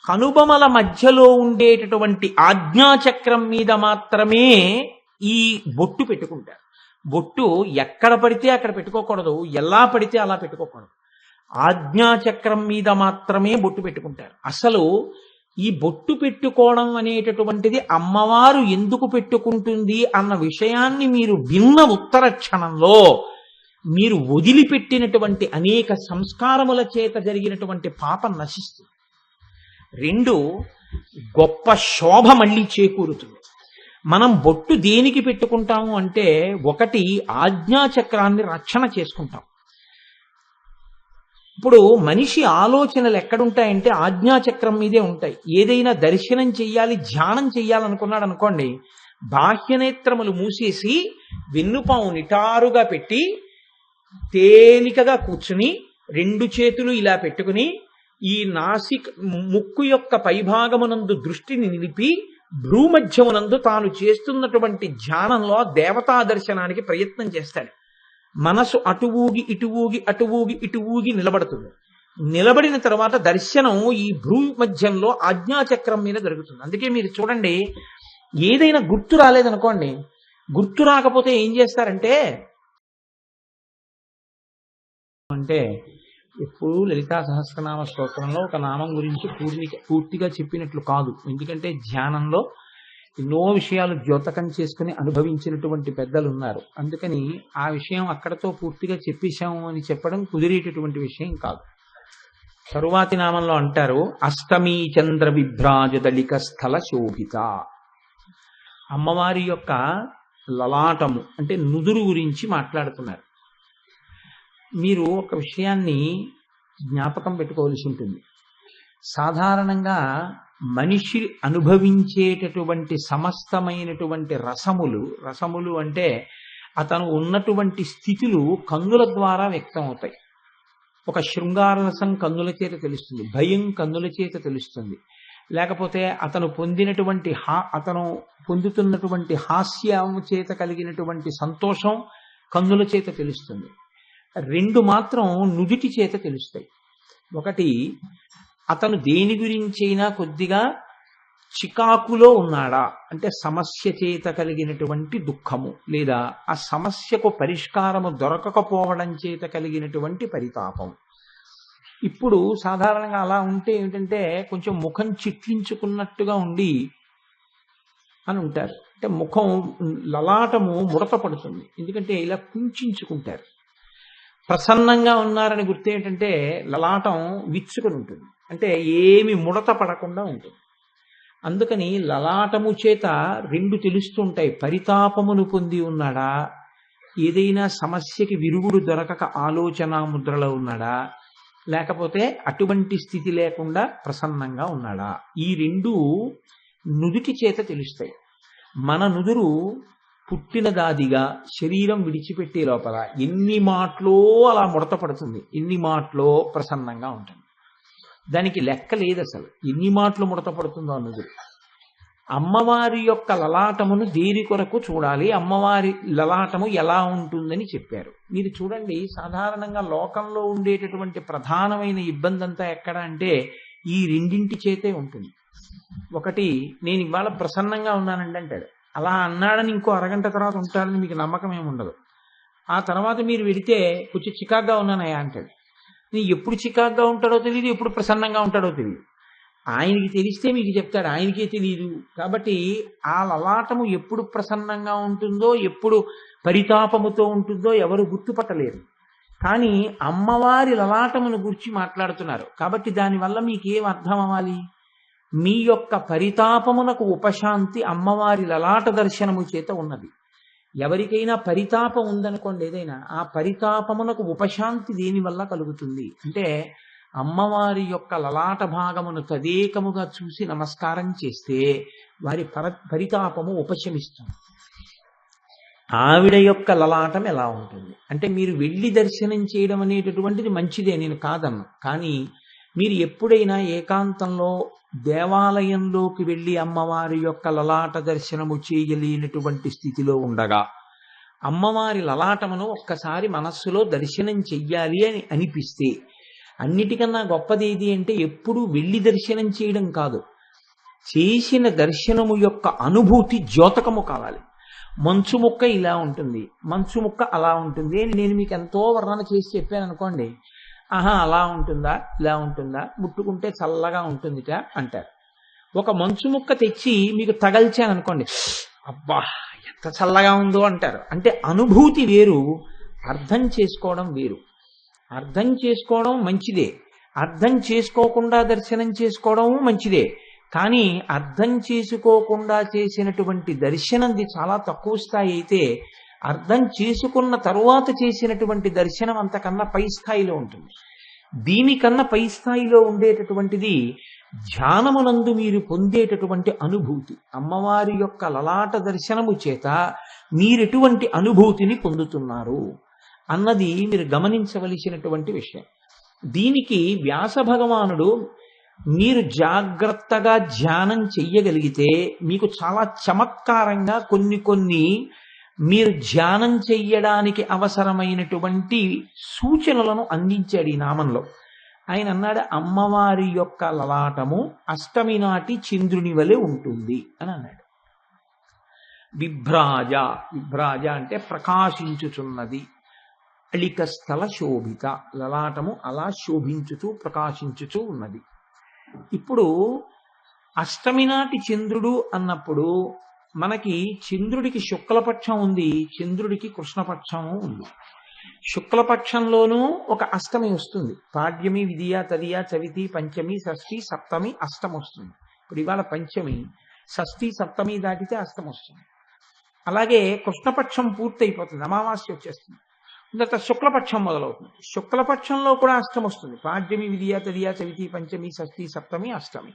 కనుబొమల మధ్యలో ఉండేటటువంటి ఆజ్ఞాచక్రం మీద మాత్రమే ఈ బొట్టు పెట్టుకుంటారు. బొట్టు ఎక్కడ పడితే అక్కడ పెట్టుకోకూడదు, ఎలా పడితే అలా పెట్టుకోకూడదు. ఆజ్ఞాచక్రం మీద మాత్రమే బొట్టు పెట్టుకుంటారు. అసలు ఈ బొట్టు పెట్టుకోవడం అనేటటువంటిది అమ్మవారు ఎందుకు పెట్టుకుంటుంది అన్న విషయాన్ని మీరు విన్న ఉత్తర క్షణంలో మీరు వదిలిపెట్టినటువంటి అనేక సంస్కారముల చేత జరిగినటువంటి పాపం నశిస్తుంది. రెండు, గొప్ప శోభ మళ్ళీ చేకూరుతుంది. మనం బొట్టు దేనికి పెట్టుకుంటాము అంటే, ఒకటి ఆజ్ఞాచక్రాన్ని రక్షణ చేసుకుంటాం. ఇప్పుడు మనిషి ఆలోచనలు ఎక్కడుంటాయంటే ఆజ్ఞాచక్రం మీదే ఉంటాయి. ఏదైనా దర్శనం చెయ్యాలి, ధ్యానం చెయ్యాలనుకున్నాడు అనుకోండి, బాహ్యనేత్రములు మూసేసి వెన్నుపాము నిటారుగా పెట్టి తేలికగా కూర్చుని రెండు చేతులు ఇలా పెట్టుకుని ఈ ముక్కు యొక్క పైభాగమునందు దృష్టిని నిలిపి భ్రూమధ్యమునందు తాను చేస్తున్నటువంటి ధ్యానంలో దేవతా దర్శనానికి ప్రయత్నం చేస్తాడు. మనసు అటు ఊగి ఇటు ఊగి అటు ఊగి ఇటు ఊగి నిలబడుతుంది. నిలబడిన తర్వాత దర్శనం ఈ భ్రూమధ్యంలో ఆజ్ఞాచక్రం మీద జరుగుతుంది. అందుకే మీరు చూడండి, ఏదైనా గుర్తు రాలేదనుకోండి, గుర్తు రాకపోతే ఏం చేస్తారంటే ఎప్పుడు లలితా సహస్రనామ స్తోత్రంలో ఒక నామం గురించి పూర్తిగా చెప్పినట్లు కాదు. ఎందుకంటే ధ్యానంలో ఎన్నో విషయాలు ద్యోతకం చేసుకుని అనుభవించినటువంటి పెద్దలు ఉన్నారు. అందుకని ఆ విషయం అక్కడతో పూర్తిగా చెప్పేశాము అని చెప్పడం కుదిరేటటువంటి విషయం కాదు. తరువాతి నామంలో అంటారు, అష్టమీ చంద్ర విభ్రాజదళిక స్థల శోభిత. అమ్మవారి యొక్క లలాటము అంటే నుదురు గురించి మాట్లాడుతున్నారు. మీరు ఒక విషయాన్ని జ్ఞాపకం పెట్టుకోవాల్సి ఉంటుంది. సాధారణంగా మనిషి అనుభవించేటటువంటి సమస్తమైనటువంటి రసములు అంటే అతను ఉన్నటువంటి స్థితులు కన్నుల ద్వారా వ్యక్తం అవుతాయి. ఒక శృంగార రసం కన్నుల చేత తెలుస్తుంది, భయం కన్నుల చేత తెలుస్తుంది, లేకపోతే అతను పొందుతున్నటువంటి హాస్యం చేత కలిగినటువంటి సంతోషం కన్నుల చేత తెలుస్తుంది. రెండు మాత్రం నుదిటి చేత తెలుస్తాయి. ఒకటి, అతను దేని గురించైనా కొద్దిగా చికాకులో ఉన్నాడా అంటే సమస్య చేత కలిగినటువంటి దుఃఖము, లేదా ఆ సమస్యకు పరిష్కారము దొరకకపోవడం చేత కలిగినటువంటి పరితాపం. ఇప్పుడు సాధారణంగా అలా ఉంటే ఏమిటంటే కొంచెం ముఖం చిట్లించుకున్నట్టుగా ఉండి అని ఉంటారు. అంటే ముఖం లలాటము ముడత పడుతుంది, ఎందుకంటే ఇలా కుంచుకుంటారు. ప్రసన్నంగా ఉన్నారని గుర్తు ఏంటంటే లలాటం విచ్చుకొని ఉంటుంది, అంటే ఏమి ముడత పడకుండా ఉంటుంది. అందుకని లలాటము చేత రెండు తెలుస్తుంటాయి. పరితాపమును పొంది ఉన్నాడా, ఏదైనా సమస్యకి విరుగుడు దొరకక ఆలోచన ముద్రలో ఉన్నాడా, లేకపోతే అటువంటి స్థితి లేకుండా ప్రసన్నంగా ఉన్నాడా. ఈ రెండు నుదుటి చేత తెలుస్తాయి. మన నుదురు పుట్టిన దాదిగా శరీరం విడిచిపెట్టే లోపల ఎన్ని మాటలో అలా ముడత పడుతుంది, ఎన్ని మాటలో ప్రసన్నంగా ఉంటుంది. దానికి లెక్క లేదు అసలు, ఎన్ని మాటలు ముడత పడుతుందో అన్నది. అమ్మవారి యొక్క లలాటమును దేని కొరకు చూడాలి, అమ్మవారి లలాటము ఎలా ఉంటుందని చెప్పారు. మీరు చూడండి, సాధారణంగా లోకంలో ఉండేటటువంటి ప్రధానమైన ఇబ్బంది అంతా ఎక్కడ అంటే ఈ రెండింటి చేతే ఉంటుంది. ఒకటి, నేను ఇవాళ ప్రసన్నంగా ఉన్నానండి అంటాడు. అలా అన్నాడని ఇంకో అరగంట తర్వాత ఉంటాడని మీకు నమ్మకం ఏముండదు. ఆ తర్వాత మీరు వెడితే కొంచెం చికాగ్గా ఉన్నానయ్యా అంటాడు. నేను ఎప్పుడు చికాగ్గా ఉంటాడో తెలియదు, ఎప్పుడు ప్రసన్నంగా ఉంటాడో తెలియదు. ఆయనకి తెలిస్తే మీకు చెప్తాడు, ఆయనకే తెలియదు. కాబట్టి ఆ లలాటము ఎప్పుడు ప్రసన్నంగా ఉంటుందో, ఎప్పుడు పరితాపముతో ఉంటుందో ఎవరు గుర్తుపట్టలేరు. కానీ అమ్మవారి లలాటమును గురించి మాట్లాడుతున్నారు కాబట్టి దానివల్ల మీకేం అర్థం అవ్వాలి? మీ యొక్క పరితాపమునకు ఉపశాంతి అమ్మవారి లలాట దర్శనము చేత ఉన్నది. ఎవరికైనా పరితాపం ఉందనుకోండి, ఏదైనా ఆ పరితాపమునకు ఉపశాంతి దేనివల్ల కలుగుతుంది అంటే అమ్మవారి యొక్క లలాట భాగమును తదేకముగా చూసి నమస్కారం చేస్తే వారి పరితాపము ఉపశమిస్తుంది. ఆవిడ యొక్క లలాటం ఎలా ఉంటుంది అంటే, మీరు వెళ్ళి దర్శనం చేయడం అనేటటువంటిది మంచిదే, నేను కాదన్ను. కానీ మీరు ఎప్పుడైనా ఏకాంతంలో దేవాలయంలోకి వెళ్ళి అమ్మవారి యొక్క లలాట దర్శనము చేయలేనటువంటి స్థితిలో ఉండగా అమ్మవారి లలాటమును ఒక్కసారి మనస్సులో దర్శనం చెయ్యాలి అని అనిపిస్తే అన్నిటికన్నా గొప్పది ఏది అంటే ఎప్పుడూ వెళ్ళి దర్శనం చేయడం కాదు, చేసిన దర్శనము యొక్క అనుభూతి ద్యోతకము కావాలి. మంచు ముక్క ఇలా ఉంటుంది, మంచు ముక్క అలా ఉంటుంది అని నేను మీకు ఎంతో వర్ణన చేసి చెప్పాను అనుకోండి, ఆహా అలా ఉంటుందా ఇలా ఉంటుందా, ముట్టుకుంటే చల్లగా ఉంటుందిట అంటారు. ఒక మంచు ముక్క తెచ్చి మీకు తగల్చాను అనుకోండి, అబ్బా ఎంత చల్లగా ఉందో అంటారు. అంటే అనుభూతి వేరు, అర్థం చేసుకోవడం వేరు. అర్థం చేసుకోవడం మంచిదే, అర్థం చేసుకోకుండా దర్శనం చేసుకోవడం మంచిదే. కానీ అర్థం చేసుకోకుండా చేసినటువంటి దర్శనంది చాలా తక్కువ స్థాయి అయితే, అర్థం చేసుకున్న తరువాత చేసినటువంటి దర్శనం అంతకన్నా పై స్థాయిలో ఉంటుంది. దీనికన్నా పై స్థాయిలో ఉండేటటువంటిది ధ్యానమునందు మీరు పొందేటటువంటి అనుభూతి. అమ్మవారి యొక్క లలాట దర్శనము చేత మీరెటువంటి అనుభూతిని పొందుతున్నారు అన్నది మీరు గమనించవలసినటువంటి విషయం. దీనికి వ్యాస భగవానుడు మీరు జాగ్రత్తగా ధ్యానం చెయ్యగలిగితే మీకు చాలా చమత్కారంగా కొన్ని మీరు ధ్యానం చెయ్యడానికి అవసరమైనటువంటి సూచనలను అందించాడు ఈ నామంలో. ఆయన అన్నాడు, అమ్మవారి యొక్క లలాటము అష్టమి నాటి చంద్రుని వలె ఉంటుంది అని అన్నాడు. విభ్రాజ, విభ్రాజ అంటే ప్రకాశించుచున్నది. అళిక స్థల శోభిత, లలాటము అలా శోభించుచూ ప్రకాశించుచూ ఉన్నది. ఇప్పుడు అష్టమి నాటి చంద్రుడు అన్నప్పుడు మనకి చంద్రుడికి శుక్లపక్షం ఉంది, చంద్రుడికి కృష్ణపక్షము ఉంది. శుక్లపక్షంలోనూ ఒక అష్టమి వస్తుంది, పాడ్యమి విధియ తదియ చవితి పంచమి షష్ఠి సప్తమి అష్టమి వస్తుంది. ఇప్పుడు ఇవాళ పంచమి, షష్ఠి సప్తమి దాటితే అష్టమి వస్తుంది. అలాగే కృష్ణపక్షం పూర్తి అయిపోతుంది, అమావాస్య వచ్చేస్తుంది, తర్వాత శుక్లపక్షం మొదలవుతుంది. శుక్లపక్షంలో కూడా అష్టమి వస్తుంది, పాడ్యమి విధియ తదియ చవితి పంచమి షష్ఠి సప్తమి అష్టమి.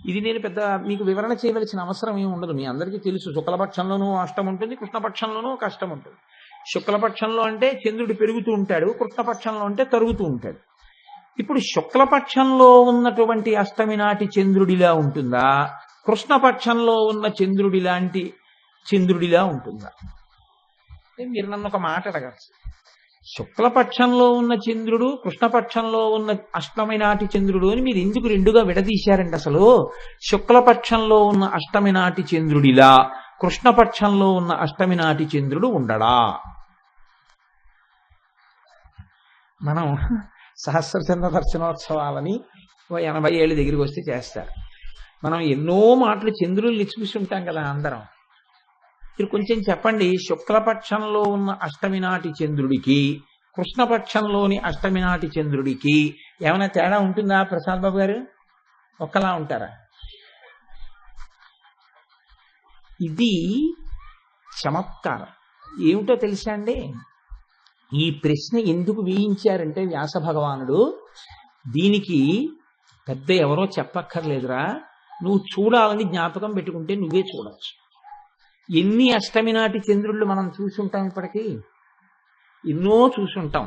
ఇది నేను పెద్ద మీకు వివరణ చేయవలసిన అవసరం ఏమి ఉండదు, మీ అందరికీ తెలుసు. శుక్లపక్షంలోనూ అష్టం ఉంటుంది, కృష్ణపక్షంలోనూ ఒక అష్టం ఉంటుంది. శుక్లపక్షంలో అంటే చంద్రుడు పెరుగుతూ ఉంటాడు, కృష్ణపక్షంలో అంటే తరుగుతూ ఉంటాడు. ఇప్పుడు శుక్లపక్షంలో ఉన్నటువంటి అష్టమి నాటి చంద్రుడిలా ఉంటుందా, కృష్ణపక్షంలో ఉన్న చంద్రుడి లాంటి చంద్రుడిలా ఉంటుందా? మీరు నన్ను ఒక మాట అడగచ్చు, శుక్లపక్షంలో ఉన్న చంద్రుడు కృష్ణపక్షంలో ఉన్న అష్టమి నాటి చంద్రుడు అని మీరు ఎందుకు రెండుగా విడదీశారండి? అసలు శుక్లపక్షంలో ఉన్న అష్టమి నాటి చంద్రుడిలా కృష్ణపక్షంలో ఉన్న అష్టమి నాటి చంద్రుడు ఉండడా? మనం సహస్రచంద్ర దర్శనోత్సవాలని 80 ఏళ్ళ దగ్గరికి వస్తే చేస్తారు. మనం ఎన్నో మాటలు చంద్రుల్ని చూసి ఉంటాం కదా అందరం. మీరు కొంచెం చెప్పండి, శుక్లపక్షంలో ఉన్న అష్టమి నాటి చంద్రుడికి కృష్ణపక్షంలోని అష్టమి నాటి చంద్రుడికి ఏమైనా తేడా ఉంటుందా ప్రసాద్ బాబు గారు? ఒక్కలా ఉంటారా? ఇది చమత్కారం. ఏమిటో తెలుసా అండి, ఈ ప్రశ్న ఎందుకు వేయించారంటే వ్యాస భగవానుడు, దీనికి పెద్ద ఎవరో చెప్పక్కర్లేదురా, నువ్వు చూడాలని జ్ఞాపకం పెట్టుకుంటే నువ్వే చూడవచ్చు. ఎన్ని అష్టమి నాటి చంద్రుళ్ళు మనం చూసుంటాం, ఇప్పటికీ ఎన్నో చూసుంటాం.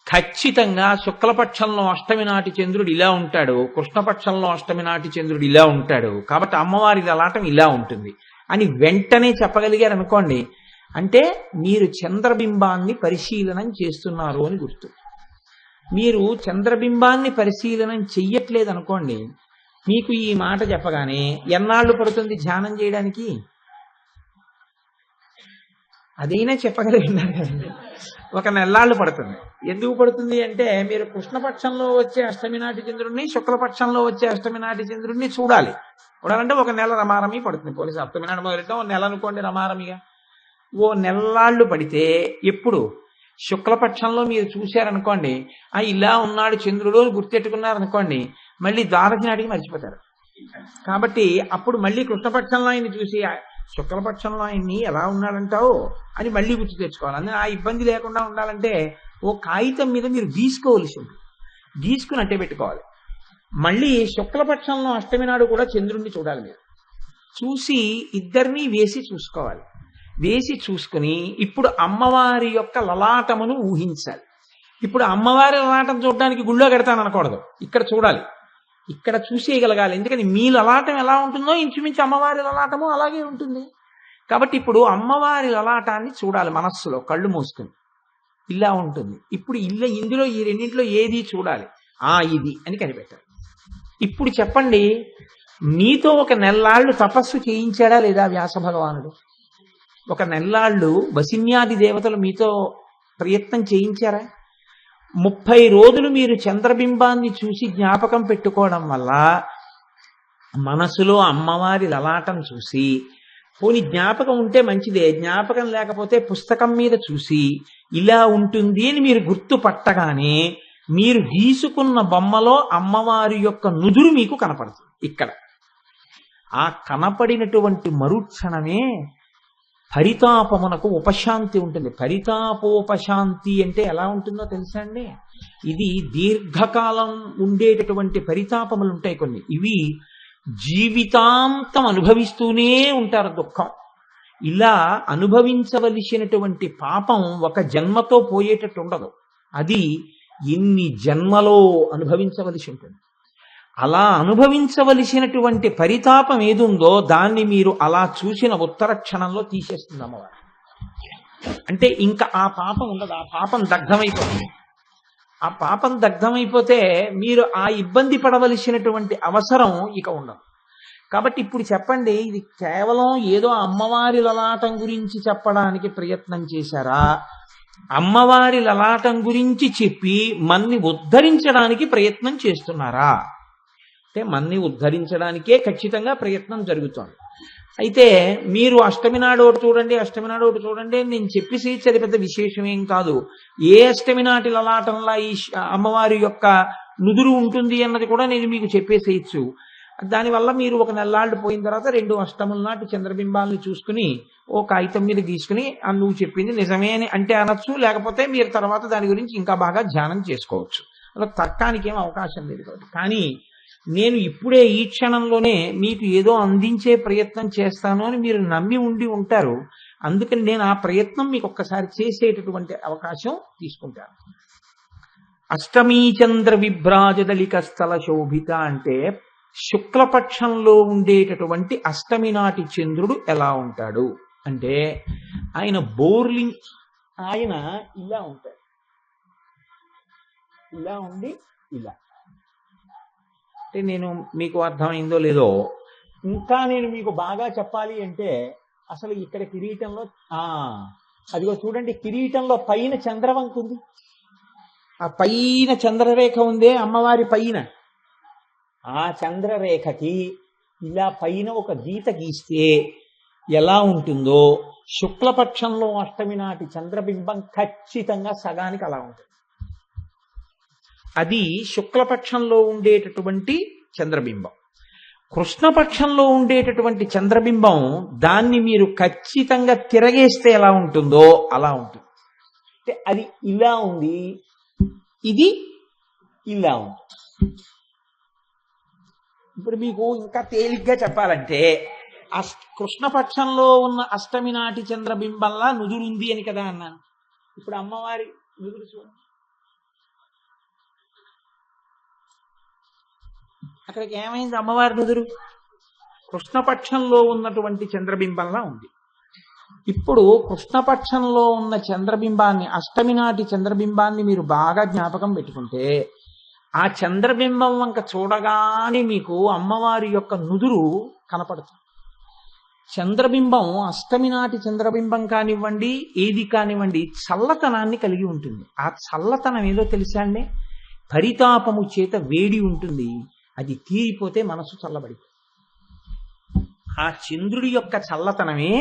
ఖచ్చితంగా శుక్లపక్షంలో అష్టమి నాటి చంద్రుడు ఇలా ఉంటాడు, కృష్ణపక్షంలో అష్టమి నాటి చంద్రుడు ఇలా ఉంటాడు, కాబట్టి అమ్మవారి లలాటం ఇలా ఉంటుంది అని వెంటనే చెప్పగలిగారు అనుకోండి, అంటే మీరు చంద్రబింబాన్ని పరిశీలనం చేస్తున్నారు అని గుర్తు. మీరు చంద్రబింబాన్ని పరిశీలనం చెయ్యట్లేదు అనుకోండి, మీకు ఈ మాట చెప్పగానే ఎన్నాళ్ళు పడుతుంది ధ్యానం చేయడానికి? అదైనా చెప్పగలిగినారు కదండి, ఒక నెల్లాళ్ళు పడుతుంది. ఎందుకు పడుతుంది అంటే మీరు కృష్ణపక్షంలో వచ్చే అష్టమి నాటి చంద్రుడిని, శుక్లపక్షంలో వచ్చే అష్టమి నాటి చంద్రుడిని చూడాలంటే ఒక నెల రమారమి పడుతుంది. పోలీసు సప్తమి నాడు మొదలెట్టాం, 1 నెల అనుకోండి రమారమిగా. ఓ నెల్లాళ్ళు పడితే ఎప్పుడు శుక్లపక్షంలో మీరు చూశారనుకోండి, ఇలా ఉన్నాడు చంద్రుడు అని గుర్తెట్టుకున్నారనుకోండి, మళ్ళీ ద్వాదశి నాటికి మర్చిపోతారు. కాబట్టి అప్పుడు మళ్ళీ కృష్ణపక్షంలో ఆయన్ని చూసి శుక్లపక్షంలో ఆయన్ని ఎలా ఉన్నాడంటావు అని మళ్ళీ గుర్తు తెచ్చుకోవాలి. అందుకే ఆ ఇబ్బంది లేకుండా ఉండాలంటే ఓ కాగితం మీద మీరు గీసుకోవలసి ఉంటుంది, గీసుకుని అట్టే పెట్టుకోవాలి. మళ్ళీ శుక్లపక్షంలో అష్టమి నాడు కూడా చంద్రుణ్ణి చూడాలి. మీరు చూసి ఇద్దరినీ వేసి చూసుకోవాలి. వేసి చూసుకుని ఇప్పుడు అమ్మవారి యొక్క లలాటమును ఊహించాలి. ఇప్పుడు అమ్మవారి లలాటం చూడడానికి గుళ్ళో కడతాను అనకూడదు, ఇక్కడ చూడాలి, ఇక్కడ చూసేయగలగాలి. ఎందుకని మీ లలాటం ఎలా ఉంటుందో ఇంచుమించు అమ్మవారి లలాటము అలాగే ఉంటుంది. కాబట్టి ఇప్పుడు అమ్మవారి లలాటాన్ని చూడాలి మనస్సులో, కళ్ళు మూసుకుని ఇలా ఉంటుంది. ఇప్పుడు ఇందులో ఈ రెండింటిలో ఏది చూడాలి? ఇది అని కనిపెట్టారు. ఇప్పుడు చెప్పండి, మీతో ఒక నెల్లాళ్ళు తపస్సు చేయించాడా లేదా వ్యాస భగవానుడు? ఒక నెల్లాళ్ళు వసిన్యాది దేవతలు మీతో ప్రయత్నం చేయించారా? 30 రోజులు మీరు చంద్రబింబాన్ని చూసి జ్ఞాపకం పెట్టుకోవడం వల్ల మనసులో అమ్మవారి లలాటం చూసి, పోని జ్ఞాపకం ఉంటే మంచిదే, జ్ఞాపకం లేకపోతే పుస్తకం మీద చూసి ఇలా ఉంటుంది అని మీరు గుర్తుపట్టగానే మీరు గీసుకున్న బొమ్మలో అమ్మవారి యొక్క నుదురు మీకు కనపడుతుంది. ఇక్కడ ఆ కనపడినటువంటి మరుక్షణమే పరితాపమునకు ఉపశాంతి ఉంటుంది. పరితాపోపశాంతి అంటే ఎలా ఉంటుందో తెలుసా అండి? ఇది దీర్ఘకాలం ఉండేటటువంటి పరితాపములు ఉంటాయి కొన్ని. ఇవి జీవితాంతం అనుభవిస్తూనే ఉంటారు దుఃఖం. ఇలా అనుభవించవలసినటువంటి పాపం ఒక జన్మతో పోయేటట్టు ఉండదు. అది ఎన్ని జన్మలో అనుభవించవలసి ఉంటుంది. అలా అనుభవించవలసినటువంటి పరితాపం ఏదుందో దాన్ని మీరు అలా చూసిన ఉత్తర క్షణంలో తీసేస్తుంది అమ్మవారు. అంటే ఇంకా ఆ పాపం ఉండదు, ఆ పాపం దగ్ధమైపోతుంది. ఆ పాపం దగ్ధమైపోతే మీరు ఆ ఇబ్బంది పడవలసినటువంటి అవసరం ఇక ఉండదు. కాబట్టి ఇప్పుడు చెప్పండి, ఇది కేవలం ఏదో అమ్మవారి లలాటం గురించి చెప్పడానికి ప్రయత్నం చేశారా, అమ్మవారి లలాటం గురించి చెప్పి మన్ని ఉద్ధరించడానికి ప్రయత్నం చేస్తున్నారా? అంటే మన్ని ఉద్ధరించడానికే ఖచ్చితంగా ప్రయత్నం జరుగుతోంది. అయితే మీరు అష్టమి నాడు ఒకటి చూడండి, అష్టమి నాడు ఒకటి చూడండి నేను చెప్పేసి అది పెద్ద విశేషమేం కాదు. ఏ అష్టమి నాటి లలాటంలా ఈ అమ్మవారి యొక్క నుదురు ఉంటుంది అన్నది కూడా నేను మీకు చెప్పేసేయచ్చు. దానివల్ల మీరు ఒక నెల్లాళ్ళు పోయిన తర్వాత 2 అష్టముల నాటి చంద్రబింబాలను చూసుకుని ఓ కాగితం మీద గీసుకుని నువ్వు చెప్పింది నిజమే అని అంటే అనొచ్చు, లేకపోతే మీరు తర్వాత దాని గురించి ఇంకా బాగా ధ్యానం చేసుకోవచ్చు. అలా తర్కానికి ఏం అవకాశం లేదు. కానీ నేను ఇప్పుడే ఈ క్షణంలోనే మీకు ఏదో అందించే ప్రయత్నం చేస్తాను అని మీరు నమ్మి ఉండి ఉంటారు. అందుకని నేను ఆ ప్రయత్నం మీకు ఒక్కసారి చేసేటటువంటి అవకాశం తీసుకుంటాను. అష్టమీ చంద్ర విభ్రాజదలిక స్థల శోభిత అంటే శుక్లపక్షంలో ఉండేటటువంటి అష్టమి నాటి చంద్రుడు ఎలా ఉంటాడు అంటే ఆయన బోర్లింగ్, ఆయన ఇలా ఉంటాడు, ఇలా ఉండి ఇలా. అంటే నేను మీకు అర్థమైందో లేదో, ఇంకా నేను మీకు బాగా చెప్పాలి అంటే అసలు ఇక్కడ కిరీటంలో అదిగో చూడండి, కిరీటంలో పైన చంద్రవంక ఉంది, ఆ పైన చంద్రరేఖ ఉందే అమ్మవారి పైన, ఆ చంద్రరేఖకి ఇలా పైన ఒక గీత గీస్తే ఎలా ఉంటుందో శుక్లపక్షంలో అష్టమి నాటి చంద్రబింబం ఖచ్చితంగా సగానికి అలా ఉంటుంది. అది శుక్లపక్షంలో ఉండేటటువంటి చంద్రబింబం. కృష్ణపక్షంలో ఉండేటటువంటి చంద్రబింబం దాన్ని మీరు ఖచ్చితంగా తిరగేస్తే ఎలా ఉంటుందో అలా ఉంటుంది. అంటే అది ఇలా ఉంది, ఇది ఇలా ఉంది. ఇప్పుడు మీకు ఇంకా తేలిగ్గా చెప్పాలంటే కృష్ణపక్షంలో ఉన్న అష్టమి నాటి చంద్రబింబంలా నుదురుంది అని కదా అన్నాను. ఇప్పుడు అమ్మవారి నుదురు చూడండి, అక్కడికి ఏమైంది? అమ్మవారి నుదురు కృష్ణపక్షంలో ఉన్నటువంటి చంద్రబింబంలా ఉంది. ఇప్పుడు కృష్ణపక్షంలో ఉన్న చంద్రబింబాన్ని, అష్టమి నాటి చంద్రబింబాన్ని మీరు బాగా జ్ఞాపకం పెట్టుకుంటే ఆ చంద్రబింబం వంక చూడగానే మీకు అమ్మవారి యొక్క నుదురు కనపడుతుంది. చంద్రబింబం అష్టమి నాటి చంద్రబింబం కానివ్వండి, ఏది కానివ్వండి, చల్లతనాన్ని కలిగి ఉంటుంది. ఆ చల్లతనం ఏదో తెలుసా అండి? పరితాపము చేత వేడి ఉంటుంది, అది తీరిపోతే మనసు చల్లబడి. ఆ చంద్రుడి యొక్క చల్లతనమే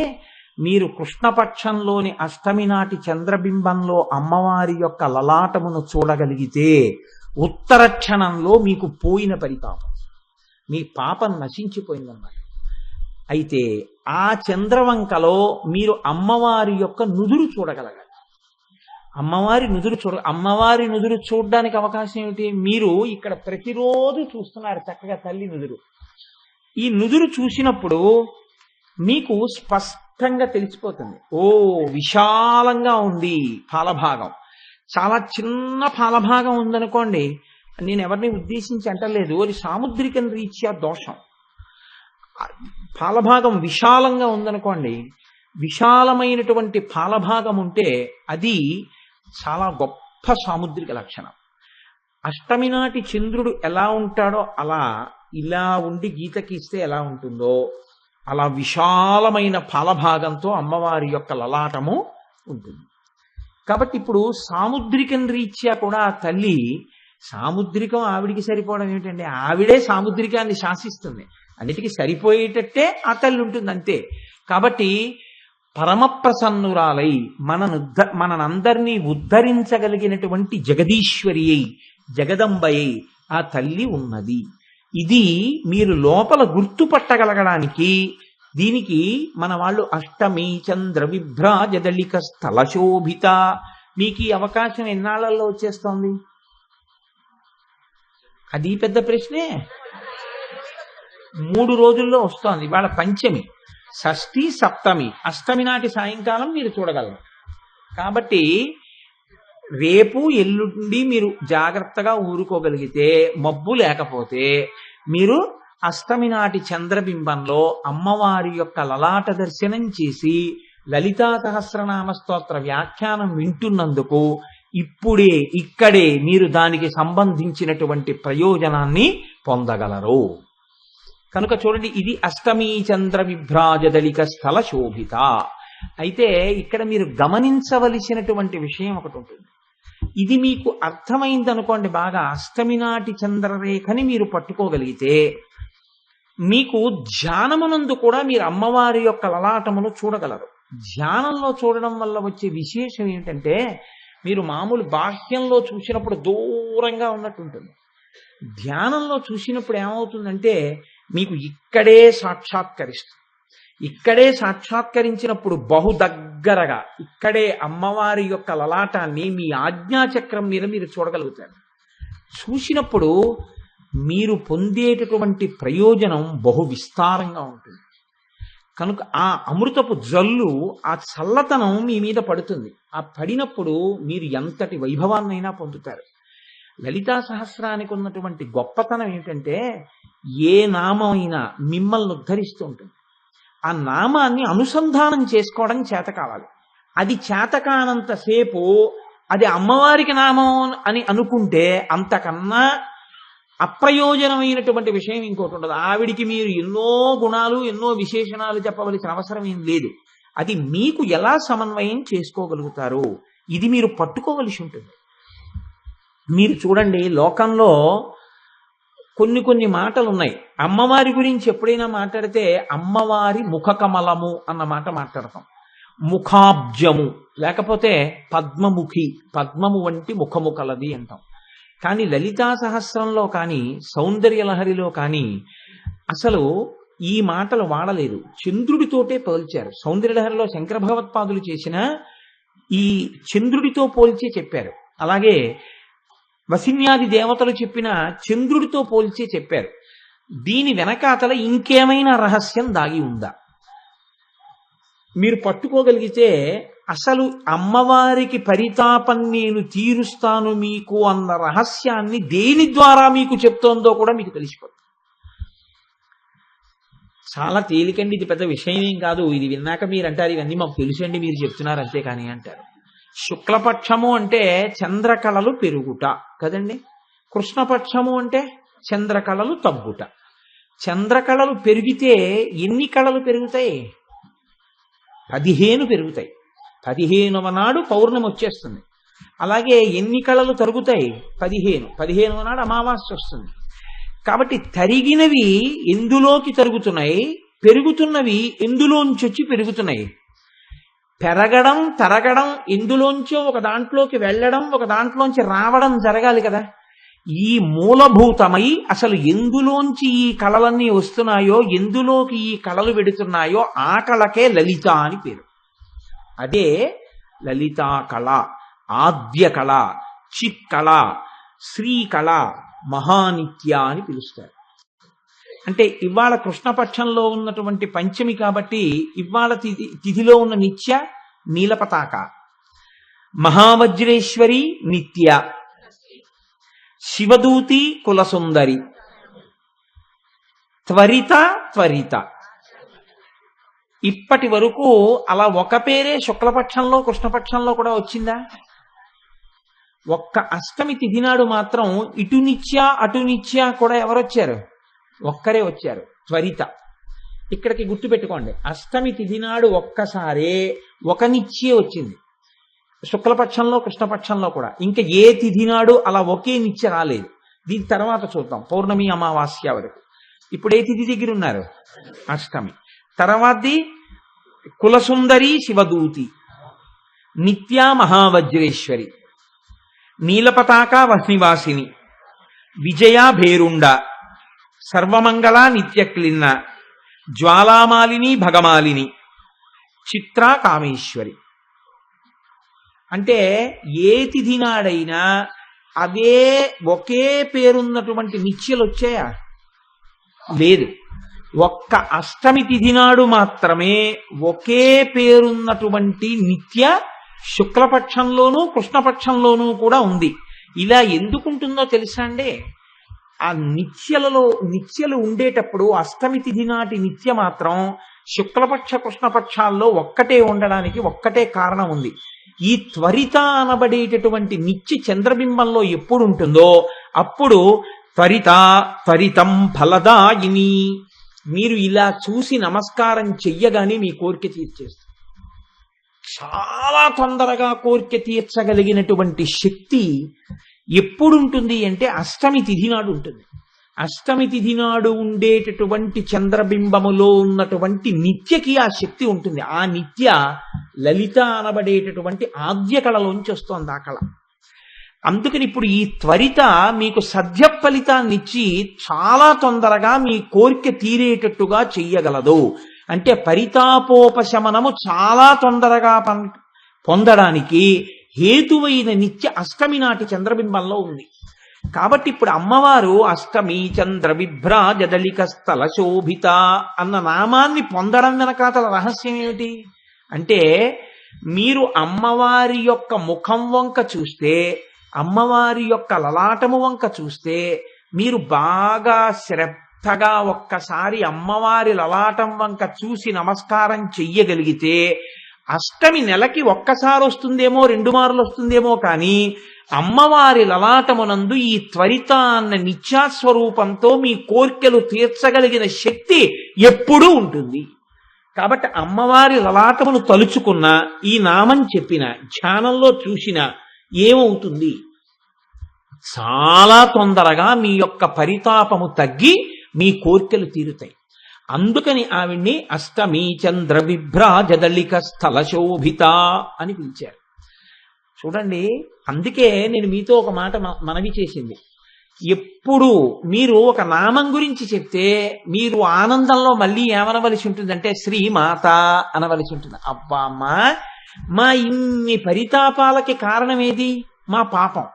మీరు కృష్ణపక్షంలోని అష్టమి నాటి చంద్రబింబంలో అమ్మవారి యొక్క లలాటమును చూడగలిగితే ఉత్తర క్షణంలో మీకు పోయిన పరితాపం, మీ పాపం నశించిపోయిందన్నమాట. అయితే ఆ చంద్రవంకలో మీరు అమ్మవారి యొక్క నుదురు చూడగలగాలి. అమ్మవారి నుదురు చూడడానికి అవకాశం ఏమిటి? మీరు ఇక్కడ ప్రతిరోజు చూస్తున్నారు చక్కగా తల్లి నుదురు. ఈ నుదురు చూసినప్పుడు మీకు స్పష్టంగా తెలిసిపోతుంది, ఓ విశాలంగా ఉంది పాలభాగం. చాలా చిన్న పాలభాగం ఉందనుకోండి, నేను ఎవరిని ఉద్దేశించి అంటలేదు, అది సాముద్రికం రీత్యా దోషం. పాలభాగం విశాలంగా ఉందనుకోండి, విశాలమైనటువంటి పాలభాగం ఉంటే అది చాలా గొప్ప సాముద్రిక లక్షణం. అష్టమి నాటి చంద్రుడు ఎలా ఉంటాడో అలా ఇలా ఉండి గీతకిస్తే ఎలా ఉంటుందో అలా విశాలమైన ఫలభాగంతో అమ్మవారి యొక్క లలాటము ఉంటుంది. కాబట్టి ఇప్పుడు సాముద్రికం రీత్యా కూడా ఆ తల్లి, సాముద్రికం ఆవిడికి సరిపోవడం ఏమిటండి, ఆవిడే సాముద్రికాన్ని శాసిస్తుంది, అన్నిటికీ సరిపోయేటట్టే ఆ తల్లి ఉంటుంది అంతే. కాబట్టి పరమప్రసన్నురాలై మనందరినీ ఉద్ధరించగలిగినటువంటి జగదీశ్వరి అయి జగదంబయ్యి ఆ తల్లి ఉన్నది. ఇది మీరు లోపల గుర్తుపట్టగలగడానికి దీనికి మన వాళ్ళు అష్టమి చంద్ర విభ్రాజదళిక స్థల శోభిత, మీకు ఈ అవకాశం ఎన్నాళ్లలో వచ్చేస్తోంది? అది పెద్ద ప్రశ్నే. 3 రోజుల్లో వస్తోంది. వాళ్ళ పంచమి, షష్ఠి, సప్తమి, అష్టమి నాటి సాయంకాలం మీరు చూడగలరు. కాబట్టి రేపు ఎల్లుండి మీరు జాగ్రత్తగా ఊరుకోగలిగితే, మబ్బు లేకపోతే మీరు అష్టమి నాటి చంద్రబింబంలో అమ్మవారి యొక్క లలాట దర్శనం చేసి లలితా సహస్రనామ స్తోత్ర వ్యాఖ్యానం వింటున్నందుకు ఇప్పుడే ఇక్కడే మీరు దానికి సంబంధించినటువంటి ప్రయోజనాన్ని పొందగలరు. కనుక చూడండి, ఇది అష్టమి చంద్ర విభ్రాజదళిక స్థల శోభిత. అయితే ఇక్కడ మీరు గమనించవలసినటువంటి విషయం ఒకటి ఉంటుంది. ఇది మీకు అర్థమైందనుకోండి బాగా, అష్టమి నాటి చంద్రరేఖని మీరు పట్టుకోగలిగితే మీకు ధ్యానమునందు కూడా మీరు అమ్మవారి యొక్క లలాటమును చూడగలరు. ధ్యానంలో చూడడం వల్ల వచ్చే విశేషం ఏమిటంటే, మీరు మామూలు బాహ్యంలో చూసినప్పుడు దూరంగా ఉన్నట్టు ఉంటుంది. ధ్యానంలో చూసినప్పుడు ఏమవుతుందంటే మీకు ఇక్కడే సాక్షాత్కరిస్తుంది. ఇక్కడే సాక్షాత్కరించినప్పుడు బహు దగ్గరగా ఇక్కడే అమ్మవారి యొక్క లలాటాన్ని మీ ఆజ్ఞాచక్రం మీద మీరు చూడగలుగుతారు. చూసినప్పుడు మీరు పొందేటటువంటి ప్రయోజనం బహు విస్తారంగా ఉంటుంది. కనుక ఆ అమృతపు జల్లు, ఆ చల్లతనం మీ మీద పడుతుంది. ఆ పడినప్పుడు మీరు ఎంతటి వైభవాన్నైనా పొందుతారు. లలితా సహస్రానికి ఉన్నటువంటి గొప్పతనం ఏమిటంటే, ఏ నామం అయినా మిమ్మల్ని ఉద్ధరిస్తూ ఉంటుంది. ఆ నామాన్ని అనుసంధానం చేసుకోవడం చేత కావాలి. అది చేతకానంతసేపు అది అమ్మవారికి నామం అని అనుకుంటే అంతకన్నా అప్రయోజనమైనటువంటి విషయం ఇంకోటి ఉండదు. ఆవిడికి మీరు ఎన్నో గుణాలు, ఎన్నో విశేషణాలు చెప్పవలసిన అవసరం ఏం లేదు. అది మీకు ఎలా సమన్వయం చేసుకోగలుగుతారు, ఇది మీరు పట్టుకోవలసి ఉంటుంది. మీరు చూడండి, లోకంలో కొన్ని మాటలు ఉన్నాయి. అమ్మవారి గురించి ఎప్పుడైనా మాట్లాడితే అమ్మవారి ముఖ కమలము అన్న మాట మాట్లాడతాం. ముఖాబ్జము, లేకపోతే పద్మముఖి, పద్మము వంటి ముఖము కలది అంటాం. కానీ లలితా సహస్రంలో కానీ సౌందర్యలహరిలో కానీ అసలు ఈ మాటలు వాడలేదు. చంద్రుడితోటే పోల్చారు. సౌందర్యలహరిలో శంకర భగవత్పాదులు చేసిన ఈ చంద్రుడితో పోల్చే చెప్పారు. అలాగే వసిన్యాది దేవతలు చెప్పిన చంద్రుడితో పోల్చే చెప్పారు. దీని వెనకాతల ఇంకేమైనా రహస్యం దాగి ఉందా మీరు పట్టుకోగలిగితే, అసలు అమ్మవారికి పరితాపం నేను తీరుస్తాను మీకు అన్న రహస్యాన్ని దేని ద్వారా మీకు చెప్తోందో కూడా మీకు తెలిసిపోతుంది. చాలా తేలికండి, ఇది పెద్ద విషయం ఏం కాదు. ఇది విన్నాక మీరు అంటారు, ఇవన్నీ మాకు తెలుసండి, మీరు చెప్తున్నారు అంతేకాని అంటారు. శుక్లపక్షము అంటే చంద్రకళలు పెరుగుట కదండి. కృష్ణపక్షము అంటే చంద్రకళలు తగ్గుట. చంద్రకళలు పెరిగితే ఎన్ని కళలు పెరుగుతాయి? 15 పెరుగుతాయి. 15వ నాడు పౌర్ణమి వచ్చేస్తుంది. అలాగే ఎన్ని కళలు తరుగుతాయి? 15. 15వ నాడు అమావాస్య వస్తుంది. కాబట్టి తరిగినవి ఎందులోకి తరుగుతున్నాయి, పెరుగుతున్నవి ఎందులోంచి వచ్చి పెరుగుతున్నాయి. పెరగడం తరగడం ఎందులోంచో ఒక దాంట్లోకి వెళ్ళడం, ఒక దాంట్లోంచి రావడం జరగాలి కదా. ఈ మూలభూతమై అసలు ఎందులోంచి ఈ కళలన్నీ వస్తున్నాయో, ఎందులోకి ఈ కళలు వెడుతున్నాయో ఆ కళకే లలిత అని పేరు. అదే లలితా కళ, ఆద్య కళ, చిక్కళ, శ్రీకళ, మహానిత్య అని పిలుస్తారు. అంటే ఇవాళ కృష్ణపక్షంలో ఉన్నటువంటి పంచమి కాబట్టి ఇవాళ తిథిలో ఉన్న నిత్య నీలపతాక, మహావజ్రేశ్వరి నిత్య, శివదూతి కులసుందరి, త్వరిత త్వరిత. ఇప్పటి వరకు అలా ఒక పేరే శుక్లపక్షంలో కృష్ణపక్షంలో కూడా వచ్చిందా? ఒక్క అష్టమి తిథి నాడు మాత్రం ఇటు నిత్య అటు నిత్య కూడా ఎవరొచ్చారు? ఒక్కరే వచ్చారు, త్వరిత. ఇక్కడికి గుర్తుపెట్టుకోండి, అష్టమి తిథి నాడు ఒక్కసారే ఒక నిత్యే వచ్చింది, శుక్లపక్షంలో కృష్ణపక్షంలో కూడా. ఇంకా ఏ తిథి నాడు అలా ఒకే నిత్య రాలేదు. దీని తర్వాత చూద్దాం పౌర్ణమి అమావాస్య వరకు. ఇప్పుడు ఏ తిథి దగ్గర ఉన్నారు? అష్టమి. తర్వాతది కులసుందరి శివదూతి, నిత్యా మహావజ్రేశ్వరి, నీలపతాక వహ్నివాసిని, విజయ భేరుండ, సర్వమంగళ నిత్యక్లిన్న, జ్వాలామాలిని భగమాలిని, చిత్రా కామేశ్వరి. అంటే ఏ తిథి నాడైనా అవే ఒకే పేరున్నటువంటి నిత్యలు వచ్చాయా? లేదు. ఒక్క అష్టమి తిథి నాడు మాత్రమే ఒకే పేరున్నటువంటి నిత్య శుక్లపక్షంలోనూ కృష్ణపక్షంలోనూ కూడా ఉంది. ఇలా ఎందుకుంటుందో తెలుసా అండి? ఆ నిత్యలు ఉండేటప్పుడు అష్టమి తిథి నాటి నిత్య మాత్రం శుక్లపక్ష కృష్ణపక్షాల్లో ఒక్కటే ఉండడానికి ఒక్కటే కారణం ఉంది. ఈ త్వరిత అనబడేటటువంటి నిత్య చంద్రబింబంలో ఎప్పుడు ఉంటుందో అప్పుడు త్వరితం ఫలదాయిని. మీరు ఇలా చూసి నమస్కారం చెయ్యగానే మీ కోరిక తీర్చేస్తుంది. చాలా తొందరగా కోరిక తీర్చగలిగినటువంటి శక్తి ఎప్పుడు ఉంటుంది అంటే అష్టమి తిథి నాడు ఉంటుంది. అష్టమి తిథి నాడు ఉండేటటువంటి చంద్రబింబములో ఉన్నటువంటి నిత్యకి ఆ శక్తి ఉంటుంది. ఆ నిత్య లలిత అనబడేటటువంటి ఆద్య కళలోంచి వస్తోంది ఆ కళ. అందుకని ఇప్పుడు ఈ త్వరిత మీకు సద్య ఫలితాన్నిచ్చి చాలా తొందరగా మీ కోరిక తీరేటట్టుగా చెయ్యగలదు. అంటే పరితాపోపశమనము చాలా తొందరగా పొందడానికి హేతువైన నిత్య అష్టమి నాటి చంద్రబింబంలో ఉంది. కాబట్టి ఇప్పుడు అమ్మవారు అష్టమి చంద్ర విభ్రాజదళిక స్థల శోభిత అన్న నామాన్ని పొందడం వెనకాతల రహస్యం ఏమిటి అంటే, మీరు అమ్మవారి యొక్క ముఖం వంక చూస్తే, అమ్మవారి యొక్క లలాటము వంక చూస్తే, మీరు బాగా శ్రద్ధగా ఒక్కసారి అమ్మవారి లలాటం వంక చూసి నమస్కారం చెయ్యగలిగితే, అష్టమి నెలకి ఒక్కసారి వస్తుందేమో 2 మార్లు వస్తుందేమో కానీ అమ్మవారి లలాటమునందు ఈ త్వరిత అన్న నిత్యాస్వరూపంతో మీ కోర్కెలు తీర్చగలిగిన శక్తి ఎప్పుడూ ఉంటుంది. కాబట్టి అమ్మవారి లలాటమును తలుచుకున్న, ఈ నామం చెప్పిన, ధ్యానంలో చూసిన ఏమవుతుంది? చాలా తొందరగా మీ యొక్క పరితాపము తగ్గి మీ కోర్కెలు తీరుతాయి. అందుకని ఆవిడ్ని అష్టమి చంద్ర విభ్రాజదళిక స్థల శోభిత అని పిలిచారు. చూడండి, అందుకే నేను మీతో ఒక మాట మనవి చేసింది. ఎప్పుడు మీరు ఒక నామం గురించి చెప్తే మీరు ఆనందంలో మళ్ళీ ఏమనవలసి ఉంటుందంటే శ్రీమాత అనవలసి ఉంటుంది. అబ్బా అమ్మా, మా ఇన్ని పరితాపాలకి కారణం ఏది? మా పాపం.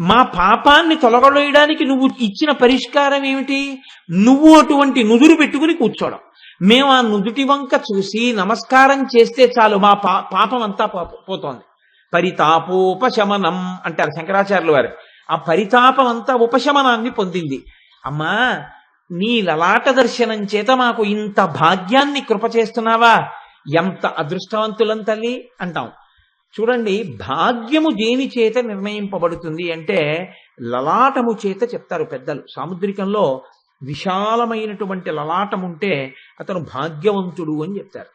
మా పాపాన్ని తొలగడేయడానికి నువ్వు ఇచ్చిన పరిష్కారం ఏమిటి? నువ్వు అటువంటి నుదురు పెట్టుకుని కూర్చోవడం. మేము ఆ నుదుటి వంక చూసి నమస్కారం చేస్తే చాలు, మా పాపం అంతా పోతోంది. పరితాపోపశమనం అంటారు శంకరాచార్యుల వారు. ఆ పరితాపం అంతా ఉపశమనాన్ని పొందింది. అమ్మా, నీ లలాట దర్శనం చేత మాకు ఇంత భాగ్యాన్ని కృప చేస్తున్నావా? ఎంత అదృష్టవంతులం తల్లి అంటాం. చూడండి, భాగ్యము దేని చేత నిర్ణయింపబడుతుంది అంటే లలాటము చేత చెప్తారు పెద్దలు. సాముద్రికంలో విశాలమైనటువంటి లలాటం ఉంటే అతను భాగ్యవంతుడు అని చెప్తారు.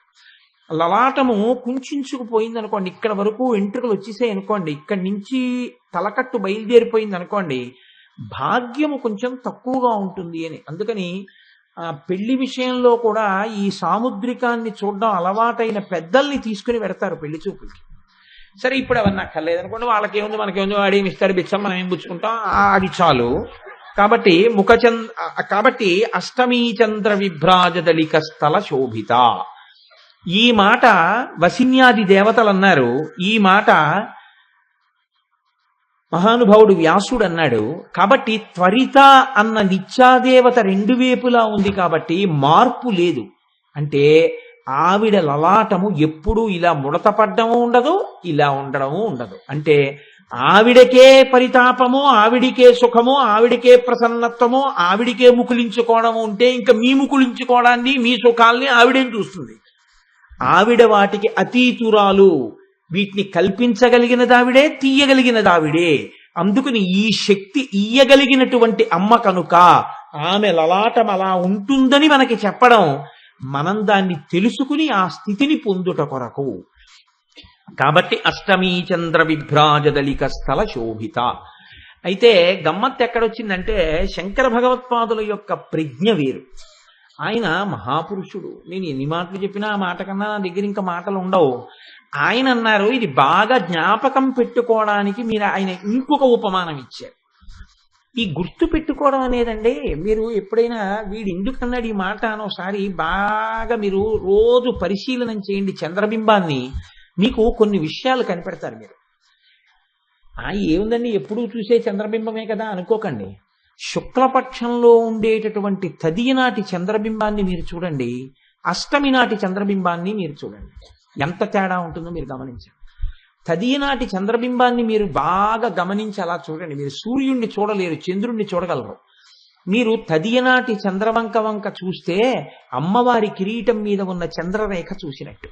లలాటము కుంచుకుపోయింది అనుకోండి, ఇక్కడ వరకు వెంట్రుకలు వచ్చేసాయి అనుకోండి, ఇక్కడి నుంచి తలకట్టు బయలుదేరిపోయింది అనుకోండి, భాగ్యము కొంచెం తక్కువగా ఉంటుంది అని. అందుకని పెళ్లి విషయంలో కూడా ఈ సాముద్రికాన్ని చూడడం అలవాటైన పెద్దల్ని తీసుకుని పెడతారు పెళ్లి చూపులకి. సరే, ఇప్పుడు అవన్నీ అక్కర్లేదనుకోండి, వాళ్ళకేముంది మనకేముంది, వాడేమి ఇస్తాడు బిచ్చం, మనం ఏం పుచ్చుకుంటాం, అది చాలు. కాబట్టి కాబట్టి అష్టమీ చంద్ర విభ్రాజదళిక స్థల శోభిత, ఈ మాట వసిన్యాది దేవతలు అన్నారు. ఈ మాట మహానుభావుడు వ్యాసుడు అన్నాడు. కాబట్టి త్వరిత అన్న నిత్యాదేవత 2 వైపులా ఉంది కాబట్టి మార్పు లేదు. అంటే ఆవిడ లలాటము ఎప్పుడూ ఇలా ముడతపడ్డము ఉండదు, ఇలా ఉండడము ఉండదు. అంటే ఆవిడకే పరితాపము, ఆవిడికే సుఖము, ఆవిడికే ప్రసన్నత్వము, ఆవిడికే ముకులించుకోవడము ఉంటే ఇంకా మీ ముకులించుకోవడాన్ని, మీ సుఖాల్ని ఆవిడేం చూస్తుంది? ఆవిడ వాటికి అతీతురాలు. వీటిని కల్పించగలిగిన దావిడే, తీయగలిగిన దావిడే. అందుకని ఈ శక్తి ఇయ్యగలిగినటువంటి అమ్మ కనుక ఆమె లలాటం అలా ఉంటుందని మనకి చెప్పడం, మనం దాన్ని తెలుసుకుని ఆ స్థితిని పొందుట కొరకు. కాబట్టి అష్టమీ చంద్ర విభ్రాజదలిక స్థల శోభిత. అయితే గమ్మత్తు ఎక్కడొచ్చిందంటే శంకర భగవత్పాదుల యొక్క ప్రజ్ఞ వేరు. ఆయన మహాపురుషుడు. నేను ఎన్ని మాటలు చెప్పినా ఆ మాట కన్నా నా దగ్గర ఇంకా మాటలు ఉండవు. ఆయన అన్నారు, ఇది బాగా జ్ఞాపకం పెట్టుకోవడానికి మీరు ఆయన ఇంకొక ఉపమానం ఇచ్చారు. ఈ గుర్తు పెట్టుకోవడం అనేదండి, మీరు ఎప్పుడైనా వీడు ఎందుకన్నాడు ఈ మాట అని ఒకసారి బాగా మీరు రోజు పరిశీలనం చేయండి చంద్రబింబాన్ని, మీకు కొన్ని విషయాలు కనిపెడతారు. మీరు ఏముందండి ఎప్పుడూ చూసే చంద్రబింబమే కదా అనుకోకండి. శుక్లపక్షంలో ఉండేటటువంటి తదియ నాటి చంద్రబింబాన్ని మీరు చూడండి, అష్టమి నాటి చంద్రబింబాన్ని మీరు చూడండి, ఎంత తేడా ఉంటుందో మీరు గమనించండి. తదియ నాటి చంద్రబింబాన్ని మీరు బాగా గమనించి అలా చూడండి. మీరు సూర్యుడిని చూడలేరు, చంద్రుణ్ణి చూడగలరు. మీరు తదియ నాటి చంద్రవంక చూస్తే అమ్మవారి కిరీటం మీద ఉన్న చంద్రరేఖ చూసినట్టు.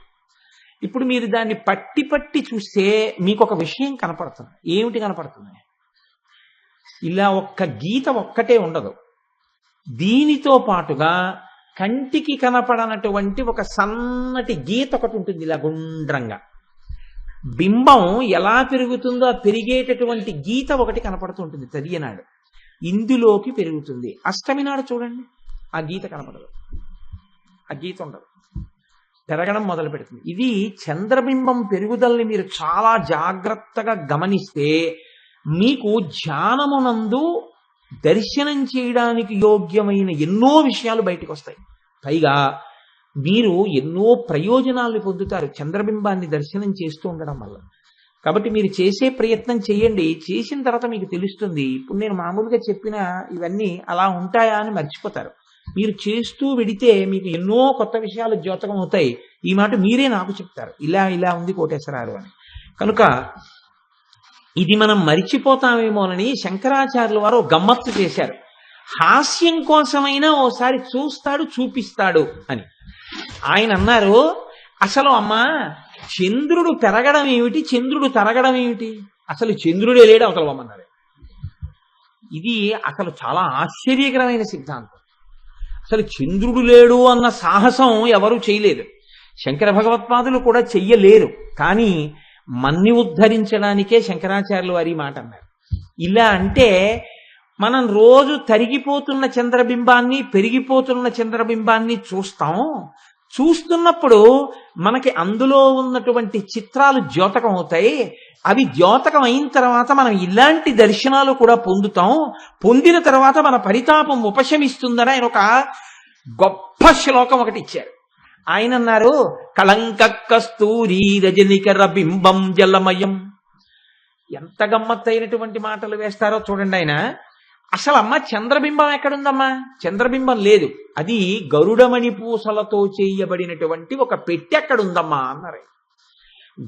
ఇప్పుడు మీరు దాన్ని పట్టి పట్టి చూస్తే మీకు ఒక విషయం కనపడుతుంది. ఏమిటి కనపడుతుంది? ఇలా ఒక్క గీత ఒక్కటే ఉండదు. దీనితో పాటుగా కంటికి కనపడనటువంటి ఒక సన్నటి గీత ఒకటి ఉంటుంది, ఇలా గుండ్రంగా. బింబం ఎలా పెరుగుతుందో ఆ పెరిగేటటువంటి గీత ఒకటి కనపడుతుంటుంది తదియనాడు. ఇందులోకి పెరుగుతుంది. అష్టమి నాడు చూడండి, ఆ గీత కనపడదు, ఆ గీత ఉండదు, పెరగడం మొదలు పెడుతుంది. ఇది చంద్రబింబం పెరుగుదలని మీరు చాలా జాగ్రత్తగా గమనిస్తే మీకు ధ్యానమునందు దర్శనం చేయడానికి యోగ్యమైన ఎన్నో విషయాలు బయటకు వస్తాయి. పైగా మీరు ఎన్నో ప్రయోజనాలు పొందుతారు చంద్రబింబాన్ని దర్శనం చేస్తూ ఉండడం వల్ల. కాబట్టి మీరు చేసే ప్రయత్నం చేయండి. చేసిన తర్వాత మీకు తెలుస్తుంది. ఇప్పుడు నేను మామూలుగా చెప్పిన ఇవన్నీ అలా ఉంటాయా అని మర్చిపోతారు. మీరు చేస్తూ వెడితే మీకు ఎన్నో కొత్త విషయాలు ద్యోతకం అవుతాయి. ఈ మాట మీరే నాకు చెప్తారు, ఇలా ఇలా ఉంది కోటేశ్వరారు అని. కనుక ఇది మనం మరిచిపోతామేమోనని శంకరాచార్యుల వారు గమ్మత్తు చేశారు. హాస్యం కోసమైనా ఓసారి చూస్తాడు, చూపిస్తాడు అని. ఆయన అన్నారు, అసలు అమ్మా చంద్రుడు పెరగడం ఏమిటి, చంద్రుడు తరగడం ఏమిటి? అసలు చంద్రుడే లేడు అవతలమన్నారు. ఇది అసలు చాలా ఆశ్చర్యకరమైన సిద్ధాంతం. అసలు చంద్రుడు లేడు అన్న సాహసం ఎవరూ చేయలేదు. శంకర భగవత్పాదులు కూడా చెయ్యలేరు. కానీ మన్ని ఉద్ధరించడానికే శంకరాచార్యులు వారి మాట అన్నారు. ఇలా అంటే మనం రోజు తరిగిపోతున్న చంద్రబింబాన్ని, పెరిగిపోతున్న చంద్రబింబాన్ని చూస్తాం. చూస్తున్నప్పుడు మనకి అందులో ఉన్నటువంటి చిత్రాలు ద్యోతకం అవుతాయి. అవి ద్యోతకం అయిన తర్వాత మనం ఇలాంటి దర్శనాలు కూడా పొందుతాం. పొందిన తర్వాత మన పరితాపం ఉపశమిస్తుందని ఆయన ఒక గొప్ప శ్లోకం ఒకటి ఇచ్చారు. ఆయన అన్నారు, కళంక కస్తూరి రజనికర బింబం జలమయం. ఎంత గమ్మత్తైనటువంటి మాటలు వేస్తారో చూడండి ఆయన. అసలు అమ్మ చంద్రబింబం ఎక్కడుందమ్మా? చంద్రబింబం లేదు. అది గరుడమణి పూసలతో చేయబడినటువంటి ఒక పెట్టె ఎక్కడుందమ్మా అన్నారు.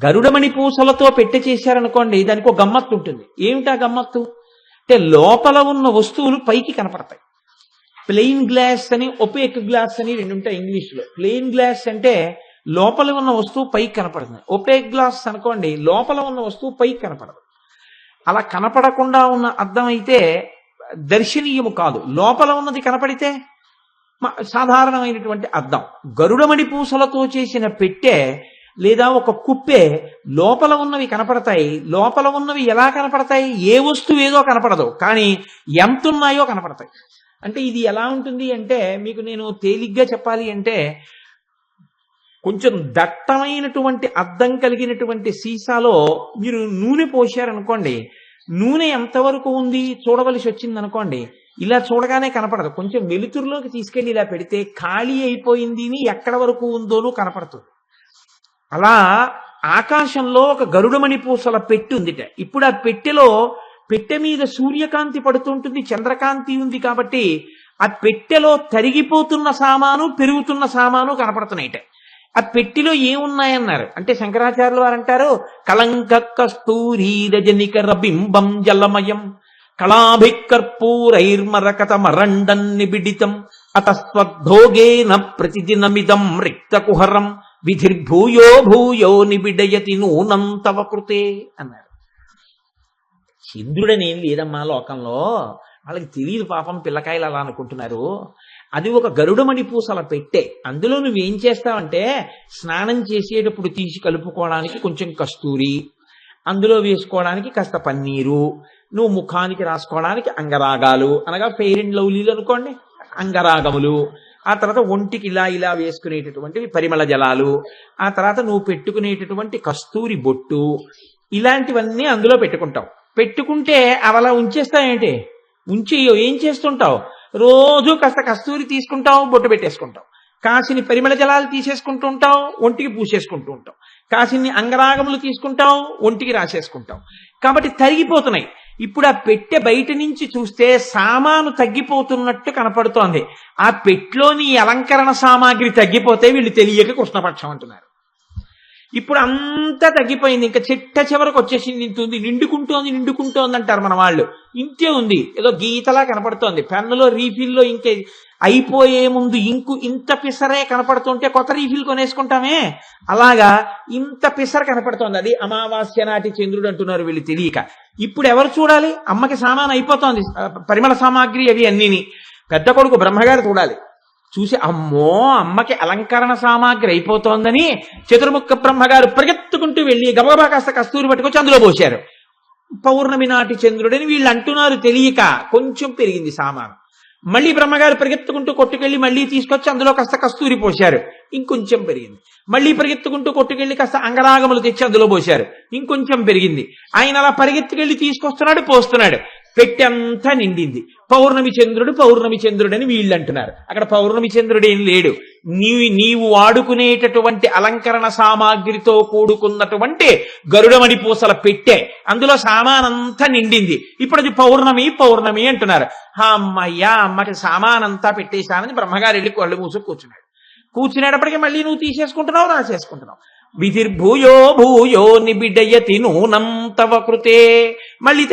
గరుడమణి పూసలతో పెట్టె చేశారనుకోండి, దానికి ఒక గమ్మత్తు ఉంటుంది. ఏమిటా గమ్మత్తు అంటే లోపల ఉన్న వస్తువులు పైకి కనపడతాయి. ప్లెయిన్ గ్లాస్ అని, ఒపేక్ గ్లాస్ అని రెండు ఉంటాయి ఇంగ్లీష్లో. ప్లెయిన్ గ్లాస్ అంటే లోపల ఉన్న వస్తువు పైకి కనపడుతుంది. ఒపేక్ గ్లాస్ అనుకోండి, లోపల ఉన్న వస్తువు పైకి కనపడదు. అలా కనపడకుండా ఉన్న అద్దం అయితే దర్శనీయము కాదు. లోపల ఉన్నది కనపడితే సాధారణమైనటువంటి అద్దం. గరుడమణి పూసలతో చేసిన పెట్టె లేదా ఒక కుప్పే లోపల ఉన్నవి కనపడతాయి. లోపల ఉన్నవి ఎలా కనపడతాయి? ఏ వస్తువు ఏదో కనపడదు, కానీ ఎంత ఉన్నాయో కనపడతాయి. అంటే ఇది ఎలా ఉంటుంది అంటే, మీకు నేను తేలిగ్గా చెప్పాలి అంటే, కొంచెం దట్టమైనటువంటి అద్దం కలిగినటువంటి సీసాలో మీరు నూనె పోశారనుకోండి, నూనె ఎంతవరకు ఉంది చూడవలసి వచ్చింది అనుకోండి, ఇలా చూడగానే కనపడదు. కొంచెం వెలుతురులోకి తీసుకెళ్లి ఇలా పెడితే ఖాళీ అయిపోయింది, ఎక్కడ వరకు ఉందోనూ కనపడుతుంది. అలా ఆకాశంలో ఒక గరుడమణి పూసల పెట్టి ఉందిట. ఇప్పుడు ఆ పెట్టె మీద సూర్యకాంతి పడుతుంటుంది, చంద్రకాంతి ఉంది. కాబట్టి ఆ పెట్టెలో తరిగిపోతున్న సామాను, పెరుగుతున్న సామాను కనపడుతున్నాయిట. ఆ పెట్టిలో ఏమున్నాయన్నారు అంటే శంకరాచార్యులు వారు అంటారు, కళంక కస్తూరి రజనికర బింబం జలమయం కళాభికర్పూరైర్మరకత మరండన్ నిబిడితం అతస్వద్భోగేన ప్రతిదినమిదం రిక్తకుహరం విధిర్భూయో భూయో నిబిడయతి నూనం తవ కృతే అన్నారు. చంద్రుడనేం లేదమ్మా లోకంలో, వాళ్ళకి తెలియదు పాపం, పిల్లకాయలు అలా అనుకుంటున్నారు. అది ఒక గరుడమణి పూసల పెట్టే. అందులో నువ్వేం చేస్తావంటే స్నానం చేసేటప్పుడు తీసి కలుపుకోవడానికి కొంచెం కస్తూరి, అందులో వేసుకోవడానికి కాస్త పన్నీరు, నువ్వు ముఖానికి రాసుకోవడానికి అంగరాగాలు, అనగా ఫెయిర్ అండ్ లవ్లీలు అనుకోండి, అంగరాగములు, ఆ తర్వాత ఒంటికి ఇలా ఇలా వేసుకునేటటువంటివి పరిమళ జలాలు, ఆ తర్వాత నువ్వు పెట్టుకునేటటువంటి కస్తూరి బొట్టు, ఇలాంటివన్నీ అందులో పెట్టుకుంటావు. పెట్టుకుంటే అవలా ఉంచేస్తావేంటి? ఉంచేయో ఏం చేస్తుంటావు? రోజు కాస్త కస్తూరి తీసుకుంటావు, బొట్టు పెట్టేసుకుంటావు. కాసిని పరిమళ జలాలు తీసేసుకుంటూ ఉంటావు, ఒంటికి పూసేసుకుంటూ ఉంటావు. కాసిని అంగరాగములు తీసుకుంటావు, ఒంటికి రాసేసుకుంటావు. కాబట్టి తరిగిపోతున్నాయి. ఇప్పుడు ఆ పెట్టె బయట నుంచి చూస్తే సామాను తగ్గిపోతున్నట్టు కనపడుతోంది. ఆ పెట్టెలోని అలంకరణ సామాగ్రి తగ్గిపోతే వీళ్ళు తెలియక కృష్ణపక్షం అంటున్నారు. ఇప్పుడు అంతా తగ్గిపోయింది, ఇంకా చిట్ట చివరకు వచ్చేసింది. ఇంతుంది, నిండుకుంటోంది అంటారు మన వాళ్ళు. ఇంతే ఉంది, ఏదో గీతలా కనపడుతోంది. పెన్నులో రీఫిల్లో ఇంకే అయిపోయే ముందు ఇంకు ఇంత పిసరే కనపడుతుంటే కొత్త రీఫిల్ కొనేసుకుంటామే, అలాగా ఇంత పిసర కనపడుతోంది. అది అమావాస్య నాటి చంద్రుడు అంటున్నారు వీళ్ళు తెలియక. ఇప్పుడు ఎవరు చూడాలి? అమ్మకి సామాన్ అయిపోతోంది, పరిమళ సామాగ్రి అవి అన్నీని. పెద్ద కొడుకు బ్రహ్మగారు చూడాలి. చూసి అమ్మో అమ్మకి అలంకరణ సామాగ్రి అయిపోతోందని చతుర్ముఖ బ్రహ్మగారు పరిగెత్తుకుంటూ వెళ్ళి గబగబా కాస్త కస్తూరి పట్టుకొచ్చి అందులో పోశారు. పౌర్ణమి నాటి చంద్రుడని వీళ్ళు అంటున్నారు తెలియక. కొంచెం పెరిగింది సామాను. మళ్ళీ బ్రహ్మగారు పరిగెత్తుకుంటూ కొట్టుకెళ్ళి మళ్ళీ తీసుకొచ్చి అందులో కాస్త కస్తూరి పోశారు, ఇంకొంచెం పెరిగింది. మళ్ళీ పరిగెత్తుకుంటూ కొట్టుకెళ్ళి కాస్త అంగరాగములు తెచ్చి అందులో పోశారు, ఇంకొంచెం పెరిగింది. ఆయన అలా పరిగెత్తుకెళ్ళి తీసుకొస్తున్నాడు, పోస్తున్నాడు. పెట్టెంతా నిండింది. పౌర్ణమి చంద్రుడని వీళ్ళు అంటున్నారు. అక్కడ పౌర్ణమి చంద్రుడేం లేడు. నీవు వాడుకునేటటువంటి అలంకరణ సామాగ్రితో కూడుకున్నటువంటి గరుడమణి పూసల పెట్టె, అందులో సామానంతా నిండింది. ఇప్పుడు అది పౌర్ణమి అంటున్నారు. అమ్మయ్యా, అమ్మకి సామానంతా పెట్టేశానని బ్రహ్మగారు వెళ్ళి కళ్ళు మూసుకు కూర్చునేటప్పటికీ మళ్ళీ నువ్వు తీసేసుకుంటున్నావు, రాసేసుకుంటున్నావు. విధిర్భూయో భూయో నిబిడయతి నూనం తవ కృతే. మళ్ళీ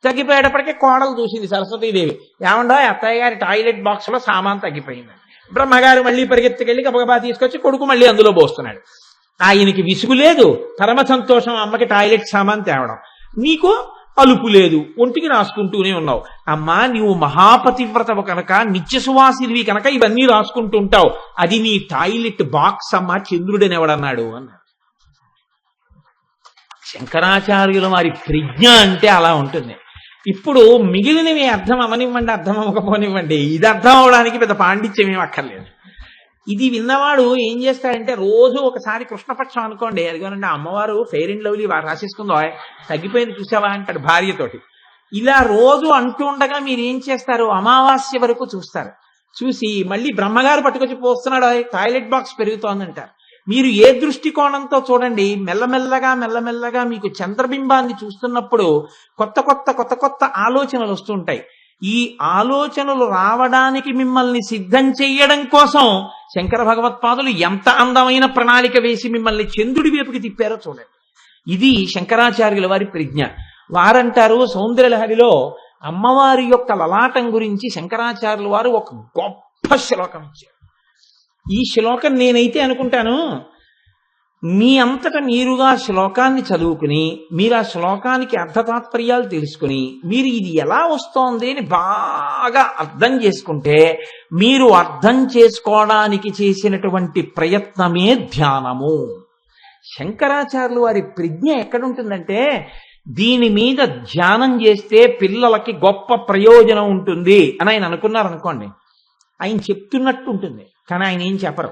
తగ్గిపోయేటప్పటికీ కోడలు చూసింది సరస్వతీదేవి. ఏమండో అత్తయ్య గారి టాయిలెట్ బాక్స్ లో సామాన్ తగ్గిపోయింది. బ్రహ్మగారు మళ్ళీ పరిగెత్తుకెళ్ళి గబగబా తీసుకొచ్చి కొడుకు మళ్ళీ అందులో పోస్తున్నాడు. ఆయనకి విసుగు లేదు, పరమ సంతోషం అమ్మకి టాయిలెట్ సామాన్ తేవడం. నీకు అలుపు లేదు, ఒంటికి రాసుకుంటూనే ఉన్నావు. అమ్మా నీవు మహాపతివ్రతవు కనుక, నిత్య సువాసినివి కనుక ఇవన్నీ రాసుకుంటూ ఉంటావు. అది నీ టాయిలెట్ బాక్స్ అమ్మా, చంద్రుడని ఎవడన్నాడు అన్నాడు. శంకరాచార్యుల వారి ప్రజ్ఞ అంటే అలా ఉంటుంది. ఇప్పుడు మిగిలినవి అర్థం అవనివ్వండి, అర్థం అవ్వకపోనివ్వండి, ఇది అర్థం అవడానికి పెద్ద పాండిత్యం ఏం అక్కర్లేదు. ఇది విన్నవాడు ఏం చేస్తాడంటే రోజు ఒకసారి కృష్ణపక్షం అనుకోండి, అదిగోనండి అమ్మవారు ఫెయిర్ అండ్ లవ్లీ వారు రాసేసుకుందో తగ్గిపోయింది చూసావా అంటాడు భార్యతోటి. ఇలా రోజు అంటూ ఉండగా మీరు ఏం చేస్తారు, అమావాస్య వరకు చూస్తారు. చూసి మళ్ళీ బ్రహ్మగారు పట్టుకొచ్చి పోస్తున్నాడు, టాయిలెట్ బాక్స్ పెరుగుతోందంటారు. మీరు ఏ దృష్టికోణంతో చూడండి, మెల్లమెల్లగా మీకు చంద్రబింబాన్ని చూస్తున్నప్పుడు కొత్త ఆలోచనలు వస్తుంటాయి. ఈ ఆలోచనలు రావడానికి మిమ్మల్ని సిద్ధం చెయ్యడం కోసం శంకర భగవత్పాదులు ఎంత అందమైన ప్రణాళిక వేసి మిమ్మల్ని చంద్రుడి వైపుకి తిప్పారో చూడండి. ఇది శంకరాచార్యుల వారి ప్రజ్ఞ. వారంటారు సౌందర్యలహరిలో అమ్మవారి యొక్క లలాటం గురించి శంకరాచార్యుల వారు ఒక గొప్ప శ్లోకం ఇచ్చారు. ఈ శ్లోకం నేనైతే అనుకుంటాను, మీ అంతటా మీరుగా శ్లోకాన్ని చదువుకుని మీరు ఆ శ్లోకానికి అర్థతాత్పర్యాలు తెలుసుకుని మీరు ఇది ఎలా వస్తోంది అని బాగా అర్థం చేసుకుంటే, మీరు అర్థం చేసుకోవడానికి చేసినటువంటి ప్రయత్నమే ధ్యానము. శంకరాచార్యులు వారి ప్రజ్ఞ ఎక్కడుంటుందంటే, దీని మీద ధ్యానం చేస్తే పిల్లలకి గొప్ప ప్రయోజనం ఉంటుంది అని ఆయన అనుకున్నారనుకోండి, ఆయన చెప్తున్నట్టు ఉంటుంది. కానీ ఆయన ఏం చెప్పరు,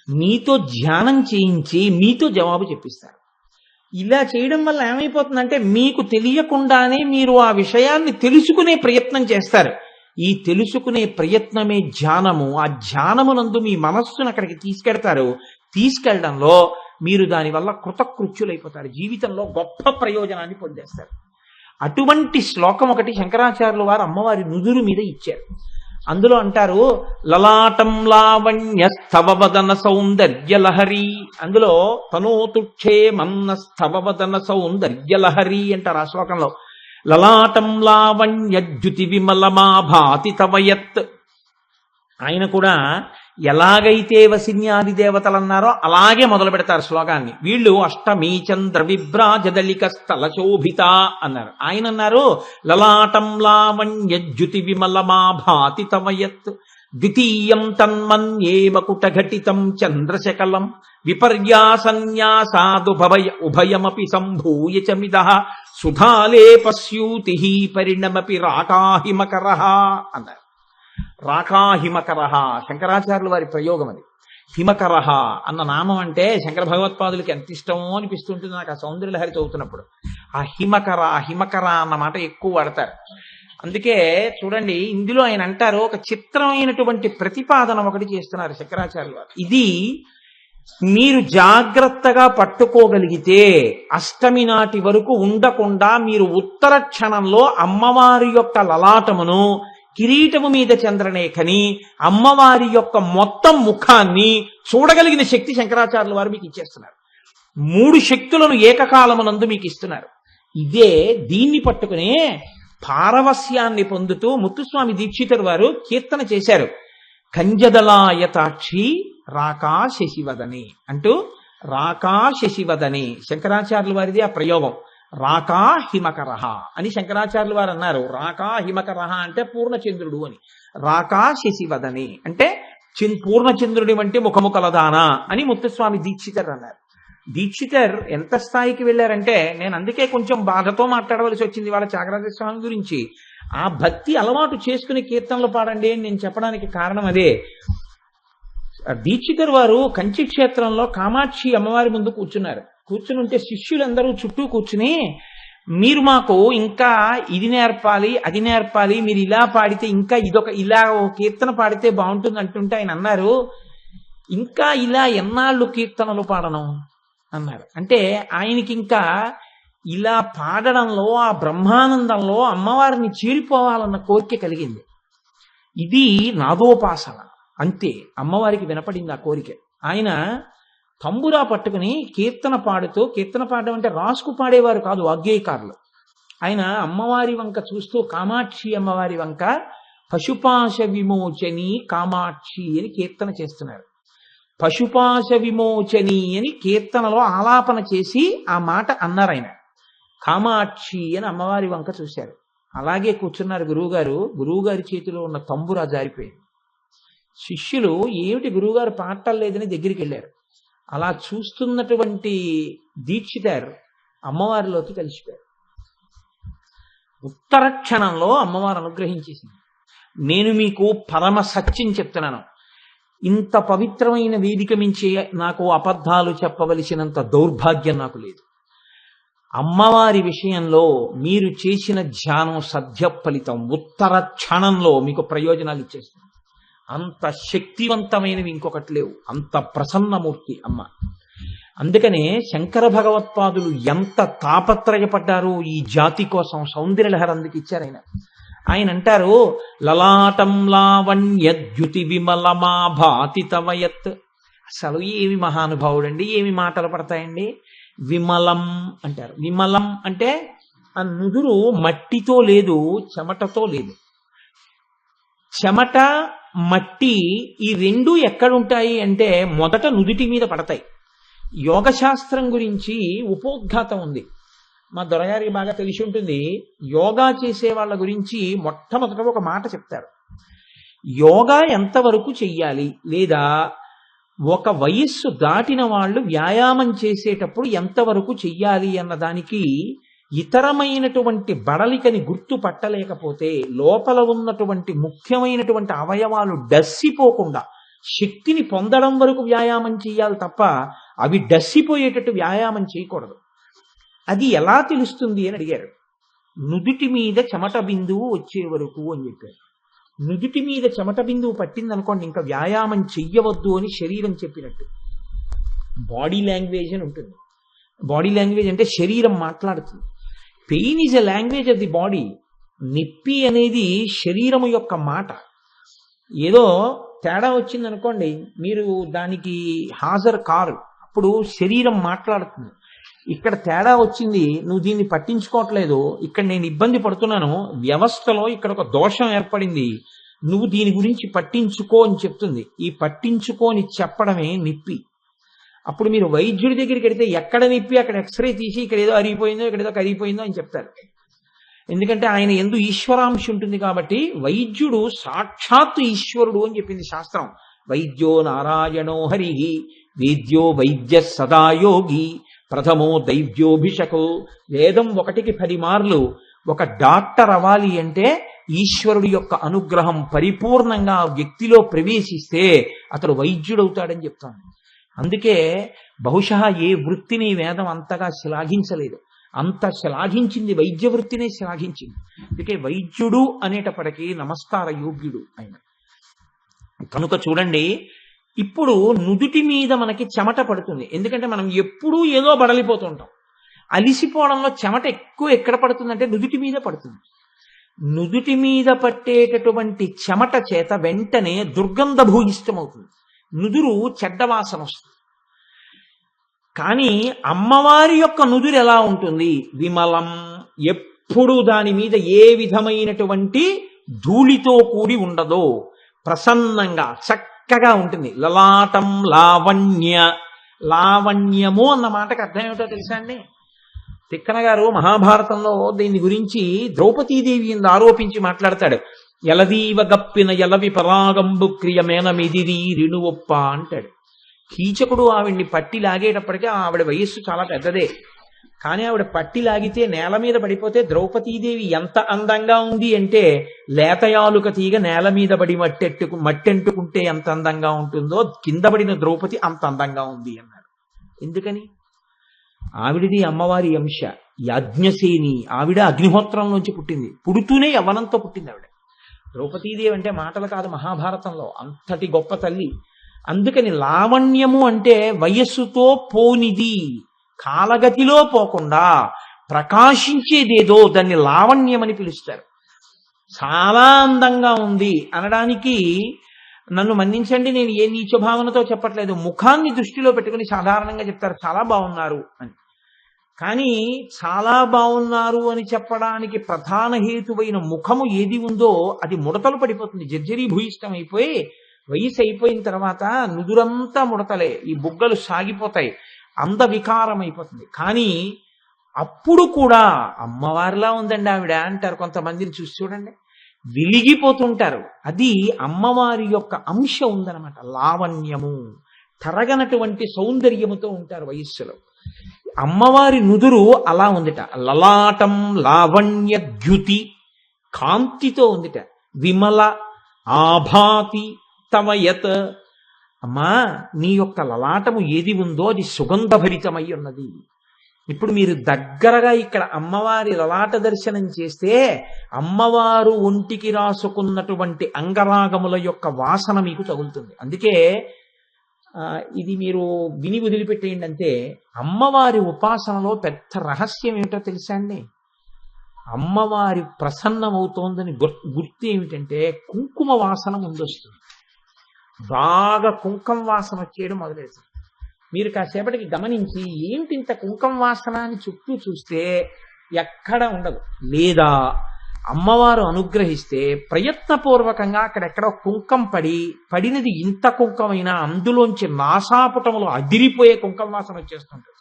మీతో ధ్యానం చేయించి మీతో జవాబు చెప్పిస్తారు. ఇలా చేయడం వల్ల ఏమైపోతుందంటే, మీకు తెలియకుండానే మీరు ఆ విషయాన్ని తెలుసుకునే ప్రయత్నం చేస్తారు. ఈ తెలుసుకునే ప్రయత్నమే ధ్యానము. ఆ ధ్యానమునందు మీ మనస్సును అక్కడికి తీసుకెళ్లడంలో మీరు దానివల్ల కృతకృత్యులైపోతారు, జీవితంలో గొప్ప ప్రయోజనాన్ని పొందేస్తారు. అటువంటి శ్లోకం ఒకటి శంకరాచార్యుల వారు అమ్మవారి నుదురు మీద ఇచ్చారు. అందులో అంటారు, లలాటం లావణ్య స్థవవదన సౌందర్యలహరి. అందులో తనోతుక్షేమన్న స్థవవదన సౌందర్యలహరి అంటారు ఆ శ్లోకంలో. లలాటం లావణ్య ద్యుతి విమలమా భాతి తవయత్. ఆయన కూడా ఎలాగైతే వసిన్యాది దేవతలు అన్నారో అలాగే మొదలు పెడతారు శ్లోకాన్ని. వీళ్ళు అష్టమీ చంద్ర విభ్రాజదళిక స్థల శోభిత అన్నారు. ఆయన అన్నారు లలాటం లావణ్యజ్యుతి విమలమా భాతి తవయత్ ద్వితీయం తన్మన్యే మకుటఘటితం చంద్రశకలం విపర్యాసన్యాసాదుభయ ఉభయమపి సంభూయ చ మిదః సుధాలేపస్యూతి పరిణమపి రాకాహిమకరః అన్నారు. రాకాహిమకరః శంకరాచార్యుల వారి ప్రయోగం అది. హిమకరః అన్న నామం అంటే శంకర భగవత్పాదులకి ఎంత ఇష్టమో అనిపిస్తుంటుంది నాకు ఆ సౌందర్యలహరి చదువుతున్నప్పుడు. ఆ హిమకర హిమకర అన్న మాట ఎక్కువ వాడతారు. అందుకే చూడండి, ఇందులో ఆయన అంటారు, ఒక చిత్రమైనటువంటి ప్రతిపాదన ఒకటి చేస్తున్నారు శంకరాచార్యుల వారు. ఇది మీరు జాగ్రత్తగా పట్టుకోగలిగితే అష్టమి నాటి వరకు ఉండకుండా మీరు ఉత్తర క్షణంలో అమ్మవారి యొక్క లలాటమును, కిరీటము మీద చంద్రనేఖని, అమ్మవారి యొక్క మొత్తం ముఖాన్ని చూడగలిగిన శక్తి శంకరాచార్యుల వారు మీకు ఇచ్చేస్తున్నారు. 3 శక్తులను ఏకకాలమునందు మీకు ఇస్తున్నారు. దీన్ని పట్టుకునే పారవస్యాన్ని పొందుతూ ముత్తుస్వామి దీక్షితుల వారు కీర్తన చేశారు. కంజదలాయతాక్షి రాకా శశివదనే అంటూ, రాకా శశివదనే శంకరాచార్యుల వారిది ఆ ప్రయోగం. రాకా హిమకరః అని శంకరాచార్యుల వారు అన్నారు. రాకా హిమకరః అంటే పూర్ణచంద్రుడు అని. రాకా శశివదనే అంటే పూర్ణచంద్రుడి వంటి ముఖము కలదానా అని ముత్తుస్వామి దీక్షితర్ అన్నారు. దీక్షితర్ ఎంత స్థాయికి వెళ్ళారంటే, నేను అందుకే కొంచెం బాధతో మాట్లాడవలసి వచ్చింది వాళ్ళ త్యాగరాజ స్వామి గురించి. ఆ భక్తి అలవాటు చేసుకుని కీర్తనలు పాడండి అని నేను చెప్పడానికి కారణం అదే. దీక్షితర్ వారు కంచి క్షేత్రంలో కామాక్షి అమ్మవారి ముందు కూర్చున్నారు. కూర్చుని ఉంటే శిష్యులందరూ చుట్టూ కూర్చుని, మీరు మాకు ఇంకా ఇది నేర్పాలి అది నేర్పాలి, మీరు ఇలా పాడితే ఇంకా ఇలా కీర్తన పాడితే బాగుంటుంది అంటుంటే ఆయన అన్నారు, ఇంకా ఇలా ఎన్నాళ్ళు కీర్తనలు పాడను అన్నారు. అంటే ఆయనకి ఇంకా ఇలా పాడడంలో, ఆ బ్రహ్మానందంలో అమ్మవారిని చేరిపోవాలన్న కోరిక కలిగింది. ఇది నాదోపాసన అంతే. అమ్మవారికి వినపడింది ఆ కోరిక. ఆయన తంబురా పట్టుకుని కీర్తన పాడుతూ, కీర్తన పాడడం అంటే రాసుకు పాడేవారు కాదు వాగ్గేయకారులు. ఆయన అమ్మవారి వంక చూస్తూ కామాక్షి అమ్మవారి వంక పశుపాశ విమోచని కామాక్షి అని కీర్తన చేస్తున్నారు. పశుపాశ విమోచని అని కీర్తనలో ఆలాపన చేసి ఆ మాట అన్నారు ఆయన. కామాక్షి అని అమ్మవారి వంక చూశారు. అలాగే కూర్చున్నారు గురువుగారు. గురువుగారి చేతిలో ఉన్న తంబురా జారిపోయింది. శిష్యులు ఏమిటి గురువుగారు పాడటం లేదని దగ్గరికి వెళ్ళారు. అలా చూస్తున్నటువంటి దీక్షితర్ అమ్మవారిలోకి కలిసిపోయారు. ఉత్తర క్షణంలో అమ్మవారు అనుగ్రహించేసింది. నేను మీకు పరమ సత్యం చెప్తున్నాను, ఇంత పవిత్రమైన వేదిక మించి నాకు అబద్ధాలు చెప్పవలసినంత దౌర్భాగ్యం నాకు లేదు. అమ్మవారి విషయంలో మీరు చేసిన ధ్యానం సద్య ఫలితం ఉత్తర క్షణంలో మీకు ప్రయోజనాలు ఇచ్చేస్తుంది. అంత శక్తివంతమైనవి ఇంకొకటి లేవు. అంత ప్రసన్నమూర్తి అమ్మ. అందుకనే శంకర భగవత్పాదులు ఎంత తాపత్రయపడ్డారు ఈ జాతి కోసం. సౌందర్యలహరి అందుకు ఇచ్చారు ఆయన. ఆయన అంటారు, లలాటం లావణ్యద్యుతి విమలమా భాతి తవయత్. అసలు ఏమి మహానుభావుడండి, ఏమి మాటలు పడతాయండి. విమలం అంటారు. విమలం అంటే ఆ నుదురు మట్టితో లేదు, చెమటతో లేదు. చెమట మట్టి ఈ రెండు ఎక్కడుంటాయి అంటే మొదట నుదుటి మీద పడతాయి. యోగశాస్త్రం గురించి ఉపోద్ఘాతం ఉంది. మా దొరగారికి బాగా తెలిసి ఉంటుంది. యోగా చేసే వాళ్ళ గురించి మొట్టమొదట ఒక మాట చెప్తారు. యోగా ఎంతవరకు చెయ్యాలి, లేదా ఒక వయస్సు దాటిన వాళ్ళు వ్యాయామం చేసేటప్పుడు ఎంతవరకు చెయ్యాలి అన్న దానికి ఇతరమైనటువంటి బడలికని గుర్తుపట్టలేకపోతే లోపల ఉన్నటువంటి ముఖ్యమైనటువంటి అవయవాలు డస్సిపోకుండా శక్తిని పొందడం వరకు వ్యాయామం చేయాలి తప్ప అవి డస్సిపోయేటట్టు వ్యాయామం చేయకూడదు. అది ఎలా తెలుస్తుంది అని అడిగారు. నుదుటి మీద చెమట బిందువు వచ్చే వరకు అని చెప్పారు. నుదుటి మీద చెమట బిందువు పట్టిందనుకోండి ఇంకా వ్యాయామం చెయ్యవద్దు అని శరీరం చెప్పినట్టు. బాడీ లాంగ్వేజ్ అని ఉంటుంది. బాడీ లాంగ్వేజ్ అంటే శరీరం మాట్లాడుతుంది. Pain is a language of the body. నొప్పి అనేది శరీరము యొక్క మాట. ఏదో తేడా వచ్చిందనుకోండి, మీరు దానికి హాజరు కారు, అప్పుడు శరీరం మాట్లాడుతుంది. ఇక్కడ తేడా వచ్చింది, నువ్వు దీన్ని పట్టించుకోవట్లేదు, ఇక్కడ నేను ఇబ్బంది పడుతున్నాను, వ్యవస్థలో ఇక్కడ ఒక దోషం ఏర్పడింది, నువ్వు దీని గురించి పట్టించుకో అని చెప్తుంది. ఈ పట్టించుకోని చెప్పడమే నిప్పి. అప్పుడు మీరు వైద్యుడి దగ్గరికి వెడితే ఎక్కడ నిప్పి అక్కడ ఎక్స్రే తీసి ఇక్కడ ఏదో అరిగిపోయిందో ఇక్కడ ఏదో కరిగిపోయిందో అని చెప్తారు. ఎందుకంటే ఆయన యందు ఈశ్వరాంశ ఉంటుంది కాబట్టి. వైద్యుడు సాక్షాత్తు ఈశ్వరుడు అని చెప్పింది శాస్త్రం. వైద్యో నారాయణో హరి వేద్యో వైద్య సదాయోగి ప్రథమో దైవ్యోభిషకో. వేదం 1కి 10 మార్లు ఒక డాక్టర్ అవ్వాలి అంటే ఈశ్వరుడి యొక్క అనుగ్రహం పరిపూర్ణంగా వ్యక్తిలో ప్రవేశిస్తే అతడు వైద్యుడవుతాడని చెప్తాను. అందుకే బహుశా ఏ వృత్తిని వేదం అంతగా శ్లాఘించలేదు. అంత శ్లాఘించింది వైద్య వృత్తినే శ్లాఘించింది. అందుకే వైద్యుడు అనేటప్పటికీ నమస్కార యోగ్యుడు ఆయన. కనుక చూడండి, ఇప్పుడు నుదుటి మీద మనకి చెమట పడుతుంది. ఎందుకంటే మనం ఎప్పుడూ ఏదో బడలిపోతుంటాం. అలిసిపోవడంలో చెమట ఎక్కువ ఎక్కడ పడుతుందంటే నుదుటి మీద పడుతుంది. నుదుటి మీద పట్టేటటువంటి చెమట చేత వెంటనే దుర్గంధ భూయిష్టమవుతుంది. నుదురు చెడ్డవాసన వస్తుంది. కానీ అమ్మవారి యొక్క నుదురు ఎలా ఉంటుంది? విమలం. ఎప్పుడు దాని మీద ఏ విధమైనటువంటి ధూళితో కూడి ఉండదో, ప్రసన్నంగా చక్కగా ఉంటుంది. లలాటం లావణ్య. లావణ్యము అన్న మాటకు అర్థం ఏమిటో తెలుసా అండి? తిక్కన గారు మహాభారతంలో దీని గురించి ద్రౌపదీదేవి ఆరోపించి మాట్లాడతాడు. ఎలదీవ గప్పిన ఎలవి పరాగంబు క్రియమేన మెదిరి రిణువొప్ప అంటాడు. కీచకుడు ఆవిడ్ని పట్టి లాగేటప్పటికీ ఆవిడ వయస్సు చాలా పెద్దదే. కానీ ఆవిడ పట్టి లాగితే నేల మీద పడిపోతే ద్రౌపదీదేవి ఎంత అందంగా ఉంది అంటే, లేతయాలుక తీగ నేల మీద పడి మట్టెంటుకుంటే ఎంత అందంగా ఉంటుందో కింద పడిన ద్రౌపది అంత అందంగా ఉంది అన్నాడు. ఎందుకని? ఆవిడిది అమ్మవారి అంశ. యాజ్ఞసేని ఆవిడ అగ్నిహోత్రంలోంచి పుట్టింది. పుడుతూనే యవ్వనంతో పుట్టింది ఆవిడ. ద్రౌపదీదేవి అంటే మాటలు కాదు మహాభారతంలో, అంతటి గొప్ప తల్లి. అందుకని లావణ్యము అంటే వయస్సుతో పోనిది, కాలగతిలో పోకుండా ప్రకాశించేదేదో దాన్ని లావణ్యమని పిలుస్తారు. చాలా అందంగా ఉంది అనడానికి, నన్ను మన్నించండి, నేను ఏ నీచ భావనతో చెప్పట్లేదు, ముఖాన్ని దృష్టిలో పెట్టుకుని సాధారణంగా చెప్తారు చాలా బాగున్నారు అని. కానీ చాలా బాగున్నారు అని చెప్పడానికి ప్రధాన హేతువైన ముఖము ఏది ఉందో అది ముడతలు పడిపోతుంది, జర్జరీ భూయిష్టం అయిపోయి వయసు అయిపోయిన తర్వాత నుదురంతా ముడతలే, ఈ బుగ్గలు సాగిపోతాయి, అందవికారం అయిపోతుంది. కానీ అప్పుడు కూడా అమ్మవారిలా ఉందండి ఆవిడ అంటారు. కొంతమందిని చూసి చూడండి, వెలిగిపోతుంటారు. అది అమ్మవారి యొక్క అంశ ఉందన్నమాట. లావణ్యము, తరగనటువంటి సౌందర్యముతో ఉంటారు వయస్సులో. అమ్మవారి నుదురు అలా ఉందిట. లలాటం లావణ్య ద్యుతి, కాంతితో ఉందిట. విమల ఆభాతి తవయత్. అమ్మా, నీ యొక్క లలాటము ఏది ఉందో అది సుగంధభరితమై ఉన్నది. ఇప్పుడు మీరు దగ్గరగా ఇక్కడ అమ్మవారి లలాట దర్శనం చేస్తే అమ్మవారు ఒంటికి రాసుకున్నటువంటి అంగరాగముల యొక్క వాసన మీకు తగులుతుంది. అందుకే ఇది మీరు విని వదిలిపెట్టేయండి. అంటే అమ్మవారి ఉపాసనలో పెద్ద రహస్యం ఏమిటో తెలుసా అండి? అమ్మవారి ప్రసన్నమవుతోందని గుర్తు ఏమిటంటే కుంకుమ వాసన ముందొస్తుంది. బాగా కుంకుమ వాసన వచ్చేయడం మొదలవుతుంది. మీరు కాసేపటికి గమనించి ఏంటి ఇంత కుంకుమ వాసన అని చుట్టూ చూస్తే ఎక్కడ ఉండదు. లేదా అమ్మవారు అనుగ్రహిస్తే ప్రయత్నపూర్వకంగా అక్కడెక్కడో కుంకం పడినది ఇంత కుంకమైనా అందులోంచి నాసాపుటములు అదిరిపోయే కుంకం వాసన వచ్చేస్తుంటుంది.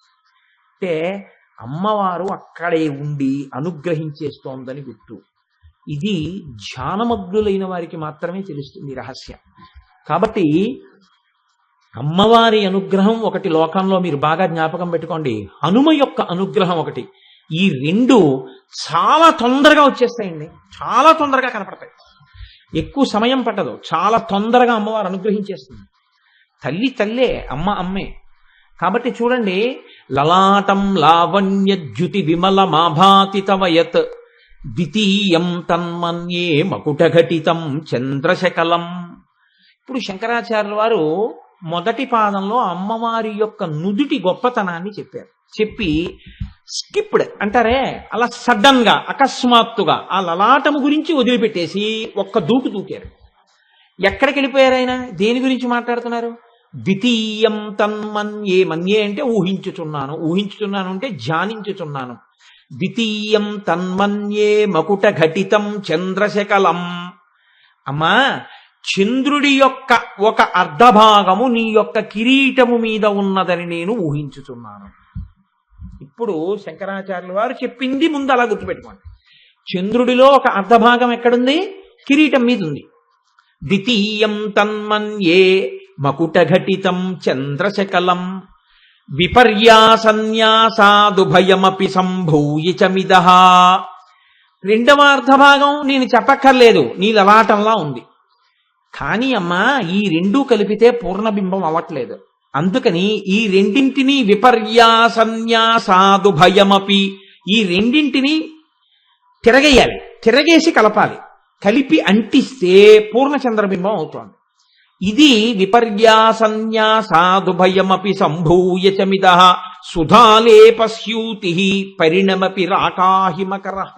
అంటే అమ్మవారు అక్కడే ఉండి అనుగ్రహించేస్తోందని గుర్తు. ఇది ధ్యానమగ్నులైన వారికి మాత్రమే తెలుస్తుంది రహస్యం. కాబట్టి అమ్మవారి అనుగ్రహం ఒకటి లోకంలో మీరు బాగా జ్ఞాపకం పెట్టుకోండి. హనుమ యొక్క అనుగ్రహం ఒకటి. ఈ రెండు చాలా తొందరగా వచ్చేస్తాయండి, చాలా తొందరగా కనపడతాయి. ఎక్కువ సమయం పట్టదు, చాలా తొందరగా అమ్మవారు అనుగ్రహించేస్తుంది. తల్లి తల్లే, అమ్మ అమ్మే. కాబట్టి చూడండి, లలాటం లావణ్య ద్యుతి విమల మాభాతి తవయత్ ద్వితీయం తన్మన్యే మకుటఘటితం చంద్రశకలం. ఇప్పుడు శంకరాచార్యుల వారు మొదటి పాదంలో అమ్మవారి యొక్క నుదుటి గొప్పతనాన్ని చెప్పారు. చెప్పి స్కిప్డ్ అంటారే, అలా సడన్ గా అకస్మాత్తుగా ఆ లలాటము గురించి వదిలిపెట్టేసి ఒక్క దూకు దూకారు. ఎక్కడికి వెళ్ళిపోయారు ఆయన? దేని గురించి మాట్లాడుతున్నారు? ద్వితీయం తన్మన్యే. మన్యే అంటే ఊహించుచున్నాను, ఊహించుచున్నాను అంటే ధ్యానించుచున్నాను. ద్వితీయం తన్మన్యే మకుట ఘటితం చంద్రశకలం. అమ్మా, చంద్రుడి యొక్క ఒక అర్ధభాగము నీ యొక్క కిరీటము మీద ఉన్నదని నేను ఊహించుతున్నాను. ఇప్పుడు శంకరాచార్యుల వారు చెప్పింది ముందు అలా గుర్తుపెట్టుకోండి. చంద్రుడిలో ఒక అర్ధభాగం ఎక్కడుంది? కిరీటం మీద ఉంది. ద్వితీయం తన్మన్యే మకుటఘటితం చంద్రశకలం విపర్యాసన్యాసాదుభయమపి సంభూయ చమిదః. రెండవ అర్ధభాగం నేను చెప్పక్కర్లేదు, నీ లలాటంలా ఉంది. కానీ అమ్మా, ఈ రెండూ కలిపితే పూర్ణబింబం అవ్వట్లేదు. అందుకని ఈ రెండింటినీ విపర్యాసన్యాసాదుభయమపి, ఈ రెండింటినీ తిరగేయాలి, తిరగేసి కలపాలి. కలిపి అంటిస్తే పూర్ణచంద్రబింబం అవుతోంది. ఇది విపర్యాసన్యాసాదుభయమపి సంభూయ చమిదః సుధాలేపస్యూతి పరిణమపి రాకాహిమకరః.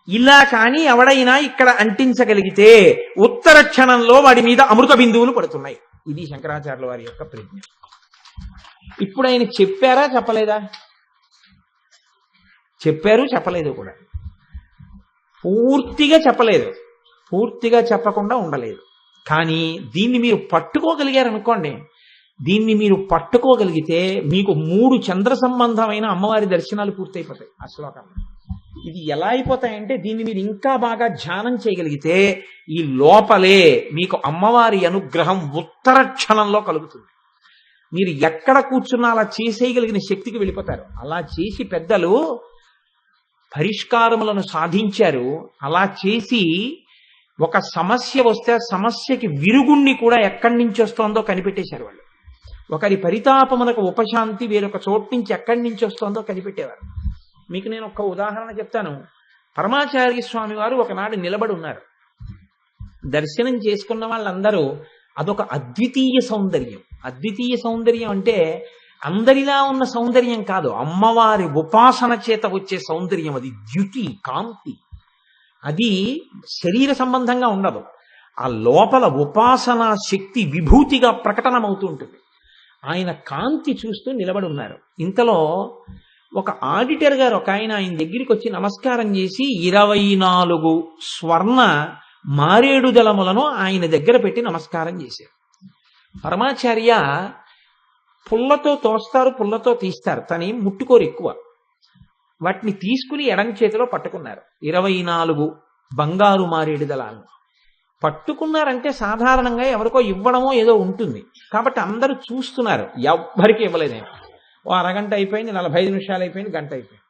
ఇలా కానీ ఎవడైనా ఇక్కడ అంటించగలిగితే ఉత్తర క్షణంలో వాడి మీద అమృత బిందువులు పడుతున్నాయి. ఇది శంకరాచార్యుల వారి యొక్క ప్రజ్ఞ. ఇప్పుడు ఆయన చెప్పారా చెప్పలేదా? చెప్పారు, చెప్పలేదు కూడా. పూర్తిగా చెప్పలేదు, పూర్తిగా చెప్పకుండా ఉండలేదు. కానీ దీన్ని మీరు పట్టుకోగలిగారనుకోండి, దీన్ని మీరు పట్టుకోగలిగితే మీకు 3 చంద్ర సంబంధమైన అమ్మవారి దర్శనాలు పూర్తయిపోతాయి ఆ శ్లోకంలో. ఇది ఎలా అయిపోతాయంటే, దీన్ని మీరు ఇంకా బాగా ధ్యానం చేయగలిగితే ఈ లోపలే మీకు అమ్మవారి అనుగ్రహం ఉత్తర క్షణంలో కలుగుతుంది. మీరు ఎక్కడ కూర్చున్నా అలా చేసేయగలిగిన శక్తికి వెళ్ళిపోతారు. అలా చేసి పెద్దలు పరిష్కారములను సాధించారు. అలా చేసి ఒక సమస్య వస్తే సమస్యకి విరుగుణ్ణి కూడా ఎక్కడి నుంచి వస్తోందో కనిపెట్టేశారు వాళ్ళు. ఒకరి పరితాపమునకు ఉపశాంతి వేరొక చోటు నుంచి ఎక్కడి నుంచి వస్తోందో కనిపెట్టేవారు. మీకు నేను ఒక ఉదాహరణ చెప్తాను. పరమాచార్య స్వామి వారు ఒకనాడు నిలబడి ఉన్నారు. దర్శనం చేసుకున్న వాళ్ళందరూ అదొక అద్వితీయ సౌందర్యం. అద్వితీయ సౌందర్యం అంటే అందరిలా ఉన్న సౌందర్యం కాదు, అమ్మవారి ఉపాసన చేత వచ్చే సౌందర్యం. అది ద్యుతి, కాంతి. అది శరీర సంబంధంగా ఉండదు. ఆ లోపల ఉపాసనా శక్తి విభూతిగా ప్రకటనమవుతూ ఉంటుంది. ఆయన కాంతి చూస్తూ నిలబడి ఉన్నారు. ఇంతలో ఒక ఆడిటర్ గారు ఒక ఆయన దగ్గరికి వచ్చి నమస్కారం చేసి 24 స్వర్ణ మారేడు దళములను ఆయన దగ్గర పెట్టి నమస్కారం చేశారు. పరమాచార్య పుల్లతో తోస్తారు, పుల్లతో తీస్తారు, తని ముట్టుకోరు ఎక్కువ. వాటిని తీసుకుని ఎడం చేతిలో పట్టుకున్నారు. 24 బంగారు మారేడు దళాలను పట్టుకున్నారంటే సాధారణంగా ఎవరికో ఇవ్వడమో ఏదో ఉంటుంది కాబట్టి అందరూ చూస్తున్నారు. ఎవ్వరికి ఇవ్వలేదేమో. ఓ అరగంట అయిపోయింది, 45 నిమిషాలు అయిపోయింది, గంట అయిపోయింది.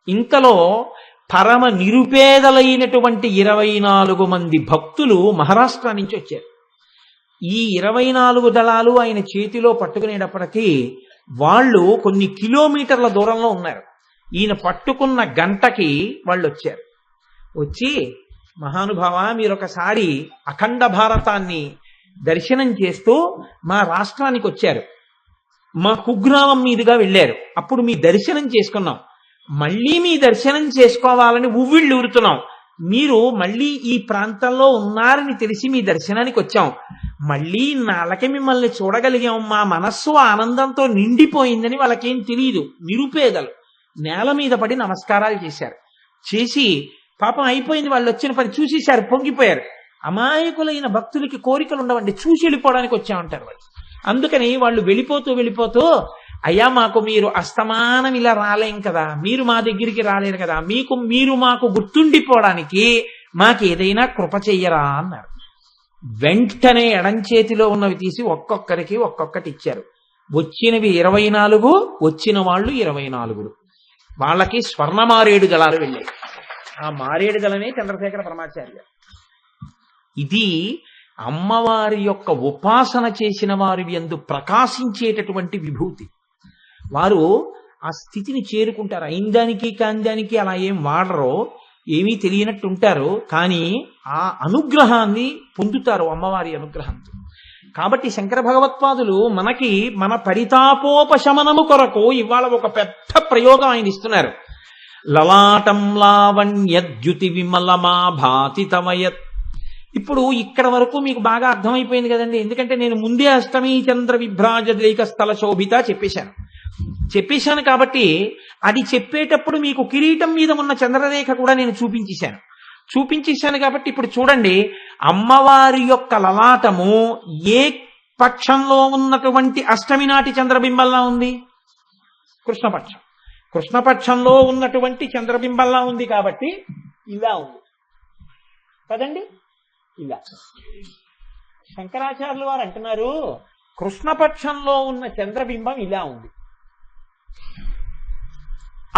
ఇంతలో పరమ నిరుపేదలైనటువంటి 24 మంది భక్తులు మహారాష్ట్ర నుంచి వచ్చారు. ఈ 24 దళాలు ఆయన చేతిలో పట్టుకునేటప్పటికీ వాళ్ళు కొన్ని కిలోమీటర్ల దూరంలో ఉన్నారు. ఈయన పట్టుకున్న గంటకి వాళ్ళు వచ్చారు. వచ్చి, మహానుభావ, మీరు ఒకసారి అఖండ భారతాన్ని దర్శనం చేస్తూ మా రాష్ట్రానికి వచ్చారు, మా కుగ్రామం మీదుగా వెళ్ళారు. అప్పుడు మీ దర్శనం చేసుకున్నాం. మళ్ళీ మీ దర్శనం చేసుకోవాలని ఉవ్విళ్ళు ఊరుతున్నాం. మీరు మళ్ళీ ఈ ప్రాంతంలో ఉన్నారని తెలిసి మీ దర్శనానికి వచ్చాం. మళ్ళీ నాళ్ళకి మిమ్మల్ని చూడగలిగాం. మా మనస్సు ఆనందంతో నిండిపోయిందని వాళ్ళకేం తెలియదు. నిరుపేదలు నేల మీద పడి నమస్కారాలు చేశారు. చేసి పాపం అయిపోయింది, వాళ్ళు వచ్చిన పని చూసేశారు, పొంగిపోయారు. అమాయకులైన భక్తులకి కోరికలు ఉండవండి, చూసి వెళ్ళిపోవడానికి వచ్చామంటారు వాళ్ళు. అందుకని వాళ్ళు వెళ్ళిపోతూ అయ్యా, మాకు మీరు అస్తమానం ఇలా రాలేం కదా, మీరు మా దగ్గరికి రాలేరు కదా, మీరు మాకు గుర్తుండిపోవడానికి మాకు ఏదైనా కృప చెయ్యరా అన్నారు. వెంటనే ఎడం చేతిలో ఉన్నవి తీసి ఒక్కొక్కరికి ఒక్కొక్కటి ఇచ్చారు. వచ్చినవి 24, వచ్చిన వాళ్ళు 24. వాళ్ళకి స్వర్ణ మారేడు దళాలు వెళ్ళాయి. ఆ మారేడు దళమే చంద్రశేఖర పరమాచార్య. ఇది అమ్మవారి యొక్క ఉపాసన చేసిన వారి యందు ప్రకాశించేటటువంటి విభూతి. వారు ఆ స్థితిని చేరుకుంటారు. అయిందానికి కాందానికి అలా ఏం వాడరో, ఏమీ తెలియనట్టు ఉంటారు, కానీ ఆ అనుగ్రహాన్ని పొందుతారు అమ్మవారి అనుగ్రహంతో. కాబట్టి శంకర భగవత్పాదులు మనకి మన పరితాపోపశమనము కొరకు ఇవాళ ఒక పెద్ద ప్రయోగం ఆయన ఇస్తున్నారు. లలాటం లావణ్యద్యుతి విమలమా భాతి తమయత్. ఇప్పుడు ఇక్కడ వరకు మీకు బాగా అర్థమైపోయింది కదండి. ఎందుకంటే నేను ముందే అష్టమీ చంద్ర విభ్రాజలేక స్థల శోభిత చెప్పేశాను కాబట్టి అది చెప్పేటప్పుడు మీకు కిరీటం మీద ఉన్న చంద్రరేఖ కూడా నేను చూపించేశాను. చూపించేశాను కాబట్టి ఇప్పుడు చూడండి, అమ్మవారి యొక్క లలాటము ఏ పక్షంలో ఉన్నటువంటి అష్టమి నాటి చంద్రబింబంలా ఉంది? కృష్ణపక్షం. కృష్ణపక్షంలో ఉన్నటువంటి చంద్రబింబంలా ఉంది కాబట్టి ఇలా ఉంది కదండి. ఇలా శంకరాచార్యులు వారు అంటున్నారు, కృష్ణపక్షంలో ఉన్న చంద్రబింబం ఇలా ఉంది.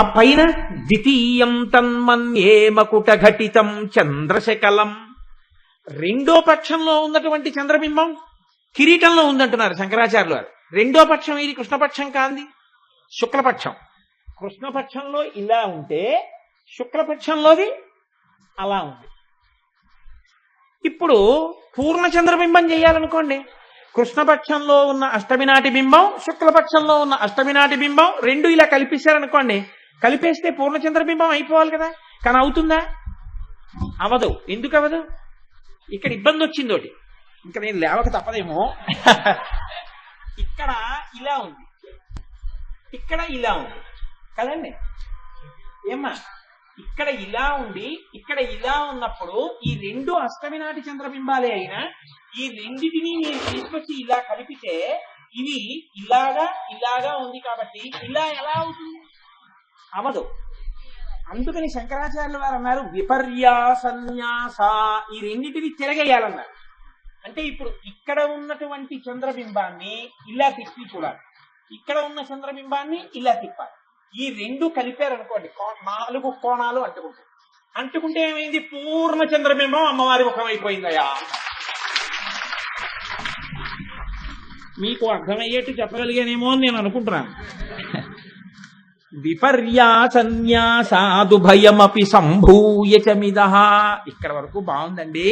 ఆ పైన ద్వితీయం తన్మన్యే మకుట ఘటితం చంద్రశకలం, రెండో పక్షంలో ఉన్నటువంటి చంద్రబింబం కిరీటంలో ఉందంటున్నారు శంకరాచార్యులు వారు. రెండో పక్షం ఇది కృష్ణపక్షం కాంది, శుక్లపక్షం. కృష్ణపక్షంలో ఇలా ఉంటే శుక్లపక్షంలోది అలా ఉంది. ఇప్పుడు పూర్ణ చంద్రబింబం చేయాలనుకోండి, కృష్ణపక్షంలో ఉన్న అష్టమి నాటి బింబం, శుక్లపక్షంలో ఉన్న అష్టమి నాటి బింబం రెండు ఇలా కలిపేశారనుకోండి, కలిపేస్తే పూర్ణ చంద్రబింబం అయిపోవాలి కదా. కానీ అవుతుందా? అవదు. ఎందుకు అవదు? ఇక్కడ ఇబ్బంది వచ్చింది ఒకటి, ఇంకా నేను లేవక తప్పదేమో. ఇక్కడ ఇలా ఉంది, ఇక్కడ ఇలా ఉంది కదండి. ఏమ్మా, ఇక్కడ ఇలా ఉండి ఇక్కడ ఇలా ఉన్నప్పుడు ఈ రెండు అష్టమి నాటి చంద్రబింబాలే అయినా ఈ రెండిటిని నేను తీసుకొచ్చి ఇలా కలిపితే ఇవి ఇలాగా ఇలాగా ఉంది కాబట్టి ఇలా ఎలా అవుతుంది? అవదు. అందుకని శంకరాచార్యుల వారు అన్నారు విపర్యాసన్యాస, ఈ రెండిటిని తిరగేయాలన్నారు. అంటే ఇప్పుడు ఇక్కడ ఉన్నటువంటి చంద్రబింబాన్ని ఇలా తిప్పి చూడాలి, ఇక్కడ ఉన్న చంద్రబింబాన్ని ఇలా తిప్పాలి. ఈ రెండు కలిపారనుకోండి, 4 కోణాలు అంటుకుంటాయి. అంటుకుంటే ఏమైంది? పూర్ణ చంద్రబింబం అమ్మవారి ముఖం అయిపోయిందయా. మీకు అర్థమయ్యేట్టు చెప్పగలిగానేమో అని నేను అనుకుంటున్నాను. విపర్యాసన్యాసాదుభయమపి సంభూయ చమిద. ఇక్కడ వరకు బాగుందండి.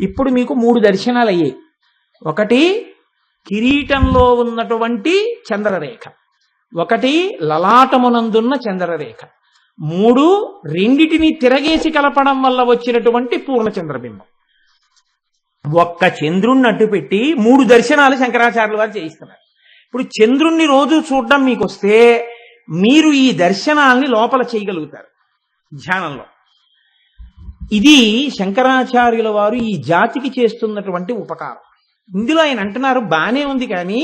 ఇప్పుడు మీకు 3 దర్శనాలు అయ్యాయి. ఒకటి కిరీటంలో ఉన్నటువంటి చంద్రరేఖ, ఒకటి లలాటమునందున్న చంద్రరేఖ, 3 రెండిటిని తిరగేసి కలపడం వల్ల వచ్చినటువంటి పూర్ణ చంద్రబింబం. ఒక్క చంద్రుణ్ణి అడ్డు పెట్టి 3 దర్శనాలు శంకరాచార్యులు వారు చేయిస్తున్నారు. ఇప్పుడు చంద్రుణ్ణి రోజు చూడడం మీకు వస్తే మీరు ఈ దర్శనాల్ని లోపల చేయగలుగుతారు ధ్యానంలో. ఇది శంకరాచార్యుల వారు ఈ జాతికి చేస్తున్నటువంటి ఉపకారం. ఇందులో ఆయన అంటున్నారు, బానే ఉంది కానీ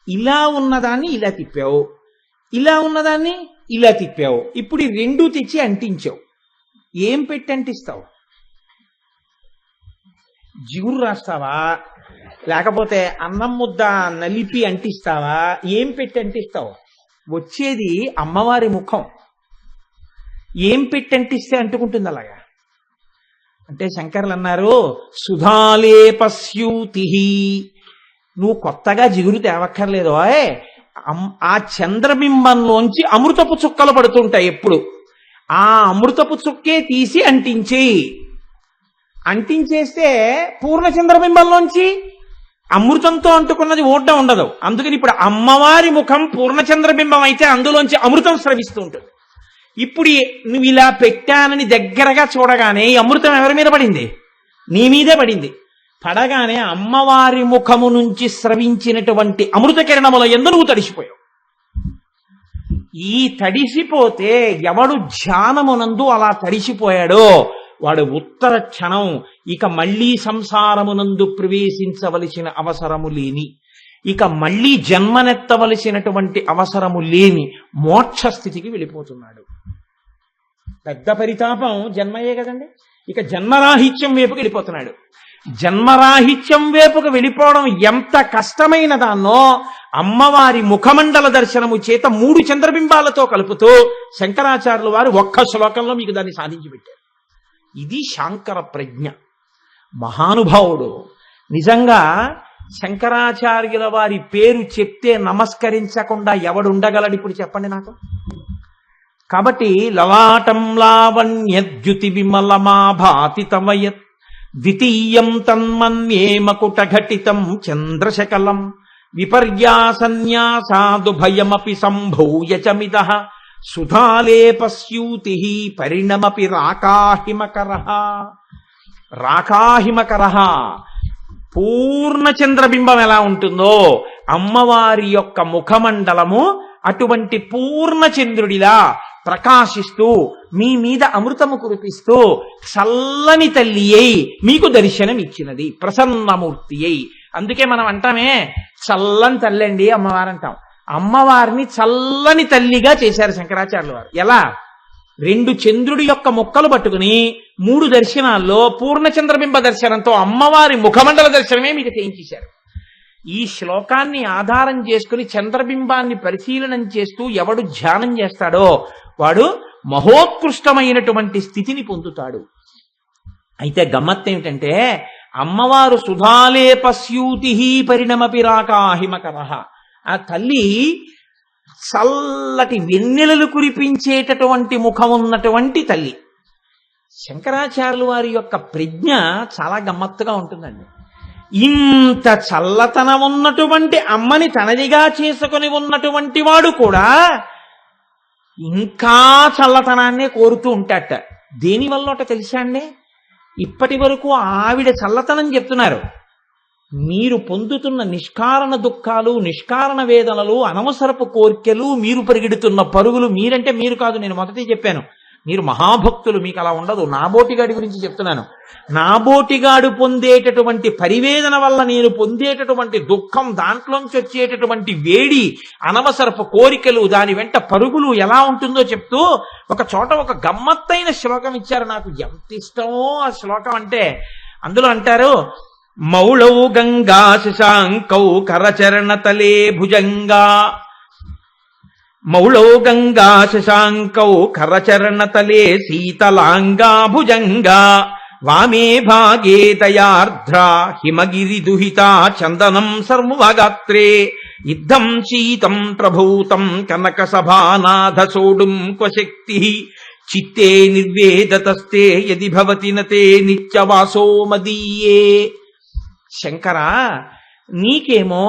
ఇలా ఉన్నదాన్ని ఇలా తిప్పావు, ఇలా ఉన్నదాన్ని ఇలా తిప్పావు, ఇప్పుడు ఈ రెండు తెచ్చి అంటించావు. ఏం పెట్టి అంటిస్తావు? జిగురు రాస్తావా, లేకపోతే అన్నం ముద్ద నలిపి అంటిస్తావా? ఏం పెట్టి అంటిస్తావు? వచ్చేది అమ్మవారి ముఖం. ఏం పెట్టి అంటిస్తే అంటుకుంటుంది అలాగా? అంటే శంకర్లు అన్నారు సుధాలేపస్యూతి, నువ్వు కొత్తగా జిగురు తేవక్కర్లేదు. ఆ చంద్రబింబంలోంచి అమృతపు చుక్కలు పడుతుంటాయి ఎప్పుడు. ఆ అమృతపు చుక్కే తీసి అంటించేస్తే పూర్ణ చంద్రబింబంలోంచి అమృతంతో అంటుకున్నది ఓడ్డం ఉండదు. అందుకని ఇప్పుడు అమ్మవారి ముఖం పూర్ణ చంద్రబింబం అయితే అందులోంచి అమృతం స్రవిస్తూ ఉంటుంది. ఇప్పుడు నువ్వు ఇలా పెట్టానని దగ్గరగా చూడగానే ఈ అమృతం ఎవరి మీద పడింది? నీ మీదే పడింది. పడగానే అమ్మవారి ముఖము నుంచి స్రవించినటువంటి అమృత కిరణముల యందు నువ్వు తడిసిపోయావు. ఈ తడిసిపోతే ఎవడు ధ్యానమునందు అలా తడిసిపోయాడో వాడు ఉత్తర క్షణం ఇక మళ్లీ సంసారమునందు ప్రవేశించవలసిన అవసరము లేని, ఇక మళ్లీ జన్మనెత్తవలసినటువంటి అవసరము లేని మోక్ష స్థితికి వెళ్ళిపోతున్నాడు. పెద్ద పరితాపం జన్మయే కదండి. ఇక జన్మరాహిత్యం వైపుకి వెళ్ళిపోతున్నాడు. జన్మరాహిత్యం వైపుకు వెళ్ళిపోవడం ఎంత కష్టమైన దాన్నో అమ్మవారి ముఖమండల దర్శనము చేత 3 చంద్రబింబాలతో కలుపుతూ శంకరాచార్యుల వారు ఒక్క శ్లోకంలో మీకు దాన్ని సాధించి పెట్టారు. ఇది శాంకర ప్రజ్ఞ. మహానుభావుడు. నిజంగా శంకరాచార్యుల వారి పేరు చెప్తే నమస్కరించకుండా ఎవడుండగలడు ఇప్పుడు చెప్పండి నాకు. కాబట్టి లలాటం లావణ్యద్యుతి విమలమాభాతి తమయత్ ద్వితీయం తన్మన్యే మకుట ఘటితం చంద్రశకలం విపర్యాసన్యాసాదుభయమపి సంభూయ చమిదః సుధాలేపస్యూతి పరిణమపి రాకాహిమకరః. పూర్ణ చంద్రబింబం ఎలా ఉంటుందో అమ్మవారి యొక్క ముఖమండలము అటువంటి పూర్ణ చంద్రుడిలా ప్రకాశిస్తూ మీ మీద అమృతము కురిపిస్తూ చల్లని తల్లి అయి మీకు దర్శనం ఇచ్చినది, ప్రసన్నమూర్తి అయి. అందుకే మనం అంటామే చల్లని తల్లి అండి అమ్మవారు అంటాం. అమ్మవారిని చల్లని తల్లిగా చేశారు శంకరాచార్యుల వారు. ఎలా? 2 చంద్రుడి యొక్క ముక్కలు పట్టుకుని 3 దర్శనాల్లో పూర్ణచంద్రబింబ దర్శనంతో అమ్మవారి ముఖమండల దర్శనమే మీకు చేయించేశారు. ఈ శ్లోకాన్ని ఆధారం చేసుకుని చంద్రబింబాన్ని పరిశీలనం చేస్తూ ఎవడు ధ్యానం చేస్తాడో వాడు మహోత్కృష్టమైనటువంటి స్థితిని పొందుతాడు. అయితే గమ్మత్తు ఏమిటంటే అమ్మవారు సుధాలేపస్యూతి పరిణమపి రాకాహిమకరః. ఆ తల్లి చల్లటి వెన్నెలలు కురిపించేటటువంటి ముఖం ఉన్నటువంటి తల్లి. శంకరాచార్యుల వారి యొక్క ప్రజ్ఞ చాలా గమ్మత్తుగా ఉంటుందండి. ఇంత చల్లతనం ఉన్నటువంటి అమ్మని తనదిగా చేసుకుని ఉన్నటువంటి వాడు కూడా ఇంకా చల్లతనాన్నే కోరుతూ ఉంటాట. దేనివల్ల తెలుసా అండి? ఇప్పటి వరకు ఆవిడ చల్లతనం చెప్తున్నారు. మీరు పొందుతున్న నిష్కారణ దుఃఖాలు, నిష్కారణ వేదనలు, అనవసరపు కోర్కెలు, మీరు పరిగెడుతున్న పరుగులు, మీరంటే మీరు కాదు, నేను మొదటి చెప్పాను, మీరు మహాభక్తులు, మీకు అలా ఉండదు. నాబోటిగాడి గురించి చెప్తున్నాను. నాబోటిగాడు పొందేటటువంటి పరివేదన వల్ల నేను పొందేటటువంటి దుఃఖం, దాంట్లోంచి వచ్చేటటువంటి వేడి, అనవసరపు కోరికలు, దాని వెంట పరుగులు ఎలా ఉంటుందో చెప్తూ ఒక చోట ఒక గమ్మత్తైన శ్లోకం ఇచ్చారు. నాకు ఎంత ఇష్టమో ఆ శ్లోకం అంటే. అందులో అంటారు, మౌళౌ గంగా శశాంకౌ కరచరణతలే భుజంగా. మౌళౌ గంగా శశాంకౌ కరచరణతలే శీతలాంగా భుజంగా. వామే భాగే దయార్ధ్ర హిమగిరి దుహితా చందనం సర్వగాత్రే. యుద్ధం శీతం ప్రభూతం కనక సభానాథ సోడుం క్వశక్తి. చిత్తే నిర్వేదతస్తే యది భవతి నతే నిత్యవాసో మదీయే. శంకర, నీకేమో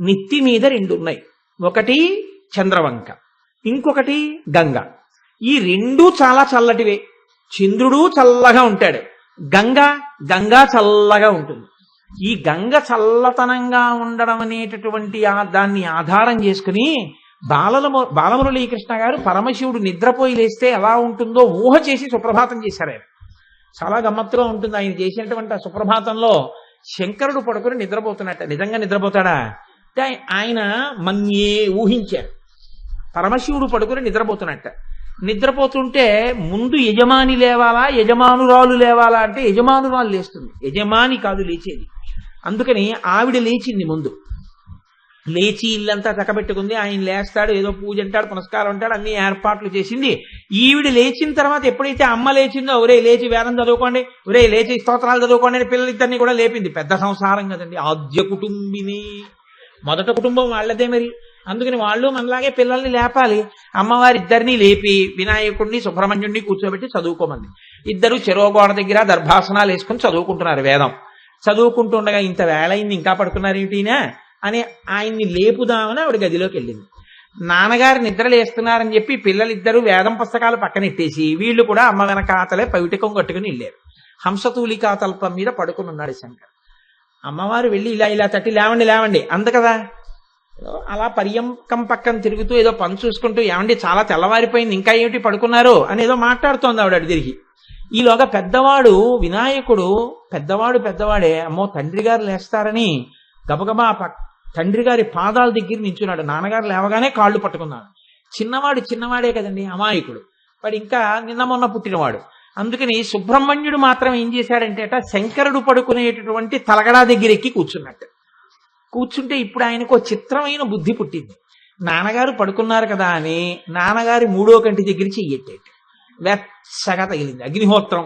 నెత్తి మీద 2 ఉన్నాయి. ఒకటి చంద్రవంక, ఇంకొకటి గంగ. ఈ 2 చాలా చల్లటివే. చంద్రుడు చల్లగా ఉంటాడు, గంగా చల్లగా ఉంటుంది. ఈ గంగ చల్లతనంగా ఉండడం అనేటటువంటి దాన్ని ఆధారం చేసుకుని బాలమురళీకృష్ణ గారు పరమశివుడు నిద్రపోయి లేస్తే ఎలా ఉంటుందో ఊహ చేసి సుప్రభాతం చేశారు ఆయన. చాలా గమ్మత్తుగా ఉంటుంది ఆయన చేసినటువంటి ఆ సుప్రభాతంలో. శంకరుడు పడుకుని నిద్రపోతున్నట్ట. నిజంగా నిద్రపోతాడా అంటే ఆయన మన్యే ఊహించారు. పరమశివుడు పడుకుని నిద్రపోతున్నట్ట. నిద్రపోతుంటే ముందు యజమాని లేవాలా, యజమానురాలు లేవాలా అంటే యజమానురాలు లేస్తుంది, యజమాని కాదు లేచేది. అందుకని ఆవిడ లేచింది ముందు. లేచి ఇల్లంతా చక్కబెట్టుకుంది. ఆయన లేస్తాడు, ఏదో పూజ అంటాడు, పునస్కారం అంటాడు, అన్ని ఏర్పాట్లు చేసింది. ఈవిడ లేచిన తర్వాత ఎప్పుడైతే అమ్మ లేచిందో, ఒరే లేచి వేదం చదువుకోండి, ఒరే లేచి స్తోత్రాలు చదువుకోండి అని పిల్లలిద్దరినీ కూడా లేపింది. పెద్ద సంసారం కదండి, ఆద్య కుటుంబిని, మొదట కుటుంబం వాళ్ళదే మరి. అందుకని వాళ్ళు మనలాగే పిల్లల్ని లేపాలి. అమ్మవారిద్దరినీ లేపి వినాయకుడిని సుబ్రహ్మణ్యుడిని కూర్చోబెట్టి చదువుకోమంది. ఇద్దరు చెరోగోడ దగ్గర దర్భాసనాలు వేసుకుని చదువుకుంటున్నారు వేదం. చదువుకుంటుండగా ఇంత వేళయింది ఇంకా పడుకున్నారు ఏమిటినా అని ఆయన్ని లేపుదామని ఆవిడ గదిలోకి వెళ్ళింది. నాన్నగారు నిద్రలేస్తున్నారని చెప్పి పిల్లలిద్దరూ వేదం పుస్తకాలు పక్కనెట్టేసి వీళ్ళు కూడా అమ్మ వెనకాతలే పవిటకం కట్టుకుని వెళ్ళారు. హంసతూలికా తల్పం మీద పడుకుని ఉన్నాడు శంకర్. అమ్మవారు వెళ్ళి ఇలా తట్టి లేవండి లేవండి అంద కదా. అలా పర్యంకం పక్కన తిరుగుతూ ఏదో పని చూసుకుంటూ, ఏమండి చాలా తెల్లవారిపోయింది ఇంకా ఏమిటి పడుకున్నారు అని ఏదో మాట్లాడుతోంది ఆవిడ అటు తిరిగి. ఈలోగా పెద్దవాడు వినాయకుడు, పెద్దవాడే అమ్మో తండ్రి గారు లేస్తారని గబగబా తండ్రి గారి పాదాల దగ్గర నించున్నాడు. నాన్నగారు లేవగానే కాళ్ళు పట్టుకున్నాడు. చిన్నవాడే కదండి, అమాయకుడు వాడు, ఇంకా నిన్న మొన్న పుట్టినవాడు. అందుకని సుబ్రహ్మణ్యుడు మాత్రం ఏం చేశాడంటే శంకరుడు పడుకునేటటువంటి తలగడా దగ్గర ఎక్కి కూర్చుంటే ఇప్పుడు ఆయనకు చిత్రమైన బుద్ధి పుట్టింది. నాన్నగారు పడుకున్నారు కదా అని నాన్నగారి 3వ కంటి దగ్గర చెయ్యెట్టాడు. వెచ్చగా తగిలింది అగ్నిహోత్రం.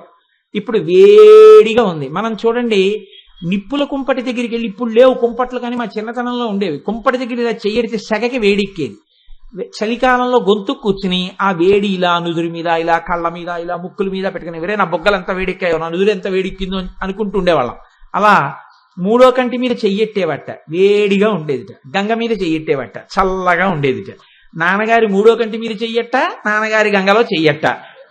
ఇప్పుడు వేడిగా ఉంది. మనం చూడండి, నిప్పుల కుంపటి దగ్గరికి వెళ్ళి, ఇప్పుడు లేవు కుంపట్లు కానీ మా చిన్నతనంలో ఉండేవి, కుంపటి దగ్గర ఇలా చెయ్యడితే సెగకి వేడెక్కేది. చలికాలంలో గొంతు కూర్చుని ఆ వేడి ఇలా నుదురు మీద, ఇలా కళ్ళ మీద, ఇలా ముక్కుల మీద పెట్టుకుని, వేరే నా బొగ్గలు ఎంత వేడెక్కాయో, నా నుదురు ఎంత వేడెక్కిందో అనుకుంటూ ఉండేవాళ్ళం. అలా 3వ కంటి మీద చెయ్యెట్టేవట, వేడిగా ఉండేదిట. గంగ మీద చెయ్యెట్టేవట, చల్లగా ఉండేదిట. నాన్నగారి 3వ కంటి మీద చెయ్యట్ట, నాన్నగారి గంగలో చెయ్యట్ట,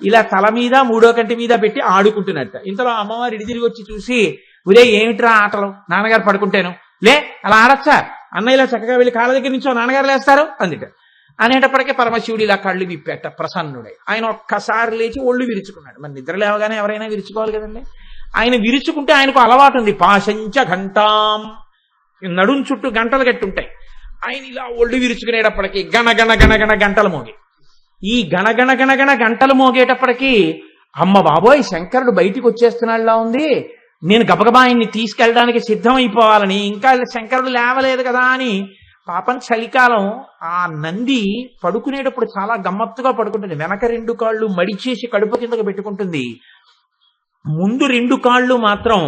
ఇలా తల మీద 3వ కంటి మీద పెట్టి ఆడుకుంటున్నట్ట. ఇంతలో అమ్మవారి ఇడి తిరిగి వచ్చి చూసి, ఉదే ఏమిట్రా ఆటలు, నాన్నగారు పడుకుంటేను లే, అలా ఆడచ్చా, అన్న ఇలా చక్కగా వెళ్ళి కాళ్ళ దగ్గర నుంచో నాన్నగారు లేస్తారు అందిట. అనేటప్పటికే పరమశివుడు ఇలా కళ్ళు విప్పేట ప్రసన్నుడై ఆయన ఒక్కసారి లేచి ఒళ్ళు విరుచుకున్నాడు. మరి నిద్ర లేవగానే ఎవరైనా విరుచుకోవాలి కదండి. ఆయన విరుచుకుంటే ఆయనకు అలవాటు ఉంది. పాశంచ ఘంటాం, నడుం చుట్టూ గంటలు కట్టుంటాయి. ఆయన ఇలా ఒళ్ళు విరుచుకునేటప్పటికీ గణగణ గణగణ గంటలు మోగి, ఈ గణగణ గణగణ గంటలు మోగేటప్పటికీ అమ్మ బాబోయ్ శంకరుడు బయటికి వచ్చేస్తున్నాడులా ఉంది, నేను గబగబా ఆయన్ని తీసుకెళ్ళడానికి సిద్ధమైపోవాలని, ఇంకా శంకరుడు లేవలేదు కదా అని. పాపం చలికాలం ఆ నంది పడుకునేటప్పుడు చాలా గమ్మత్తుగా పడుకుంటుంది. వెనక 2 కాళ్ళు మడిచేసి కడుపు కిందకు పెట్టుకుంటుంది, ముందు 2 కాళ్ళు మాత్రం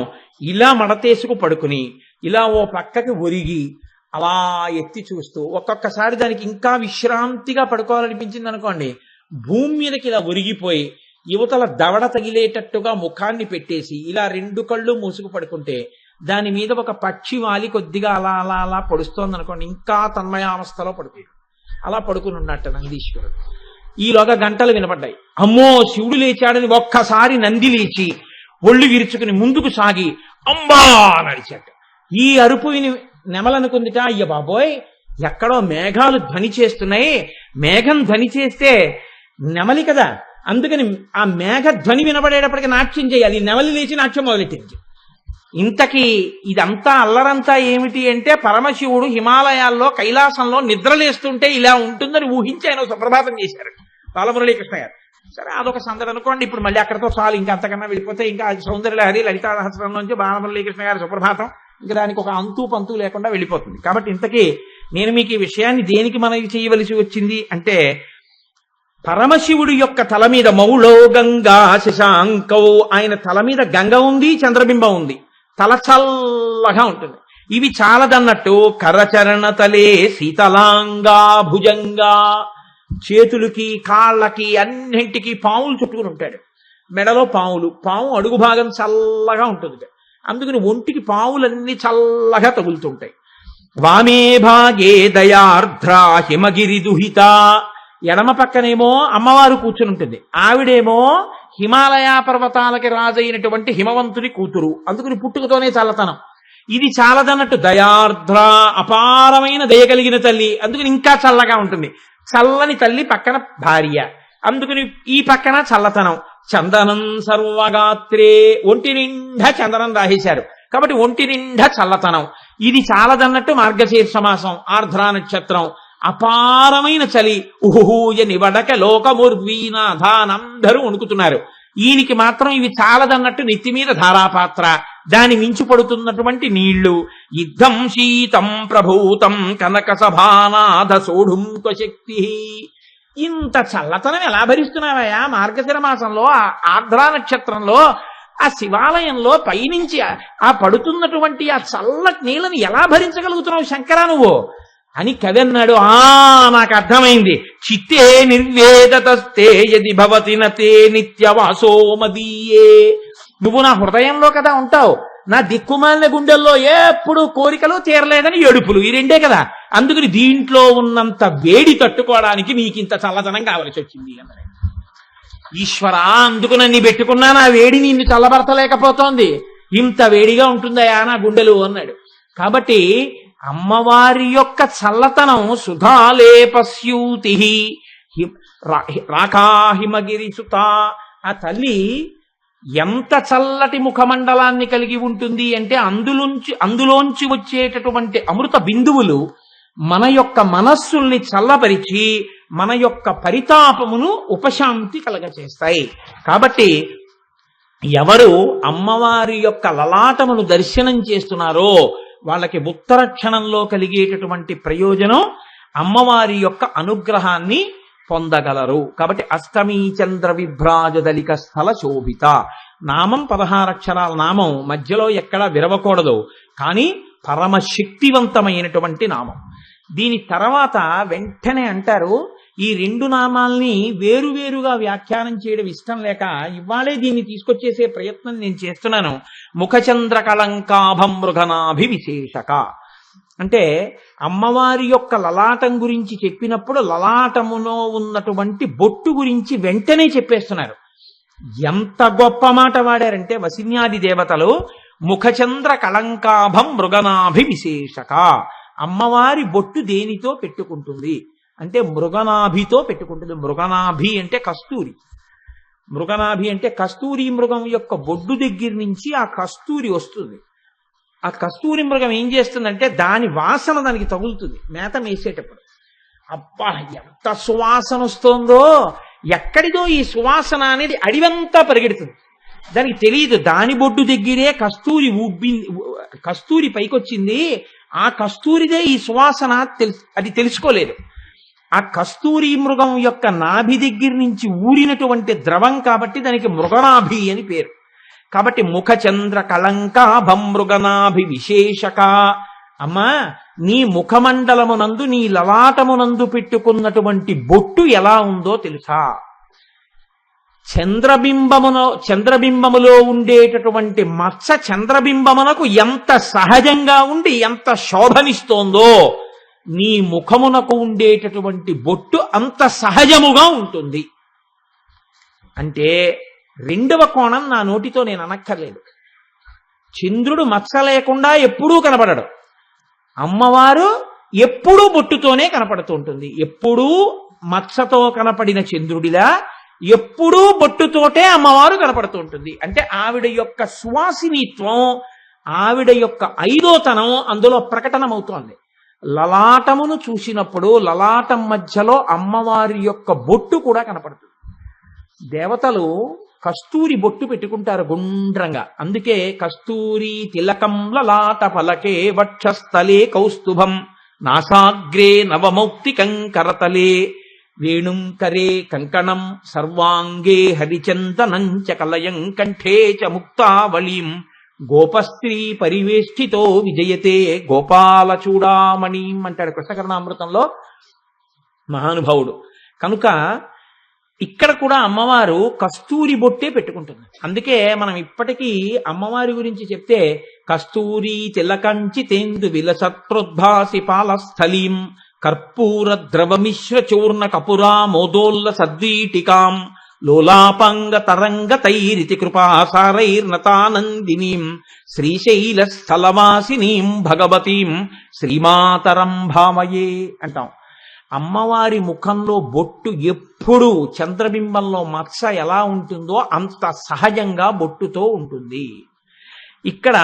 ఇలా మడతేసుకు పడుకుని ఇలా ఓ పక్కకి ఒరిగి అలా ఎత్తి చూస్తూ, ఒక్కొక్కసారి దానికి ఇంకా విశ్రాంతిగా పడుకోవాలనిపించింది అనుకోండి, భూమి మీదకి ఇలా ఒరిగిపోయి యువతల దవడ తగిలేటట్టుగా ముఖాన్ని పెట్టేసి ఇలా 2 కళ్ళు మూసుకు పడుకుంటే దాని మీద ఒక పక్షి వాలి కొద్దిగా అలా అలా అలా పడుస్తోంది అనుకోండి, ఇంకా తన్మయావస్థలో పడుకోడు. అలా పడుకుని ఉన్నట్ట నందీశ్వరుడు. ఈలోగా గంటలు వినపడ్డాయి. అమ్మో శివుడు లేచాడని ఒక్కసారి నంది లేచి ఒళ్ళు విరుచుకుని ముందుకు సాగి అంబా నడిచాట. ఈ అరుపు విని నెమలనుకుందిట, అయ్య బాబోయ్ ఎక్కడో మేఘాలు ధ్వని చేస్తున్నాయి, మేఘం ధ్వని చేస్తే నెమలి కదా, అందుకని ఆ మేఘ ధ్వని వినబడేటప్పటికి నాట్యం చేయాలి. నెమలి లేచి నాట్యం మొదలెట్టింది. ఇంతకీ ఇదంతా అల్లరంతా ఏమిటి అంటే పరమశివుడు హిమాలయాల్లో కైలాసంలో నిద్రలేస్తుంటే ఇలా ఉంటుందని ఊహించి ఆయన సుప్రభాతం చేశారు బాలమురళీకృష్ణ గారు. సరే అదొక సందడి అనుకోండి, ఇప్పుడు మళ్ళీ అక్కడితో చాలు, ఇంకా అంతకన్నా వెళ్ళిపోతే ఇంకా సౌందర్యలహరి లలితా సహస్రంలోంచి బాలమురళీకృష్ణ గారి సుప్రభాతం ఇంకా దానికి ఒక అంతు పంతు లేకుండా వెళ్ళిపోతుంది. కాబట్టి ఇంతకీ నేను మీకు ఈ విషయాన్ని దేనికి మనవి చేయవలసి వచ్చింది అంటే, పరమశివుడి యొక్క తల మీద మౌళో గంగా శశాంకౌ, ఆయన తల మీద గంగ ఉంది, చంద్రబింబం ఉంది, తల చల్లగా ఉంటుంది. ఇవి చాలదన్నట్టు కరచరణ తలే శీతలాంగా భుజంగా, చేతులకి కాళ్ళకి అన్నింటికి పాములు చుట్టుకుని ఉంటాడు. మెడలో పాము అడుగు భాగం చల్లగా ఉంటుంది, అందుకని ఒంటికి పావులన్నీ చల్లగా తగులుతుంటాయి. వామే భాగే దయార్ధ్ర హిమగిరి దుహిత, ఎడమ పక్కనేమో అమ్మవారు కూర్చుని ఉంటుంది, ఆవిడేమో హిమాలయ పర్వతాలకి రాజైనటువంటి హిమవంతుని కూతురు, అందుకని పుట్టుకతోనే చల్లతనం. ఇది చాలదన్నట్టు దయార్ద్ర అపారమైన దయ కలిగిన తల్లి, అందుకని ఇంకా చల్లగా ఉంటుంది. చల్లని తల్లి పక్కన భార్య, అందుకని ఈ పక్కన చల్లతనం. చందనం సర్వగాత్రే, ఒంటి నిండా చందనం రాసేశారు కాబట్టి ఒంటి నిండా చల్లతనం. ఇది చాలదన్నట్టు మార్గశీర్ష మాసం ఆర్ద్ర నక్షత్రం, అపారమైన చలి, ఉహూయ నివడక లోకముర్వీనాథానందరూ వణుకుతున్నారు. ఈయనకి మాత్రం ఇవి చాలదన్నట్టు నెత్తి మీద ధారాపాత్ర, దాని మించి పడుతున్నటువంటి నీళ్లు. యుద్ధం శీతం ప్రభూతం కనక సభానాథ సోఢుం శక్తి. ఇంత చల్లతనం ఎలా భరిస్తున్నావయ్యా మార్గశిర మాసంలో ఆర్ద్ర నక్షత్రంలో ఆ శివాలయంలో పైనుంచి ఆ పడుతున్నటువంటి ఆ చల్లటి నీళ్ళని ఎలా భరించగలుగుతున్నావు శంకరా నువ్వు అని కవి అన్నాడు. నాకు అర్థమైంది. చిత్తే నిర్వేదతస్తే యది భవతి నతే నిత్యవాసో మదీయే. నువ్వు నా హృదయంలో కదా ఉంటావు, నా దిక్కుమాలిన గుండెల్లో ఎప్పుడు కోరికలు తీరలేదని ఏడుపులు, ఈ రెండే కదా. అందుకని దీంట్లో ఉన్నంత వేడి తట్టుకోవడానికి నీకింత చల్లదనం కావలసి వచ్చింది అన్నాడు. ఈశ్వరా, అందుకు నన్ను పెట్టుకున్నా నా వేడి నిన్ను చల్లబరచలేకపోతోంది, ఇంత వేడిగా ఉంటుందయా నా గుండెలు అన్నాడు. కాబట్టి అమ్మవారి యొక్క చల్లతనం సుధాలేపస్యూతి రాకాహిమగిరి సుత. ఆ తల్లి ఎంత చల్లటి ముఖమండలాన్ని కలిగి ఉంటుంది అంటే అందులోంచి వచ్చేటటువంటి అమృత బిందువులు మన యొక్క మనస్సుల్ని చల్లపరిచి మన యొక్క పరితాపమును ఉపశాంతి కలగచేస్తాయి. కాబట్టి ఎవరు అమ్మవారి యొక్క లలాటమును దర్శనం చేస్తున్నారో వాళ్ళకి ఉత్తర క్షణంలో కలిగేటటువంటి ప్రయోజనం అమ్మవారి యొక్క అనుగ్రహాన్ని పొందగలరు. కాబట్టి అష్టమీ చంద్ర విభ్రాజదలిక స్థల శోభిత నామం 16 అక్షరాల నామం, మధ్యలో ఎక్కడా విరవకూడదు, కానీ పరమశక్తివంతమైనటువంటి నామం. దీని తర్వాత వెంటనే అంటారు, ఈ 2 నామాల్ని వేరువేరుగా వ్యాఖ్యానం చేయడం ఇష్టం లేక ఇవాళే దీన్ని తీసుకొచ్చేసే ప్రయత్నం నేను చేస్తున్నాను. ముఖచంద్ర కళంకాభం మృగనాభి విశేషక అంటే అమ్మవారి యొక్క లలాటం గురించి చెప్పినప్పుడు లలాటములో ఉన్నటువంటి బొట్టు గురించి వెంటనే చెప్పేస్తున్నారు. ఎంత గొప్ప మాట వాడారంటే వసిన్యాది దేవతలు ముఖచంద్ర కళంకాభం మృగనాభి విశేషక, అమ్మవారి బొట్టు దేనితో పెట్టుకుంటుంది, అంటే మృగనాభితో పెట్టుకుంటుంది. మృగనాభి అంటే కస్తూరి. మృగనాభి అంటే కస్తూరి మృగం యొక్క బొడ్డు దగ్గర నుంచి ఆ కస్తూరి వస్తుంది. ఆ కస్తూరి మృగం ఏం చేస్తుందంటే దాని వాసన దానికి తగులుతుంది మేత మేసేటప్పుడు. అబ్బా ఎంత సువాసన వస్తుందో, ఎక్కడిదో ఈ సువాసన అనేది అడివంతా పరిగెడుతుంది. దానికి తెలియదు దాని బొడ్డు దగ్గరే కస్తూరి పైకొచ్చింది, ఆ కస్తూరిదే ఈ సువాసన అది తెలుసుకోలేదు. ఆ కస్తూరి మృగం యొక్క నాభి దగ్గర నుంచి ఊరినటువంటి ద్రవం కాబట్టి దానికి మృగనాభి అని పేరు. కాబట్టి ముఖచంద్ర కళంకాభం మృగనాభి విశేషక. అమ్మా, నీ ముఖమండలమునందు నీ లలాటమునందు పెట్టుకున్నటువంటి బొట్టు ఎలా ఉందో తెలుసా? చంద్రబింబములో ఉండేటటువంటి మత్స చంద్రబింబమునకు ఎంత సహజంగా ఉండి ఎంత శోభనిస్తోందో నీ ముఖమునకు ఉండేటటువంటి బొట్టు అంత సహజముగా ఉంటుంది. అంటే రెండవ కోణం నా నోటితో నేను అనక్కర్లేదు. చంద్రుడు మత్స లేకుండా ఎప్పుడూ కనపడడు, అమ్మవారు ఎప్పుడూ బొట్టుతోనే కనపడుతూ ఉంటుంది. ఎప్పుడూ మత్సతో కనపడిన చంద్రుడిలా ఎప్పుడూ బొట్టుతోటే అమ్మవారు కనపడుతూ ఉంటుంది. అంటే ఆవిడ యొక్క సువాసినిత్వం, ఆవిడ యొక్క ఐదోతనం అందులో ప్రకటనమవుతోంది. లలాటమును చూసినప్పుడు లలాటం మధ్యలో అమ్మవారి యొక్క బొట్టు కూడా కనపడుతుంది. దేవతలు కస్తూరి బొట్టు పెట్టుకుంటారు గుండ్రంగా. అందుకే కస్తూరి తిలకం లలాట ఫలకే వక్షస్థలే కౌస్తుభం నాసాగ్రే నవమౌక్తికం కరతలే వేణుం కరే కంకణం సర్వాంగే హరిచందనం చ కలయం కంఠే చ ముక్తావళీం గోపస్త్రీ పరివేష్టితో విజయతే గోపాల చూడామణి అంటాడు కృష్ణకర్ణామృతంలో మహానుభావుడు. కనుక ఇక్కడ కూడా అమ్మవారు కస్తూరి బొట్టే పెట్టుకుంటుంది. అందుకే మనం ఇప్పటికీ అమ్మవారి గురించి చెప్తే కస్తూరి తిలకంచి తేందు విలసత్రోద్భాసి పాలస్థలీం కర్పూర ద్రవమిశ్ర చూర్ణ కపురా మోదోల్ల సద్వీటికాం లోలాపాంగ తరంగ తైరితి కృపాసారైర్నతానందినీం శ్రీశైల స్థలవాసినీం భగవతీం శ్రీమాతరం భామయే అంటాం. అమ్మవారి ముఖంలో బొట్టు ఎప్పుడూ చంద్రబింబంలో మత్స ఎలా ఉంటుందో అంత సహజంగా బొట్టుతో ఉంటుంది. ఇక్కడ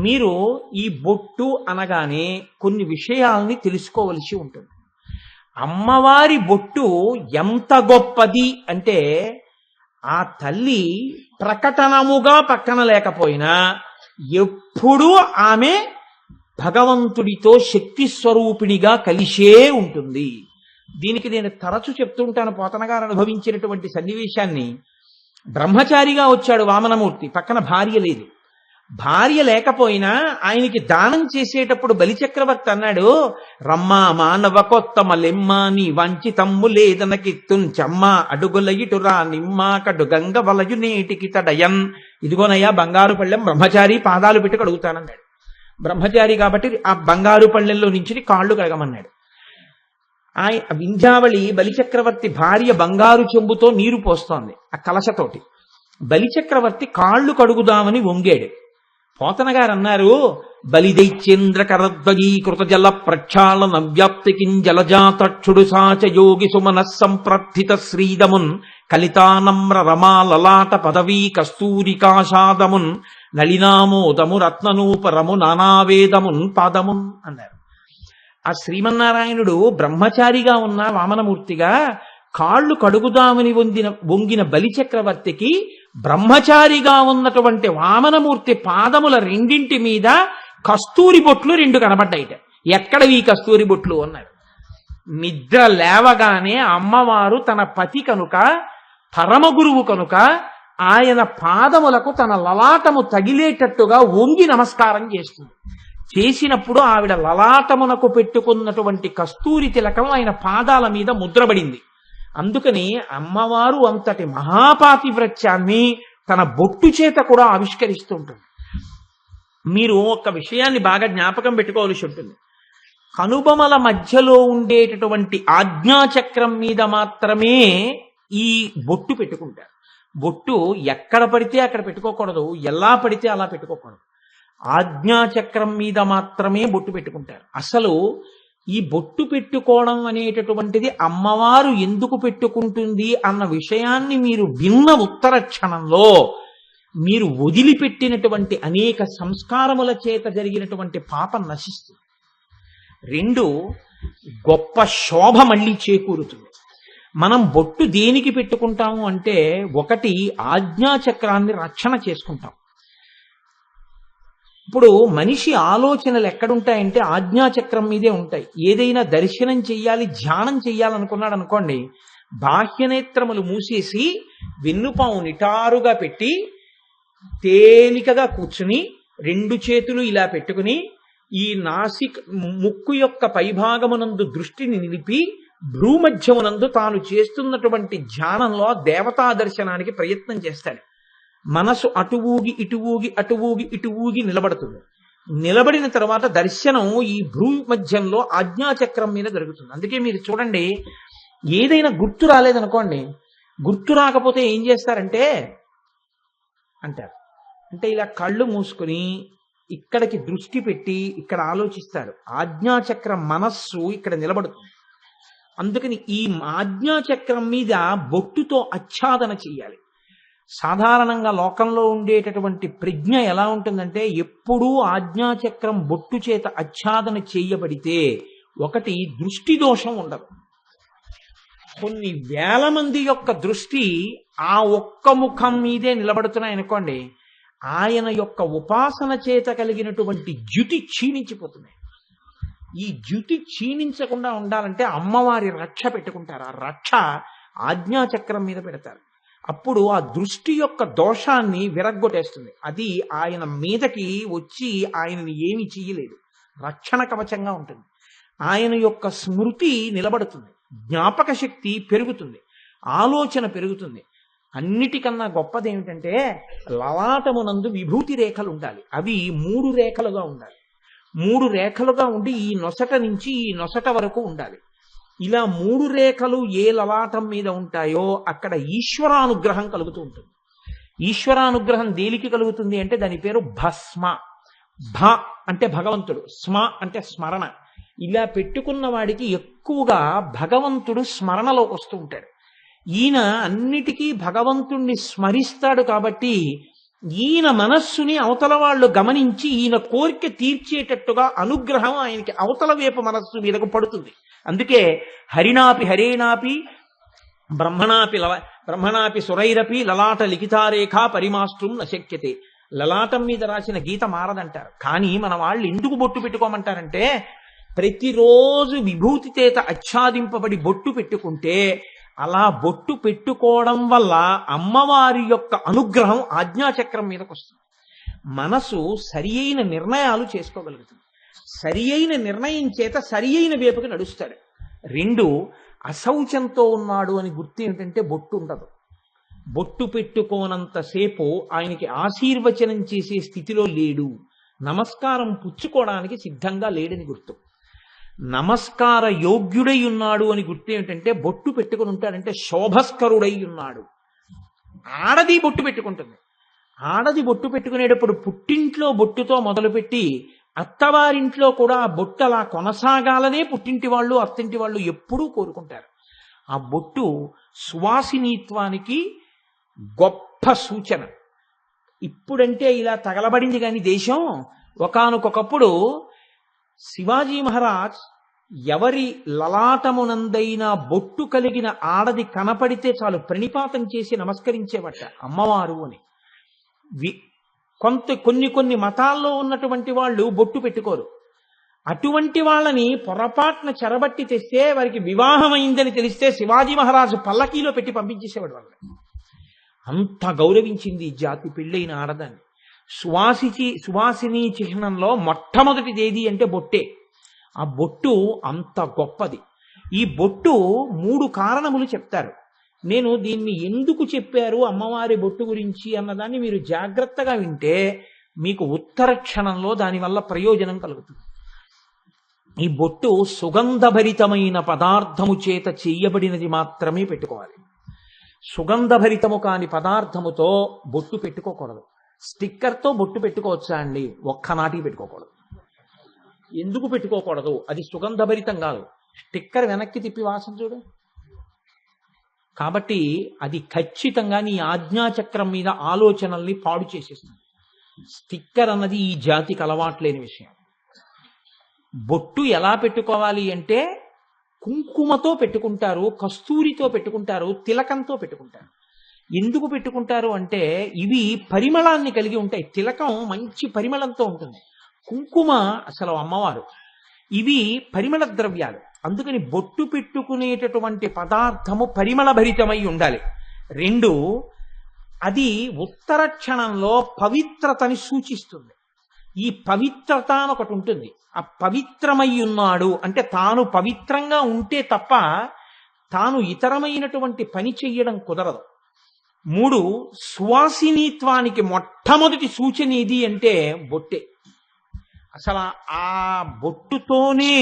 మీరు ఈ బొట్టు అనగానే కొన్ని విషయాల్ని తెలుసుకోవలసి ఉంటుంది. అమ్మవారి బొట్టు ఎంత గొప్పది అంటే ఆ తల్లి ప్రకటనముగా పక్కన లేకపోయినా ఎప్పుడూ ఆమె భగవంతుడితో శక్తి స్వరూపిణిగా కలిసే ఉంటుంది. దీనికి నేను తరచు చెప్తుంటాను. పోతన గారు అనుభవించినటువంటి సన్నివేశాన్ని. బ్రహ్మచారిగా వచ్చాడు వామనమూర్తి, పక్కన భార్య లేదు. భార్య లేకపోయినా ఆయనకి దానం చేసేటప్పుడు బలిచక్రవర్తి అన్నాడు, రమ్మా మానవ కొత్తమ లెమ్మాని వంచితమ్ము లేదనకిత్తున్ చెమ్మ అడుగుల ఇటురా నిమ్మా కడు గంగ వలయు నేటికి తడయన్. ఇదిగోనయ్యా బంగారు పళ్ళెం, బ్రహ్మచారి పాదాలు పెట్టి కడుగుతానన్నాడు. బ్రహ్మచారి కాబట్టి ఆ బంగారు పళ్ళెంలో నుంచి కాళ్ళు కడగమన్నాడు. వింధ్యావళి బలిచక్రవర్తి భార్య బంగారు చెంబుతో నీరు పోస్తోంది ఆ కలశతోటి. బలిచక్రవర్తి కాళ్ళు కడుగుదామని వంగాడు. పోతన గారు అన్నారు, బలిదైత్యేంద్ర కరద్వగీకృత జల ప్రక్షాళన వ్యాప్తికిం జలజాతక్షుడు సాచ యోగి సుమనః సంప్రర్థిత శ్రీదమున్ కలితానమ్ర రమా లలాట పదవీ కస్తూరికాషాదమున్ నళినామోదము రత్ననూపరము నానావేదమున్ పాదమున్ అన్నారు. ఆ శ్రీమన్నారాయణుడు బ్రహ్మచారిగా ఉన్న వామనమూర్తిగా కాళ్ళు కడుగుదామని వంగిన బలిచక్రవర్తికి బ్రహ్మచారిగా ఉన్నటువంటి వామనమూర్తి పాదముల రెండింటి మీద కస్తూరి బొట్లు రెండు కనబడ్డాయిట. ఎక్కడవి కస్తూరి బొట్లు అన్నారు. నిద్ర లేవగానే అమ్మవారు తన పతి కనుక, పరమగురువు కనుక ఆయన పాదములకు తన లలాటము తగిలేటట్టుగా వంగి నమస్కారం చేస్తుంది. చేసినప్పుడు ఆవిడ లలాటమునకు పెట్టుకున్నటువంటి కస్తూరి తిలకం ఆయన పాదాల మీద ముద్రబడింది. అందుకని అమ్మవారు అంతటి మహాపాతివ్రత్యాన్ని తన బొట్టు చేత కూడా ఆవిష్కరిస్తుంటుంది. మీరు ఒక విషయాన్ని బాగా జ్ఞాపకం పెట్టుకోవాల్సి ఉంటుంది. కనుబొమల మధ్యలో ఉండేటటువంటి ఆజ్ఞాచక్రం మీద మాత్రమే ఈ బొట్టు పెట్టుకుంటారు. బొట్టు ఎక్కడ పడితే అక్కడ పెట్టుకోకూడదు, ఎలా పడితే అలా పెట్టుకోకూడదు. ఆజ్ఞాచక్రం మీద మాత్రమే బొట్టు పెట్టుకుంటారు. అసలు ఈ బొట్టు పెట్టుకోవడం అనేటటువంటిది అమ్మవారు ఎందుకు పెట్టుకుంటుంది అన్న విషయాన్ని మీరు విన్న ఉత్తర క్షణంలో మీరు వదిలిపెట్టినటువంటి అనేక సంస్కారముల చేత జరిగినటువంటి పాపం నశిస్తుంది. రెండు, గొప్ప శోభ మళ్ళీ చేకూరుతుంది. మనం బొట్టు దేనికి పెట్టుకుంటాము అంటే, ఒకటి ఆజ్ఞాచక్రాన్ని రక్షణ చేసుకుంటాం. ఇప్పుడు మనిషి ఆలోచనలు ఎక్కడుంటాయంటే ఆజ్ఞాచక్రం మీదే ఉంటాయి. ఏదైనా దర్శనం చెయ్యాలి, ధ్యానం చెయ్యాలనుకున్నాడు అనుకోండి, బాహ్యనేత్రములు మూసేసి వెన్నుపాము నిటారుగా పెట్టి తేలికగా కూర్చుని రెండు చేతులు ఇలా పెట్టుకుని ఈ ముక్కు యొక్క పైభాగమునందు దృష్టిని నిలిపి భ్రూమధ్యమునందు తాను చేస్తున్నటువంటి ధ్యానంలో దేవతా దర్శనానికి ప్రయత్నం చేస్తాడు. మనసు అటు ఊగి ఇటు ఊగి అటు ఊగి ఇటు ఊగి నిలబడుతుంది. నిలబడిన తర్వాత దర్శనం ఈ భ్రూమధ్యంలో ఆజ్ఞాచక్రం మీద జరుగుతుంది. అందుకే మీరు చూడండి, ఏదైనా గుర్తు రాలేదనుకోండి, గుర్తు రాకపోతే ఏం చేస్తారంటే అంటారు, అంటే ఇలా కళ్ళు మూసుకుని ఇక్కడికి దృష్టి పెట్టి ఇక్కడ ఆలోచిస్తారు. ఆజ్ఞాచక్రం మనస్సు ఇక్కడ నిలబడుతుంది. అందుకని ఈ ఆజ్ఞాచక్రం మీద బొట్టుతో ఆచ్ఛాదన చెయ్యాలి. సాధారణంగా లోకంలో ఉండేటటువంటి ప్రజ్ఞ ఎలా ఉంటుందంటే, ఎప్పుడూ ఆజ్ఞాచక్రం బొట్టు చేత ఆచ్ఛాదన చేయబడితే ఒకటి దృష్టి దోషం ఉండదు. కొన్ని వేల మంది యొక్క దృష్టి ఆ ఒక్క ముఖం మీదే నిలబడుతున్నాయి అనుకోండి, ఆయన యొక్క ఉపాసన చేత కలిగినటువంటి ద్యుతి క్షీణించిపోతుంది. ఈ ద్యుతి క్షీణించకుండా ఉండాలంటే అమ్మవారి రక్ష పెట్టుకుంటారు. ఆ రక్ష ఆజ్ఞాచక్రం మీద పెడతారు. అప్పుడు ఆ దృష్టి యొక్క దోషాన్ని విరగ్గొట్టేస్తుంది. అది ఆయన మీదకి వచ్చి ఆయనని ఏమి చెయ్యలేదు, రక్షణ కవచంగా ఉంటుంది. ఆయన యొక్క స్మృతి నిలబడుతుంది, జ్ఞాపక శక్తి పెరుగుతుంది, ఆలోచన పెరుగుతుంది. అన్నిటికన్నా గొప్పది ఏమిటంటే లలాటమునందు విభూతి రేఖలు ఉండాలి. అవి 3 రేఖలుగా ఉండాలి. 3 రేఖలుగా ఉండి ఈ నొసట నుంచి ఈ నొసట వరకు ఉండాలి. ఇలా 3 రేఖలు ఏ లలాటం మీద ఉంటాయో అక్కడ ఈశ్వరానుగ్రహం కలుగుతూ ఉంటుంది. ఈశ్వరానుగ్రహం దేనికి కలుగుతుంది అంటే దాని పేరు భస్మ. భ అంటే భగవంతుడు, స్మ అంటే స్మరణ. ఇలా పెట్టుకున్న వాడికి ఎక్కువగా భగవంతుడు స్మరణలోకి వస్తూ ఉంటాడు. ఈయన అన్నిటికీ భగవంతుణ్ణి స్మరిస్తాడు కాబట్టి ఈయన మనస్సుని అవతల వాళ్ళు గమనించి ఈయన కోరిక తీర్చేటట్టుగా అనుగ్రహం ఆయనకి అవతల వైపు మనస్సు మీదకు పడుతుంది. అందుకే హరినాపి హరేనాపి బ్రహ్మణాపి సురైరపి లలాట లిఖితారేఖ పరిమాష్ట్రం నశక్యతే. లలాటం మీద రాసిన గీత మారదంటారు. కానీ మన వాళ్ళు ఎందుకు బొట్టు పెట్టుకోమంటారంటే, ప్రతిరోజు విభూతి చేత ఆచ్ఛాదింపబడి బొట్టు పెట్టుకుంటే అలా బొట్టు పెట్టుకోవడం వల్ల అమ్మవారి యొక్క అనుగ్రహం ఆజ్ఞాచక్రం మీదకి వస్తుంది. మనసు సరి అయిన నిర్ణయాలు చేసుకోగలుగుతుంది. సరి అయిన నిర్ణయం చేత సరి అయిన వైపుకి నడుస్తాడు. 2, అశౌచంతో ఉన్నాడు అని గుర్తు ఏంటంటే బొట్టు ఉండదు. బొట్టు పెట్టుకోనంతసేపు ఆయనకి ఆశీర్వచనం చేసే స్థితిలో లేడు, నమస్కారం పుచ్చుకోవడానికి సిద్ధంగా లేడని గుర్తు. నమస్కార యోగ్యుడై ఉన్నాడు అని గుర్తు ఏమిటంటే బొట్టు పెట్టుకుని ఉంటాడంటే శోభస్కరుడై ఉన్నాడు. ఆడది బొట్టు పెట్టుకుంటుంది. ఆడది బొట్టు పెట్టుకునేటప్పుడు పుట్టింట్లో బొట్టుతో మొదలుపెట్టి అత్తవారింట్లో కూడా ఆ బొట్టు అలా కొనసాగాలనే పుట్టింటి వాళ్ళు అత్తింటి వాళ్ళు ఎప్పుడూ కోరుకుంటారు. ఆ బొట్టు సువాసినీత్వానికి గొప్ప సూచన. ఇప్పుడంటే ఇలా తగలబడింది కానీ దేశం, ఒకానొకప్పుడు శివాజీ మహారాజ్ ఎవరి లలాటమునందైనా బొట్టు కలిగిన ఆడది కనపడితే చాలు ప్రణిపాతం చేసి నమస్కరించేవట అమ్మవారు అని. కొన్ని మతాల్లో ఉన్నటువంటి వాళ్ళు బొట్టు పెట్టుకోరు. అటువంటి వాళ్ళని పొరపాటున చెరబట్టి తెస్తే వారికి వివాహమైందని తెలిస్తే శివాజీ మహారాజు పల్లకీలో పెట్టి పంపించేసేవాడు వాళ్ళని. అంత గౌరవించింది జాతి పెళ్ళైన ఆడదాన్ని. సువాసిని చిహ్నంలో మొట్టమొదటిది ఏది అంటే బొట్టే. ఆ బొట్టు అంత గొప్పది. ఈ బొట్టు 3 కారణములు చెప్తారు. నేను దీన్ని ఎందుకు చెప్పారు అమ్మవారి బొట్టు గురించి అన్నదాన్ని మీరు జాగ్రత్తగా వింటే మీకు ఉత్తర క్షణంలో దానివల్ల ప్రయోజనం కలుగుతుంది. ఈ బొట్టు సుగంధభరితమైన పదార్థము చేత చేయబడినది మాత్రమే పెట్టుకోవాలి. సుగంధభరితము కాని పదార్థముతో బొట్టు పెట్టుకోకూడదు. స్టిక్కర్తో బొట్టు పెట్టుకోవచ్చా అండి? ఒక్కనాటికి పెట్టుకోకూడదు. ఎందుకు పెట్టుకోకూడదు? అది సుగంధభరితం కాదు. స్టిక్కర్ వెనక్కి తిప్పి వాసన చూడు. కాబట్టి అది ఖచ్చితంగా నీ ఆజ్ఞాచక్రం మీద ఆలోచనల్ని పాడు చేసేస్తుంది. స్టిక్కర్ అన్నది ఈ జాతికి అలవాట్లేని విషయం. బొట్టు ఎలా పెట్టుకోవాలి అంటే కుంకుమతో పెట్టుకుంటారు, కస్తూరితో పెట్టుకుంటారు, తిలకంతో పెట్టుకుంటారు. ఎందుకు పెట్టుకుంటారు అంటే ఇవి పరిమళాన్ని కలిగి ఉంటాయి. తిలకం మంచి పరిమళంతో ఉంటుంది, కుంకుమ అసలు అమ్మవారు. ఇవి పరిమళ ద్రవ్యాలు. అందుకని బొట్టు పెట్టుకునేటటువంటి పదార్థము పరిమళ భరితమై ఉండాలి. 2, అది ఉత్తర క్షణంలో పవిత్రతని సూచిస్తుంది. ఈ పవిత్రత అని ఒకటి ఉంటుంది. ఆ పవిత్రమై ఉన్నాడు అంటే తాను పవిత్రంగా ఉంటే తప్ప తాను ఇతరమైనటువంటి పని చెయ్యడం కుదరదు. 3, సువాసినీత్వానికి మొట్టమొదటి సూచన ఏది అంటే బొట్టే. అసలు ఆ బొట్టుతోనే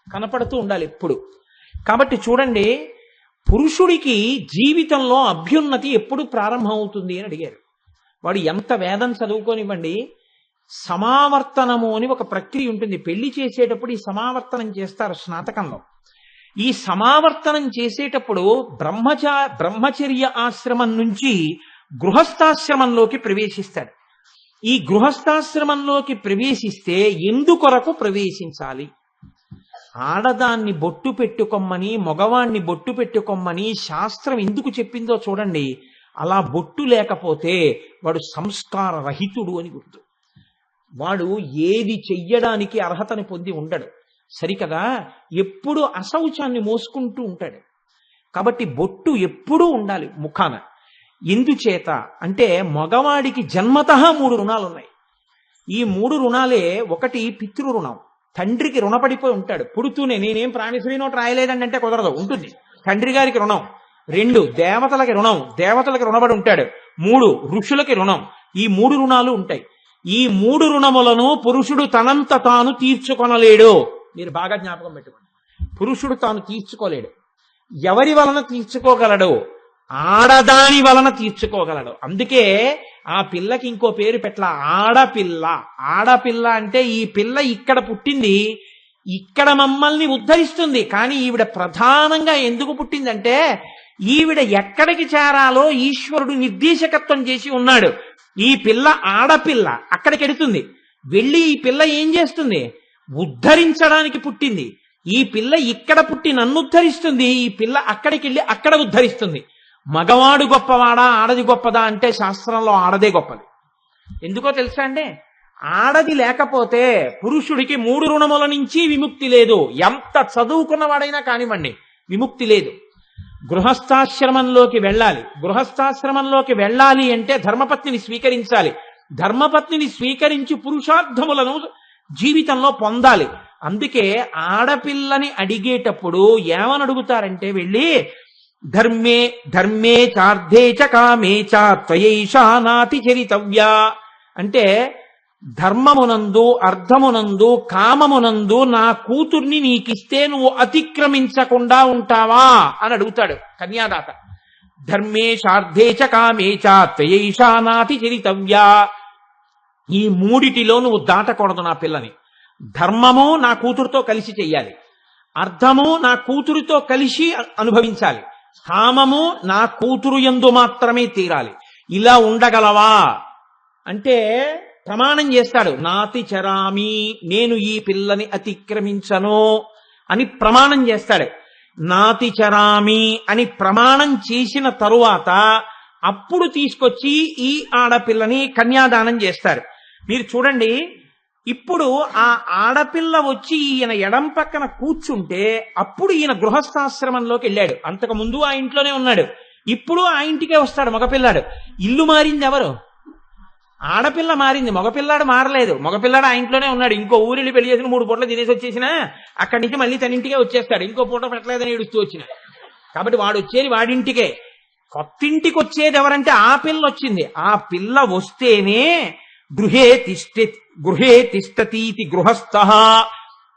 కనపడుతూ ఉండాలి ఎప్పుడు. కాబట్టి చూడండి, పురుషుడికి జీవితంలో అభ్యున్నతి ఎప్పుడు ప్రారంభం అవుతుంది అని అడిగారు. వాడు ఎంత వేదం చదువుకోనివ్వండి, సమావర్తనము అని ఒక ప్రక్రియ ఉంటుంది. పెళ్లి చేసేటప్పుడు ఈ సమావర్తనం చేస్తారు స్నాతకంలో. ఈ సమావర్తనం చేసేటప్పుడు బ్రహ్మచర్య ఆశ్రమం నుంచి గృహస్థాశ్రమంలోకి ప్రవేశిస్తాడు. ఈ గృహస్థాశ్రమంలోకి ప్రవేశిస్తే ఎందుకొరకు ప్రవేశించాలి? ఆడదాన్ని బొట్టు పెట్టుకొమ్మని, మగవాణ్ణి బొట్టు పెట్టుకొమ్మని శాస్త్రం ఎందుకు చెప్పిందో చూడండి. అలా బొట్టు లేకపోతే వాడు సంస్కార రహితుడు అని గుర్తు. వాడు ఏది చెయ్యడానికి అర్హతని పొంది ఉండడు. సరికదా? ఎప్పుడు అశౌచాన్ని మోసుకుంటూ ఉంటాడు. కాబట్టి బొట్టు ఎప్పుడూ ఉండాలి ముఖాన. ఎందుచేత అంటే మగవాడికి జన్మతః 3 రుణాలు ఉన్నాయి. ఈ 3 రుణాలే, ఒకటి పితృ రుణం. తండ్రికి రుణపడిపోయి ఉంటాడు. పుడుతూనే నేనేం ప్రాణిశ్రీ నోట్ రాయలేదండి అంటే కుదరదు, ఉంటుంది. తండ్రి గారికి రుణం. 2, దేవతలకి రుణం, దేవతలకి రుణపడి ఉంటాడు. 3, ఋషులకి రుణం. ఈ 3 రుణాలు ఉంటాయి. ఈ 3 రుణములను పురుషుడు తనంత తాను తీర్చుకొనలేడు. మీరు బాగా జ్ఞాపకం పెట్టుకోండి. పురుషుడు తాను తీర్చుకోలేడు. ఎవరి వలన తీర్చుకోగలడు? ఆడదాని వలన తీర్చుకోగలడు. అందుకే ఆ పిల్లకి ఇంకో పేరు పెట్టల, ఆడపిల్ల. ఆడపిల్ల అంటే ఈ పిల్ల ఇక్కడ పుట్టింది, ఇక్కడ మమ్మల్ని ఉద్ధరిస్తుంది. కానీ ఈవిడ ప్రధానంగా ఎందుకు పుట్టిందంటే ఈవిడ ఎక్కడికి చేరాలో ఈశ్వరుడు నిర్దేశకత్వం చేసి ఉన్నాడు. ఈ పిల్ల ఆడపిల్ల అక్కడికి ఎడుతుంది. వెళ్ళి ఈ పిల్ల ఏం చేస్తుంది? ఉద్ధరించడానికి పుట్టింది. ఈ పిల్ల ఇక్కడ పుట్టి నన్ను ఉద్ధరిస్తుంది. ఈ పిల్ల అక్కడికి వెళ్ళి అక్కడ ఉద్ధరిస్తుంది. మగవాడు గొప్పవాడా, ఆడది గొప్పదా అంటే శాస్త్రంలో ఆడదే గొప్పది. ఎందుకో తెలుసా అండి? ఆడది లేకపోతే పురుషుడికి 3 రుణముల నుంచి విముక్తి లేదు. ఎంత చదువుకున్నవాడైనా కానివ్వండి, విముక్తి లేదు. గృహస్థాశ్రమంలోకి వెళ్ళాలి. గృహస్థాశ్రమంలోకి వెళ్ళాలి అంటే ధర్మపత్నిని స్వీకరించాలి. ధర్మపత్నిని స్వీకరించి పురుషార్థములను జీవితంలో పొందాలి. అందుకే ఆడపిల్లని అడిగేటప్పుడు ఏమని అడుగుతారంటే వెళ్ళి ధర్మే ధర్మే చార్థే చ కామే చ త్వయైషా నాతి చరితవ్యా అంటే ధర్మమునందు, అర్థమునందు, కామమునందు నా కూతుర్ని నీకిస్తే నువ్వు అతిక్రమించకుండా ఉంటావా అని అడుగుతాడు కన్యాదాత. ధర్మే చార్థే చ కామే చ త్వయైషా నాతి చరితవ్యా. ఈ 3 నువ్వు దాటకూడదు నా పిల్లని. ధర్మము నా కూతురుతో కలిసి చెయ్యాలి, అర్థము నా కూతురితో కలిసి అనుభవించాలి, కామము నా కూతురు యందు మాత్రమే తీరాలి. ఇలా ఉండగలవా అంటే ప్రమాణం చేస్తాడు. నాతి చరామి, నేను ఈ పిల్లని అతిక్రమించను అని ప్రమాణం చేస్తాడు. నాతి చరామి అని ప్రమాణం చేసిన తరువాత అప్పుడు తీసుకొచ్చి ఈ ఆడపిల్లని కన్యాదానం చేస్తారు. మీరు చూడండి, ఇప్పుడు ఆ ఆడపిల్ల వచ్చి ఈయన ఎడం పక్కన కూర్చుంటే అప్పుడు ఈయన గృహస్థాశ్రమంలోకి వెళ్ళాడు. అంతకు ముందు ఆ ఇంట్లోనే ఉన్నాడు, ఇప్పుడు ఆ ఇంటికే వస్తాడు మగపిల్లాడు. ఇల్లు మారింది ఎవరు? ఆడపిల్ల మారింది, మగపిల్లాడు మారలేదు. మగపిల్లాడు ఆ ఇంట్లోనే ఉన్నాడు. ఇంకో ఊరిని పెళ్లి చేసిన 3 పూటలు తినేసి వచ్చేసినా అక్కడి నుంచి మళ్ళీ తన ఇంటికే వచ్చేస్తాడు. ఇంకో పూట పెట్టలేదని ఏడుస్తూ వచ్చిన. కాబట్టి వాడు వచ్చేది వాడింటికే. కొత్తింటికి వచ్చేది ఎవరంటే ఆ పిల్ల వచ్చింది. ఆ పిల్ల వస్తేనే గృహే తిష్టతీతి గృహస్థః,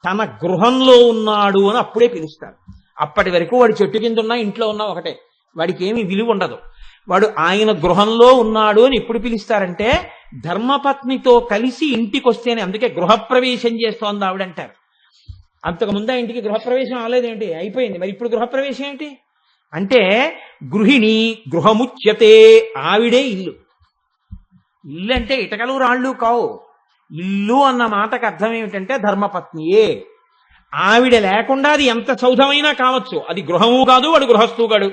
తన గృహంలో ఉన్నాడు అని అప్పుడే పిలుస్తారు. అప్పటి వరకు వాడు చెట్టు కింద ఉన్నా ఇంట్లో ఉన్నా ఒకటే, వాడికి ఏమీ విలువ ఉండదు. వాడు ఆయన గృహంలో ఉన్నాడు అని ఎప్పుడు పిలుస్తారంటే ధర్మపత్నితో కలిసి ఇంటికి వస్తేనే, అందుకే గృహప్రవేశం చేస్తోంది ఆవిడంటారు. అంతకుముందు ఆ ఇంటికి గృహప్రవేశం అవ్వలేదేంటి, అయిపోయింది, మరి ఇప్పుడు గృహప్రవేశం ఏంటి అంటే గృహిణి గృహముచ్యతే, ఆవిడే ఇల్లు. ఇల్లు అంటే ఇటకలు రాళ్ళు కావు. ఇల్లు అన్న మాటకు అర్థం ఏమిటంటే ధర్మపత్నియే. ఆవిడ లేకుండా అది ఎంత సౌధమైనా కావచ్చు, అది గృహము కాదు, వాడు గృహస్థు కాడు.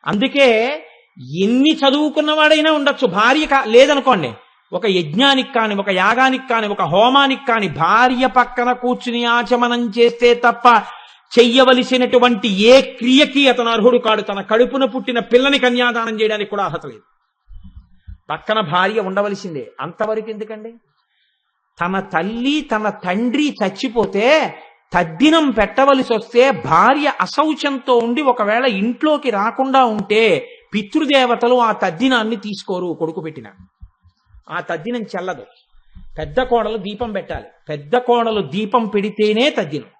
అందుకే ఎన్ని చదువుకున్నవాడైనా ఉండొచ్చు, భార్య లేదనుకోండి, ఒక యజ్ఞానికి కాని, ఒక యాగానికి కాని, ఒక హోమానికి కాని భార్య పక్కన కూర్చుని ఆచమనం చేస్తే తప్ప చెయ్యవలసినటువంటి ఏ క్రియకి అతను అర్హుడు కాడు. తన కడుపున పుట్టిన పిల్లని కన్యాదానం చేయడానికి కూడా అర్హత లేదు. పక్కన భార్య ఉండవలసిందే. అంతవరకు ఎందుకండి? తన తల్లి తన తండ్రి చచ్చిపోతే తద్దినం పెట్టవలసి వస్తే భార్య అశౌచంతో ఉండి ఒకవేళ ఇంట్లోకి రాకుండా ఉంటే పితృదేవతలు ఆ తద్దినాన్ని తీసుకోరు. కొడుకు పెట్టిన ఆ తద్దినం చెల్లదు. పెద్ద కోడలు దీపం పెట్టాలి. పెద్ద కోడలు దీపం పెడితేనే తద్దినం.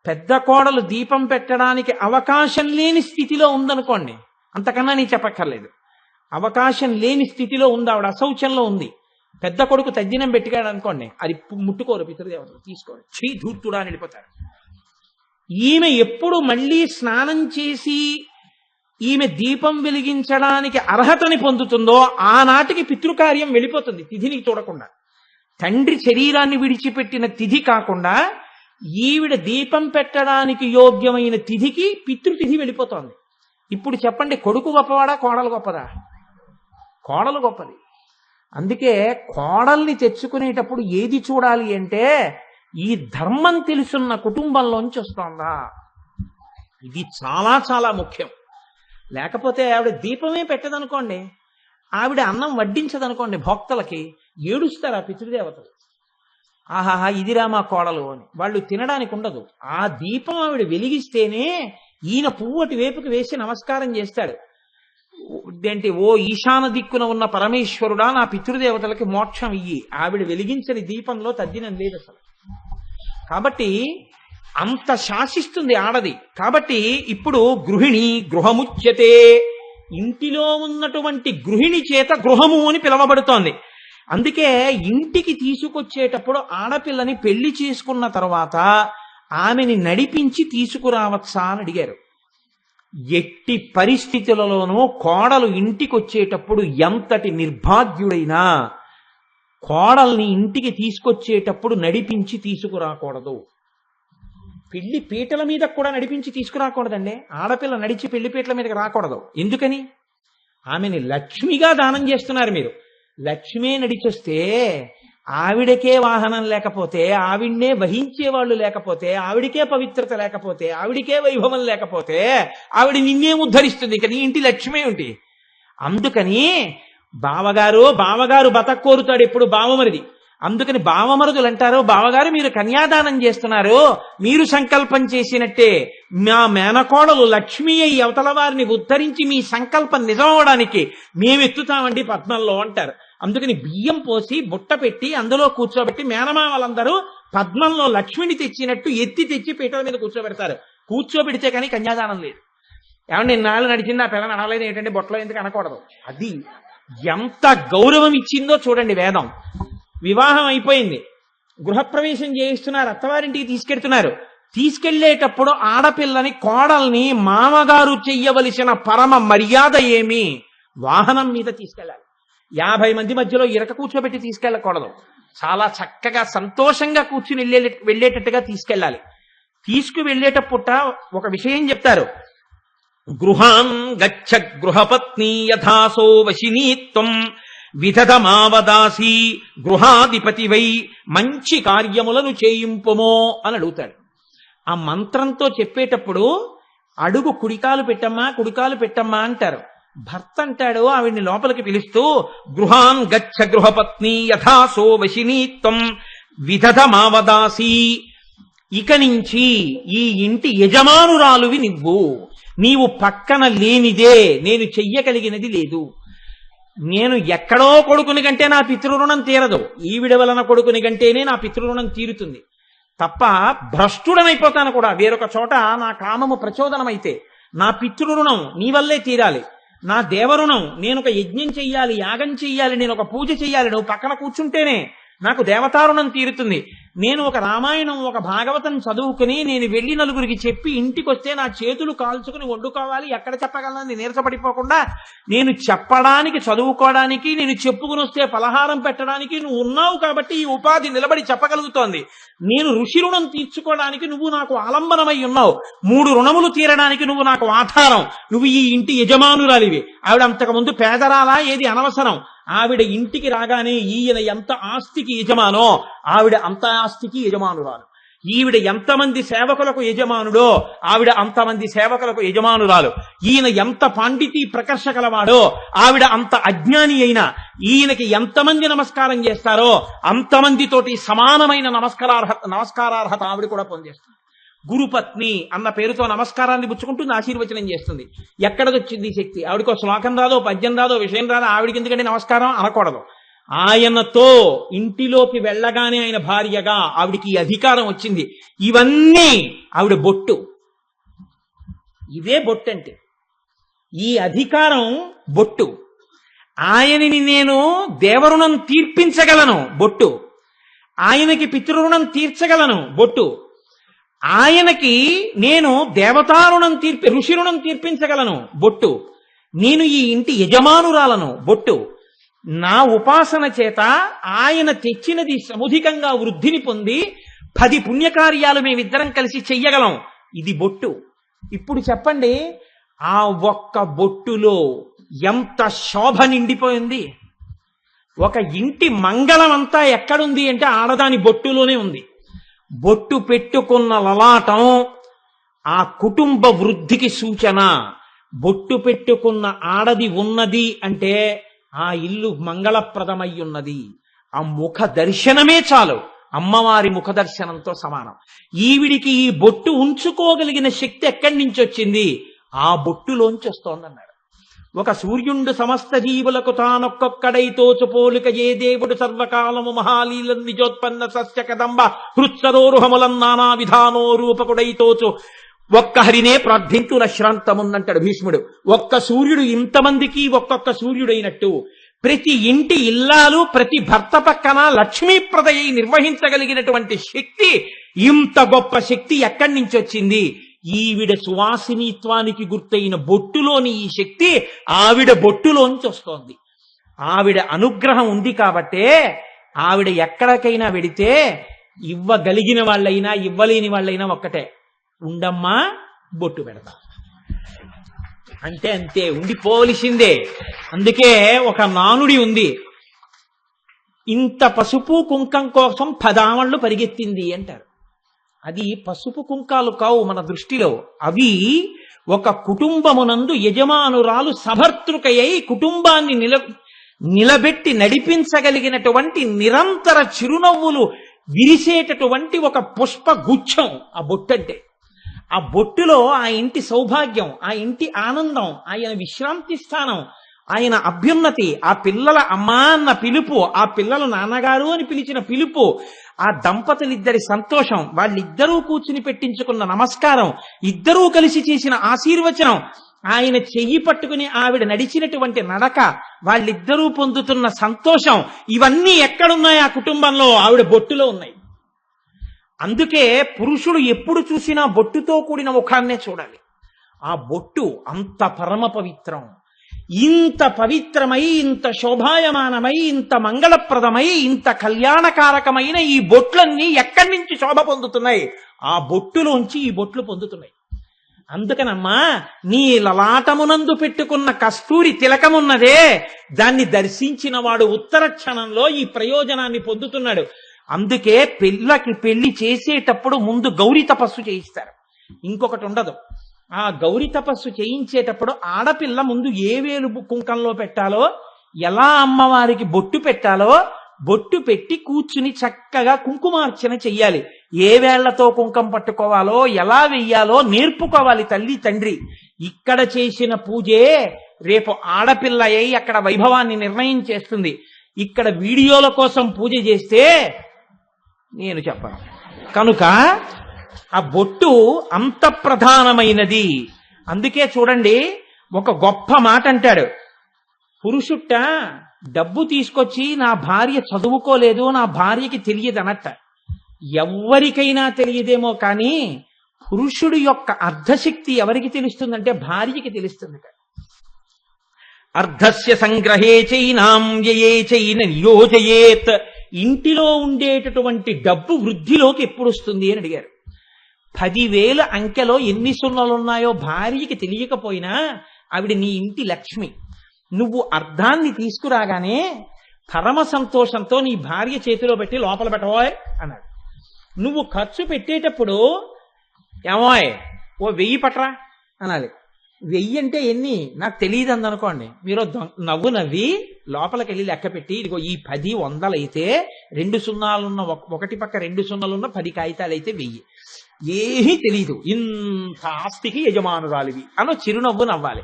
పెద్ద కోడలు దీపం పెట్టడానికి అవకాశం లేని స్థితిలో ఉందనుకోండి, అంతకన్నా నేను చెప్పక్కర్లేదు. అవకాశం లేని స్థితిలో ఉంది, ఆవిడ అశౌచంలో ఉంది, పెద్ద కొడుకు తద్దినం పెట్టాడు అనుకోండి, అది ముట్టుకోరు పితృదేవతలు, తీసుకోరు, చీ ధూర్తుడా అని వెళ్ళిపోతారు. ఈమె ఎప్పుడు మళ్ళీ స్నానం చేసి ఈమె దీపం వెలిగించడానికి అర్హతని పొందుతుందో ఆనాటికి పితృకార్యం వెళ్ళిపోతుంది, తిథిని చూడకుండా. తండ్రి శరీరాన్ని విడిచిపెట్టిన తిథి కాకుండా ఈవిడ దీపం పెట్టడానికి యోగ్యమైన తిథికి పితృతిథి వెళ్ళిపోతోంది. ఇప్పుడు చెప్పండి, కొడుకు గొప్పవాడా కోడలు గొప్పదా? కోడలు గొప్పది. అందుకే కోడల్ని తెచ్చుకునేటప్పుడు ఏది చూడాలి అంటే ఈ ధర్మం తెలుసున్న కుటుంబంలోంచి వస్తోందా, ఇది చాలా చాలా ముఖ్యం. లేకపోతే ఆవిడ దీపమే పెట్టదనుకోండి, ఆవిడ అన్నం వడ్డించదనుకోండి, భోక్తలకి ఏడుస్తారు ఆ పితృదేవతలు. ఆహాహా ఇదిరా మా కోడలు అని. వాళ్ళు తినడానికి ఉండదు. ఆ దీపం ఆవిడ వెలిగిస్తేనే ఈయన పువ్వటి వేపుకి వేసి నమస్కారం చేస్తాడు. ఏంటి, ఓ ఈశాన దిక్కున ఉన్న పరమేశ్వరుడా నా పితృదేవతలకి మోక్షం ఇయ్యి. ఆవిడ వెలిగించని దీపంలో తద్దినం లేదు అసలు. కాబట్టి అంత శాసిస్తుంది ఆడది. కాబట్టి ఇప్పుడు గృహిణి గృహముచ్యతే, ఇంటిలో ఉన్నటువంటి గృహిణి చేత గృహము అని పిలవబడుతోంది. అందుకే ఇంటికి తీసుకొచ్చేటప్పుడు ఆడపిల్లని పెళ్లి చేసుకున్న తర్వాత ఆమెని నడిపించి తీసుకురావచ్చా అని అడిగారు. ఎట్టి పరిస్థితులలోనూ కోడలు ఇంటికి వచ్చేటప్పుడు ఎంతటి నిర్భాగ్యుడైనా కోడల్ని ఇంటికి తీసుకొచ్చేటప్పుడు నడిపించి తీసుకురాకూడదు. పెళ్లి పీటల మీద కూడా నడిపించి తీసుకురాకూడదండి. ఆడపిల్ల నడిచి పెళ్లి పీటల మీదకి రాకూడదు. ఎందుకని? ఆమెని లక్ష్మిగా దానం చేస్తున్నారు మీరు. లక్ష్మే నడిచొస్తే, ఆవిడకే వాహనం లేకపోతే, ఆవిడ్నే వహించే వాళ్ళు లేకపోతే, ఆవిడికే పవిత్రత లేకపోతే, ఆవిడికే వైభవం లేకపోతే ఆవిడ నిన్నేం ఉద్ధరిస్తుంది? ఇక నీ ఇంటి లక్ష్మే ఉంటి. అందుకని బావగారు బతక్కోరుతాడు ఎప్పుడు బావమరిది. అందుకని బావమరుదులు అంటారు, బావగారు మీరు కన్యాదానం చేస్తున్నారు, మీరు సంకల్పం చేసినట్టే మా మేనకోడలు లక్ష్మీ అయి అవతల వారిని ఉద్ధరించి మీ సంకల్పం నిజమవడానికి మేమెత్తుతామండి పద్మంలో అంటారు. అందుకని బియ్యం పోసి బుట్ట పెట్టి అందులో కూర్చోబెట్టి మేనమామలందరూ పద్మంలో లక్ష్మిని తెచ్చినట్టు ఎత్తి తెచ్చి పీటల మీద కూర్చోబెడతారు. కూర్చోబెడితే కానీ కన్యాదానం లేదు. ఏమంటే ఇన్నాళ్ళు నడిచింది ఆ పిల్లని అనలేదు ఏంటంటే బొట్టలో ఎందుకు అనకూడదు. అది ఎంత గౌరవం ఇచ్చిందో చూడండి వేదం. వివాహం అయిపోయింది, గృహప్రవేశం చేయిస్తున్నారు, అత్తవారింటికి తీసుకెళ్తున్నారు. తీసుకెళ్లేటప్పుడు ఆడపిల్లని కోడల్ని మామగారు చెయ్యవలసిన పరమ మర్యాద ఏమి? వాహనం మీద తీసుకెళ్ళాలి. 50 మంది మధ్యలో ఇరక కూర్చోబెట్టి తీసుకెళ్ళకూడదు. చాలా చక్కగా సంతోషంగా కూర్చుని వెళ్ళేటట్టుగా తీసుకెళ్ళాలి. తీసుకువెళ్ళేటప్పుట ఒక విషయం చెప్తారు, గృహాన్ గచ్చ గృహపత్ని యథాసో వశినీత్వం విధదమావదాసి గృహాధిపతి వై మంచి కార్యములను చేయింపుమో అని అడుగుతాడు. ఆ మంత్రంతో చెప్పేటప్పుడు అడుగు కుడికాలు పెట్టమ్మా అంటారు. భర్త అంటాడు ఆవిడ్ని లోపలికి పిలుస్తూ, గృహాన్ గచ్చ గృహపత్ని యథాసో వశినీత్వం విధదమావదాసి, ఇక నుంచి ఈ ఇంటి యజమానురాలువి నీవు పక్కన లేనిదే నేను చెయ్యగలిగినది లేదు. నేను ఎక్కడో కొడుకుని కంటే నా పితృరుణం తీరదు, ఈవిడ వలన కొడుకుని కంటేనే నా పితృరుణం తీరుతుంది తప్ప భ్రష్టుడనైపోతాను కూడా. వేరొక చోట నా కామము ప్రచోదనమైతే నా పితృరుణం నీ వల్లే తీరాలి. నా దేవరుణం, నేను ఒక యజ్ఞం చెయ్యాలి, యాగం చెయ్యాలి, నేను ఒక పూజ చెయ్యాలి, నువ్వు పక్కన కూర్చుంటేనే నాకు దేవతారుణం తీరుతుంది. నేను ఒక రామాయణం, ఒక భాగవతం చదువుకుని నేను వెళ్ళి నలుగురికి చెప్పి ఇంటికి వస్తే నా చేతులు కాల్చుకుని వండుకోవాలి, ఎక్కడ చెప్పగలను నీరసపడిపోకుండా. నేను చెప్పడానికి, చదువుకోవడానికి, నేను చెప్పుకుని వస్తే పలహారం పెట్టడానికి నువ్వు ఉన్నావు కాబట్టి ఈ ఉపాధి నిలబడి చెప్పగలుగుతోంది. నేను ఋషి రుణం తీర్చుకోవడానికి నువ్వు నాకు ఆలంబనమై ఉన్నావు. 3 రుణములు తీరడానికి నువ్వు నాకు ఆధారం. నువ్వు ఈ ఇంటి యజమానురాలివి. ఆవిడ అంతకుముందు పేదరాలా, ఏది అనవసరం. ఆవిడ ఇంటికి రాగానే ఈయన ఎంత ఆస్తికి యజమానో ఆవిడ అంత ఆస్తికి యజమానురాలు. ఈవిడ ఎంతమంది సేవకులకు యజమానుడో ఆవిడ అంతమంది సేవకులకు యజమానురాలు. ఈయన ఎంత పాండితీ ప్రకర్ష కలవాడో ఆవిడ అంత అజ్ఞాని అయినా ఈయనకి ఎంతమంది నమస్కారం చేస్తారో అంతమందితోటి సమానమైన నమస్కారార్హత ఆవిడ కూడా పొందేస్తుంది. గురుపత్ని అన్న పేరుతో నమస్కారాన్ని పుచ్చుకుంటుంది, ఆశీర్వచనం చేస్తుంది. ఎక్కడదొచ్చింది ఈ శక్తి? ఆవిడకో శ్లోకం రాదో, పద్యం రాదో, విషయం రాదో, ఆవిడికి ఎందుకంటే నమస్కారం అనకూడదు. ఆయనతో ఇంటిలోకి వెళ్ళగానే ఆయన భార్యగా ఆవిడికి ఈ అధికారం వచ్చింది. ఇవన్నీ ఆవిడ బొట్టు. ఇదే బొట్టు అంటే. ఈ అధికారం బొట్టు. ఆయనని నేను దేవరుణం తీర్పించగలను, బొట్టు. ఆయనకి పితృరుణం తీర్చగలను, బొట్టు. ఆయనకి నేను దేవతారుణం ఋషి రుణం తీర్పించగలను, బొట్టు. నేను ఈ ఇంటి యజమానురాలను, బొట్టు. నా ఉపాసన చేత ఆయన తెచ్చినది సముధికంగా వృద్ధిని పొంది 10 పుణ్యకార్యాలు మేమిద్దరం కలిసి చెయ్యగలం, ఇది బొట్టు. ఇప్పుడు చెప్పండి, ఆ ఒక్క బొట్టులో ఎంత శోభ నిండిపోయింది. ఒక ఇంటి మంగళం అంతా ఎక్కడుంది అంటే ఆడదాని బొట్టులోనే ఉంది. బొట్టు పెట్టుకున్న లలాటం ఆ కుటుంబ వృద్ధికి సూచన. బొట్టు పెట్టుకున్న ఆడది ఉన్నది అంటే ఆ ఇల్లు మంగళప్రదమై ఉన్నది. ఆ ముఖ దర్శనమే చాలు, అమ్మవారి ముఖ దర్శనంతో సమానం. ఈవిడికి ఈ బొట్టు ఉంచుకోగలిగిన శక్తి ఎక్కడి నుంచి వచ్చింది? ఆ బొట్టులోంచి వస్తోందన్నాడు. ఒక సూర్యుండు సమస్త జీవులకు తానొక్కొక్కడై తోచుపోలిక ఏ దేవుడు సర్వకాలము మహాలీల నిజోత్పన్న సస్య కదంబ హృత్సరోరుహములం నానా విధానో రూపకుడై తోచు ఒక్క హరినే ప్రార్థింతున శ్రాంతమున్నంటాడు భీష్ముడు. ఒక్క సూర్యుడు ఇంతమందికి ఒక్కొక్క సూర్యుడైనట్టు ప్రతి ఇంటి ఇల్లాలు, ప్రతి భర్త పక్కన లక్ష్మీప్రదయ్యి నిర్వహించగలిగినటువంటి శక్తి, ఇంత గొప్ప శక్తి ఎక్కడి నుంచి వచ్చింది? ఈవిడ సువాసినిత్వానికి గుర్తయిన బొట్టులోని ఈ శక్తి ఆవిడ బొట్టులోంచి వస్తోంది. ఆవిడ అనుగ్రహం ఉంది కాబట్టే ఆవిడ ఎక్కడికైనా వెడితే ఇవ్వగలిగిన వాళ్ళైనా ఇవ్వలేని వాళ్ళైనా ఒక్కటే, ఉండమ్మా బొట్టు పెడతా అంటే అంతే, ఉండిపోవలసిందే. అందుకే ఒక నానుడి ఉంది, ఇంత పసుపు కుంకం కోసం 10 ఆమళ్ళు పరిగెత్తింది అంటారు. అది పసుపు కుంకాలు కావు మన దృష్టిలో, అవి ఒక కుటుంబమునందు యజమానురాలు సభర్తృకయ్యి కుటుంబాన్ని నిలబెట్టి నడిపించగలిగినటువంటి నిరంతర చిరునవ్వులు విరిసేటటువంటి ఒక పుష్ప గుచ్ఛం ఆ బొట్టంటే. ఆ బొట్టులో ఆ ఇంటి సౌభాగ్యం, ఆ ఇంటి ఆనందం, ఆయన విశ్రాంతి స్థానం, ఆయన అభ్యున్నతి, ఆ పిల్లల అమ్మా అన్న పిలుపు, ఆ పిల్లలు నాన్నగారు అని పిలిచిన పిలుపు, ఆ దంపతులిద్దరి సంతోషం, వాళ్ళిద్దరూ కూర్చుని పెట్టించుకున్న నమస్కారం, ఇద్దరూ కలిసి చేసిన ఆశీర్వచనం, ఆయన చెయ్యి పట్టుకుని ఆవిడ నడిచినటువంటి నడక, వాళ్ళిద్దరూ పొందుతున్న సంతోషం, ఇవన్నీ ఎక్కడున్నాయి ఆ కుటుంబంలో? ఆవిడ బొట్టులో ఉన్నాయి. అందుకే పురుషుడు ఎప్పుడు చూసినా బొట్టుతో కూడిన ముఖాన్నే చూడాలి. ఆ బొట్టు అంత పరమ పవిత్రం. ఇంత పవిత్రమై, ఇంత శోభాయమానమై, ఇంత మంగళప్రదమై, ఇంత కళ్యాణకారకమైన ఈ బొట్లన్నీ ఎక్కడి నుంచి శోభ పొందుతున్నాయి? ఆ బొట్టులోంచి ఈ బొట్లు పొందుతున్నాయి. అందుకనమ్మా, నీ లలాటమునందు పెట్టుకున్న కస్తూరి తిలకమున్నదే, దాన్ని దర్శించిన వాడు ఉత్తర క్షణంలో ఈ ప్రయోజనాన్ని పొందుతున్నాడు. అందుకే పిల్లకి పెళ్లి చేసేటప్పుడు ముందు గౌరీ తపస్సు చేయిస్తారు, ఇంకొకటి ఉండదు. ఆ గౌరీ తపస్సు చేయించేటప్పుడు ఆడపిల్ల ముందు ఏ వేలు కుంకంలో పెట్టాలో, ఎలా అమ్మవారికి బొట్టు పెట్టాలో, బొట్టు పెట్టి కూర్చుని చక్కగా కుంకుమార్చన చెయ్యాలి. ఏ వేళ్లతో కుంకం పట్టుకోవాలో, ఎలా వెయ్యాలో నేర్పుకోవాలి తల్లి తండ్రి. ఇక్కడ చేసిన పూజే రేపు ఆడపిల్ల అయి అక్కడ వైభవాన్ని నిర్ణయం చేస్తుంది. ఇక్కడ వీడియోల కోసం పూజ చేస్తే నేను చెప్పను. కనుక ఆ బొట్టు అంత ప్రధానమైనది. అందుకే చూడండి, ఒక గొప్ప మాట అంటాడు, పురుషుట్ట డబ్బు తీసుకొచ్చి నా భార్య చదువుకోలేదు, నా భార్యకి తెలియదు అనట్ట. ఎవరికైనా తెలియదేమో కానీ పురుషుడి యొక్క అర్ధశక్తి ఎవరికి తెలుస్తుందంటే భార్యకి తెలుస్తుంది. అర్ధస్య సంగ్రహే చైనాం వ్యయే చైన నియోజయేత్. ఇంటిలో ఉండేటటువంటి డబ్బు వృద్ధిలోకి ఎప్పుడు వస్తుంది అని అడిగారు. 10,000 అంకెలో ఎన్ని సున్నలు ఉన్నాయో భార్యకి తెలియకపోయినా ఆవిడ నీ ఇంటి లక్ష్మి. నువ్వు అర్ధాన్ని తీసుకురాగానే పరమ సంతోషంతో నీ భార్య చేతిలో పెట్టి లోపల పెట్టబోయ్ అన్నాడు. నువ్వు ఖర్చు పెట్టేటప్పుడు ఏమోయ్ ఓ 1000 పట్రా అనాలి. 1000 అంటే ఎన్ని నాకు తెలియదు అందనుకోండి, మీరు నవ్వు నవ్వి లోపలికి వెళ్ళి లెక్క పెట్టి, ఇదిగో ఈ 10 100 అయితే 2 సున్నాలున్న ఒకటి పక్క 2 సున్నాలున్న 10 కాగితాలు అయితే 1000. ఏమీ తెలీదు, ఇంత ఆస్తికి యజమానురాలివి అనో చిరునవ్వు నవ్వాలి.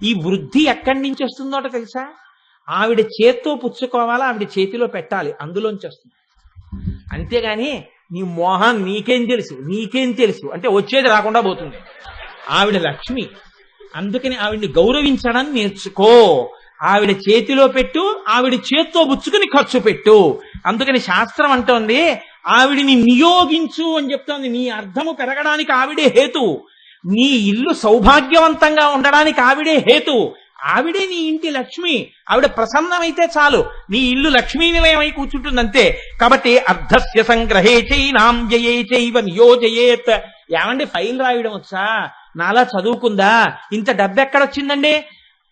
ఈ వృద్ధి ఎక్కడి నుంచి వస్తుందోట తెలుసా? ఆవిడ చేత్తో పుచ్చుకోవాలా, ఆవిడ చేతిలో పెట్టాలి, అందులోంచి వస్తుంది. అంతేగాని నీ మోహం నీకేం తెలుసు అంటే వచ్చేది రాకుండా పోతుంది. ఆవిడ లక్ష్మి, అందుకని ఆవిడ్ని గౌరవించడం నేర్చుకో. ఆవిడ చేతిలో పెట్టు, ఆవిడ చేత్తో పుచ్చుకుని ఖర్చు పెట్టు. అందుకని శాస్త్రం అంటోంది ఆవిడిని నియోగించు అని చెప్తోంది. నీ అర్థము పెరగడానికి ఆవిడే హేతు, నీ ఇల్లు సౌభాగ్యవంతంగా ఉండడానికి ఆవిడే హేతు. ఆవిడే నీ ఇంటి లక్ష్మి. ఆవిడ ప్రసన్నమైతే చాలు, నీ ఇల్లు లక్ష్మీ నిలయమై కూర్చుంటుందంతే. కాబట్టి అర్ధస్య సంగ్రహే చైనాం వ్యయే చైవ నియోజయేత్. ఏమండి ఫైల్ రాయడం వచ్చా? నాలా చదువుకుందా? ఇంత డబ్బు ఎక్కడొచ్చిందండి?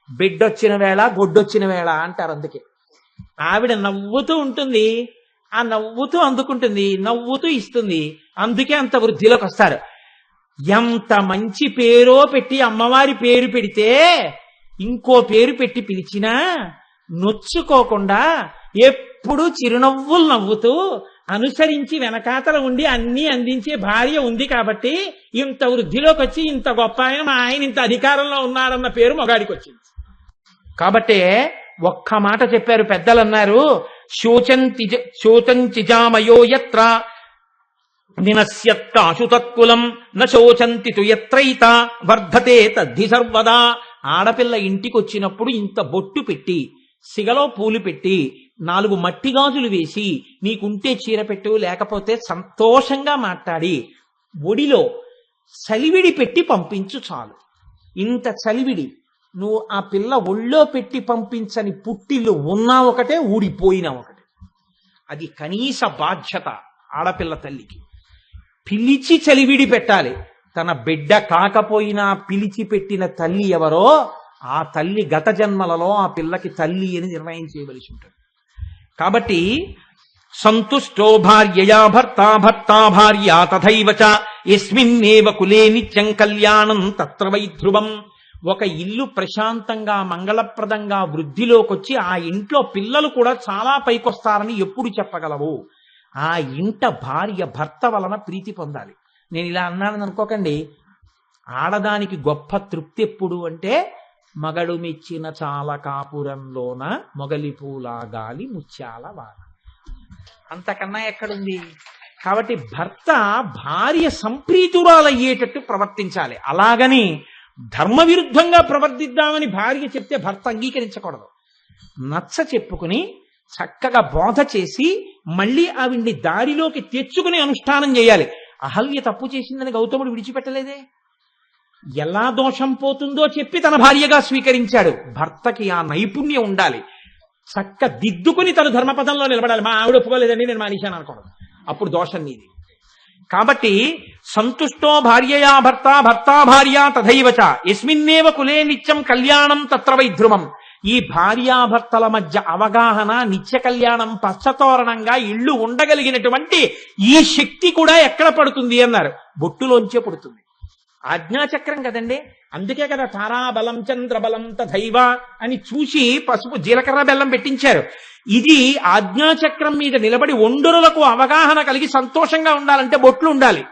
బిడ్డొచ్చిన వేళ గొడ్డొచ్చిన వేళ అంటారు. అందుకే ఆవిడ నవ్వుతూ ఉంటుంది, ఆ నవ్వుతూ అందుకుంటుంది, నవ్వుతూ ఇస్తుంది. అందుకే అంత వృద్ధిలోకి వస్తారు. ఎంత మంచి పేరో పెట్టి అమ్మవారి పేరు పెడితే ఇంకో పేరు పెట్టి పిలిచినా నొచ్చుకోకుండా ఎప్పుడు చిరునవ్వులు నవ్వుతూ అనుసరించి వెనకాతల ఉండి అన్ని అందించే భార్య ఉంది కాబట్టి ఇంత వృద్ధిలోకి వచ్చి ఇంత గొప్ప ఆయన, మా ఆయన ఇంత అధికారంలో ఉన్నారన్న పేరు మగాడికి వచ్చింది. కాబట్టే ఒక్క మాట చెప్పారు పెద్దలు, అన్నారు శోచంతిజామయో యత్ర నినశ్యత్కాశు తత్కులం నశోచంతి తు యత్రైత వర్ధతే తద్ధి సర్వదా. ఆడపిల్ల ఇంటికి వచ్చినప్పుడు ఇంత బొట్టు పెట్టి, సిగలో పూలు పెట్టి, 4 మట్టి గాజులు వేసి, నీకుంటే చీర పెట్టు, లేకపోతే సంతోషంగా మాట్లాడి ఒడిలో చలివిడి పెట్టి పంపించు చాలు. ఇంత చలివిడి నువ్వు ఆ పిల్ల ఒళ్ళో పెట్టి పంపించని పుట్టిల్లు ఉన్నా ఒకటే, ఊడిపోయినా ఒకటే. అది కనీస బాధ్యత ఆడపిల్ల తల్లికి. పిలిచి చలివిడి పెట్టాలి. తన బిడ్డ కాకపోయినా పిలిచి పెట్టిన తల్లి ఎవరో ఆ తల్లి గత జన్మలలో ఆ పిల్లకి తల్లి అని నిర్ణయం చేయవలసి ఉంటుంది. కాబట్టి సంతుష్టో భార్యయా భర్తా భర్తా భార్యా తథైవ చ యస్మిన్నేవ కులే నిత్యం కళ్యాణం తత్ర వై ధ్రువం. ఒక ఇల్లు ప్రశాంతంగా మంగళప్రదంగా వృద్ధిలోకొచ్చి ఆ ఇంట్లో పిల్లలు కూడా చాలా పైకొస్తారని ఎప్పుడు చెప్పగలవు? ఆ ఇంట భార్య భర్త వలన ప్రీతి పొందాలి. నేను ఇలా అన్నానని అనుకోకండి. ఆడదానికి గొప్ప తృప్తి ఎప్పుడు అంటే, మగడు మెచ్చిన చాలా కాపురంలోన మొగలి పూల గాలి ముత్యాల వాన, అంతకన్నా ఎక్కడుంది? కాబట్టి భర్త భార్య సంప్రీతురాలయ్యేటట్టు ప్రవర్తించాలి. అలాగని ధర్మ విరుద్ధంగా ప్రవర్తిద్దామని భార్య చెప్తే భర్త అంగీకరించకూడదు. నచ్చ చెప్పుకుని చక్కగా బోధ చేసి మళ్ళీ ఆవిడ్ని దారిలోకి తెచ్చుకుని అనుష్ఠానం చేయాలి. అహల్య తప్పు చేసిందని గౌతముడు విడిచిపెట్టలేదే. ఎలా దోషం పోతుందో చెప్పి తన భార్యగా స్వీకరించాడు. భర్తకి ఆ నైపుణ్యం ఉండాలి. చక్క దిద్దుకుని తను ధర్మపదంలో నిలబడాలి. మా ఆవిడ ఒప్పుకోలేదండి నేను మానేశాను అనుకోవడం, అప్పుడు దోషం నీది. కాబట్టి సంతుష్టో భార్యయా భర్త భర్తా భార్య తథైవ చ యస్మిన్నేవ కులే నిత్యం కళ్యాణం తత్ర వై ధ్రువం. ఈ భార్యాభర్తల మధ్య అవగాహన, నిత్య కళ్యాణం, పచ్చతోరణంగా ఇళ్ళు ఉండగలిగినటువంటి ఈ శక్తి కూడా ఎక్కడ పడుతుంది అన్నారు? బొట్టులోంచే పడుతుంది. ఆజ్ఞాచక్రం కదండి. అందుకే కదా తారాబలం చంద్రబలం తథైవ అని చూసి పసుపు జీలకర్ర బెల్లం పెట్టించారు. ఇది ఆజ్ఞాచక్రం మీద నిలబడి ఒండరులకు అవగాహన కలిగి సంతోషంగా ఉండాలంటే బొట్లు ఉండాలి.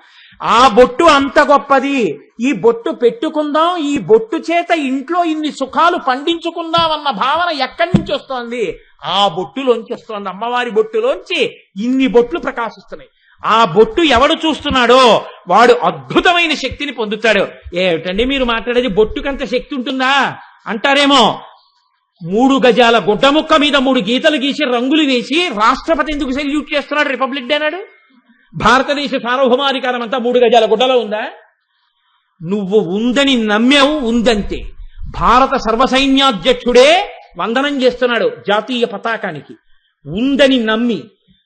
ఆ బొట్టు అంత గొప్పది. ఈ బొట్టు పెట్టుకుందాం, ఈ బొట్టు చేత ఇంట్లో ఇన్ని సుఖాలు పండించుకుందాం అన్న భావన ఎక్కడి నుంచి వస్తోంది? ఆ బొట్టులోంచి వస్తోంది. అమ్మవారి బొట్టులోంచి ఇన్ని బొట్లు ప్రకాశిస్తున్నాయి. ఆ బొట్టు ఎవడు చూస్తున్నాడో వాడు అద్భుతమైన శక్తిని పొందుతాడు. ఏమిటండి మీరు మాట్లాడేది, బొట్టుకంత శక్తి ఉంటుందా? అంటారేమో 3 గజాల గుడ్డముక్క మీద 3 గీతలు గీసి రంగులు వేసి రాష్ట్రపతి ఎందుకు సెల్యూట్ చేస్తున్నాడు రిపబ్లిక్ డే నాడు? భారతదేశ సార్వభౌమాధికారం అంతా 3 గజాల గుడ్డలో ఉందా? నువ్వు ఉందని నమ్మావు, ఉందంతే. భారత సర్వసైన్యాధ్యక్షుడే వందనం చేస్తున్నాడు జాతీయ పతాకానికి. ఉందని నమ్మి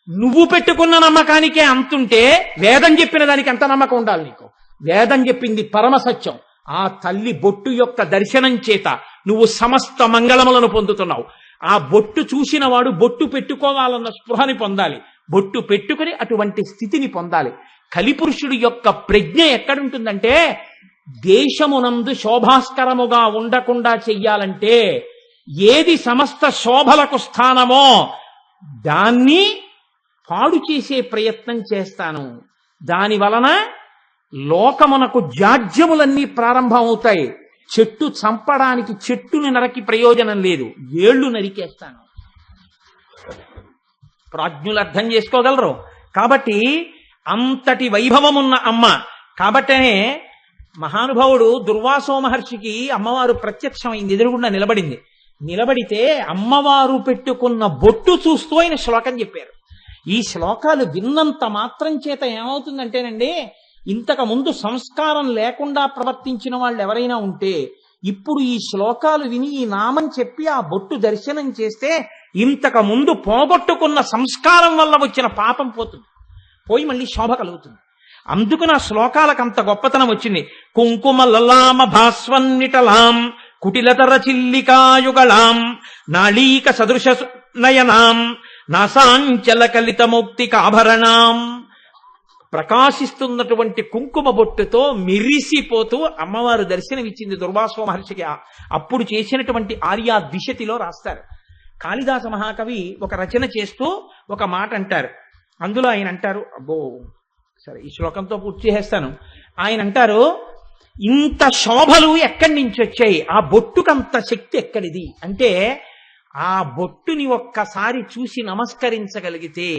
నువ్వు పెట్టుకున్న నమ్మకానికే అంతుంటే వేదం చెప్పిన దానికి ఎంత నమ్మకం ఉండాలి నీకు? వేదం చెప్పింది పరమ సత్యం. ఆ తల్లి బొట్టు యొక్క దర్శనం చేత నువ్వు సమస్త మంగళములను పొందుతున్నావు. ఆ బొట్టు చూసిన వాడు బొట్టు పెట్టుకోవాలన్న స్పృహని పొందాలి, బొట్టు పెట్టుకుని అటువంటి స్థితిని పొందాలి. కలిపురుషుడి యొక్క ప్రజ్ఞ ఎక్కడుంటుందంటే, దేశమునందు శోభాస్కరముగా ఉండకుండా చెయ్యాలంటే ఏది సమస్త శోభలకు స్థానమో దాన్ని పాడు చేసే ప్రయత్నం చేస్తాను. దాని వలన లోకమునకు జాడ్యములన్నీ ప్రారంభం అవుతాయి. చెట్టు చంపడానికి చెట్టుని నరికి ప్రయోజనం లేదు, ఏళ్లు నరికేస్తాను. ప్రాజ్ఞులు అర్థం చేసుకోగలరు. కాబట్టి అంతటి వైభవమున్న అమ్మ. కాబట్టనే మహానుభావుడు దుర్వాసో మహర్షికి అమ్మవారు ప్రత్యక్షమైంది, ఎదురుగుండా నిలబడింది. నిలబడితే అమ్మవారు పెట్టుకున్న బొట్టు చూస్తూ ఆయన శ్లోకం చెప్పారు. ఈ శ్లోకాలు విన్నంత మాత్రం చేత ఏమవుతుందంటేనండి, ఇంతకు ముందు సంస్కారం లేకుండా ప్రవర్తించిన వాళ్ళు ఎవరైనా ఉంటే ఇప్పుడు ఈ శ్లోకాలు విని ఈ నామం చెప్పి ఆ బొట్టు దర్శనం చేస్తే ఇంతకు ముందు పోగొట్టుకున్న సంస్కారం వల్ల వచ్చిన పాపం పోతుంది, పోయి మళ్ళీ శోభ కలుగుతుంది. అందుకు నా శ్లోకాలకు అంత గొప్పతనం వచ్చింది. కుంకుమ లలామ భాస్వన్నిటలాం కుటిలతర చిల్లికాయుగళాం నాళీక సదృశ నయనాం నాసాంచల కలితమౌక్తికాభరణాం. ప్రకాశిస్తున్నటువంటి కుంకుమ బొట్టుతో మిరిసిపోతూ అమ్మవారు దర్శనమిచ్చింది దుర్వాసో మహర్షికి. అప్పుడు చేసినటువంటి ఆర్యా ద్విషతిలో రాస్తారు. కాళిదాస మహాకవి ఒక రచన చేస్తూ ఒక మాట అంటారు. అందులో ఆయన అంటారు, అబ్బో సరే ఈ శ్లోకంతో పూర్తి చేసేస్తాను. ఆయన అంటారు, ఇంత శోభలు ఎక్కడి నుంచి వచ్చాయి, ఆ బొట్టుకంత శక్తి ఎక్కడిది అంటే, ఆ బొట్టుని ఒక్కసారి చూసి నమస్కరించగలిగితే,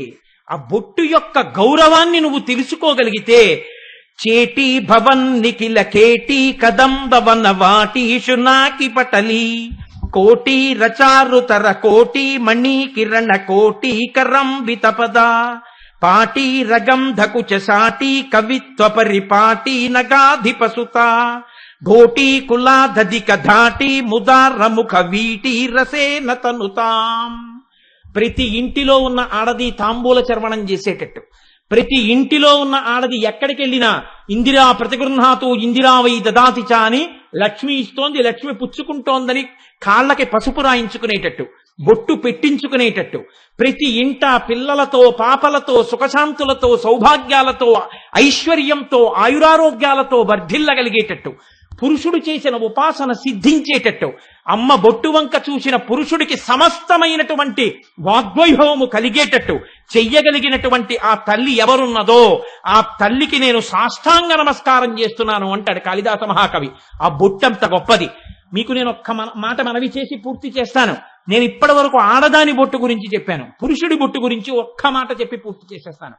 ఆ బొట్టు యొక్క గౌరవాన్ని నువ్వు తెలుసుకోగలిగితే, చేటి భవన్ నిఖిల కేటి కదంబవన వాటీషు నాకి పటలి కోటి రచారుతర కోటి మణి కిరణ కోటి కరంబిత పద పాటి రగంధకుచ సాటి కవిత్వ పరిపాటి నగాధిపసుత ఘోటి కులాధిక ధాటి ముదారముఖ వీటి రసేన తనుతాం. ప్రతి ఇంటిలో ఉన్న ఆడది తాంబూల చర్వణం చేసేటట్టు, ప్రతి ఇంటిలో ఉన్న ఆడది ఎక్కడికి వెళ్ళినా ఇందిరా ప్రతిగృహాతు ఇందిరా వై దదాతి చ అని లక్ష్మి ఇస్తోంది, లక్ష్మి పుచ్చుకుంటోందని కాళ్ళకి పసుపు రాయించుకునేటట్టు, బొట్టు పెట్టించుకునేటట్టు, ప్రతి ఇంట పిల్లలతో పాపలతో సుఖశాంతులతో సౌభాగ్యాలతో ఐశ్వర్యంతో ఆయురారోగ్యాలతో వర్ధిల్లగలిగేటట్టు, పురుషుడు చేసిన ఉపాసన సిద్ధించేటట్టు, అమ్మ బొట్టు వంక చూసిన పురుషుడికి సమస్తమైనటువంటి వాగ్వైభవము కలిగేటట్టు చెయ్యగలిగినటువంటి ఆ తల్లి ఎవరున్నదో ఆ తల్లికి నేను సాష్టాంగ నమస్కారం చేస్తున్నాను అంటాడు కాళిదాస మహాకవి. ఆ బొట్టంత గొప్పది. మీకు నేను ఒక్క మాట మనవి చేసి పూర్తి చేస్తాను. నేను ఇప్పటి వరకు ఆడదాని బొట్టు గురించి చెప్పాను, పురుషుడి బొట్టు గురించి ఒక్క మాట చెప్పి పూర్తి చేసేస్తాను.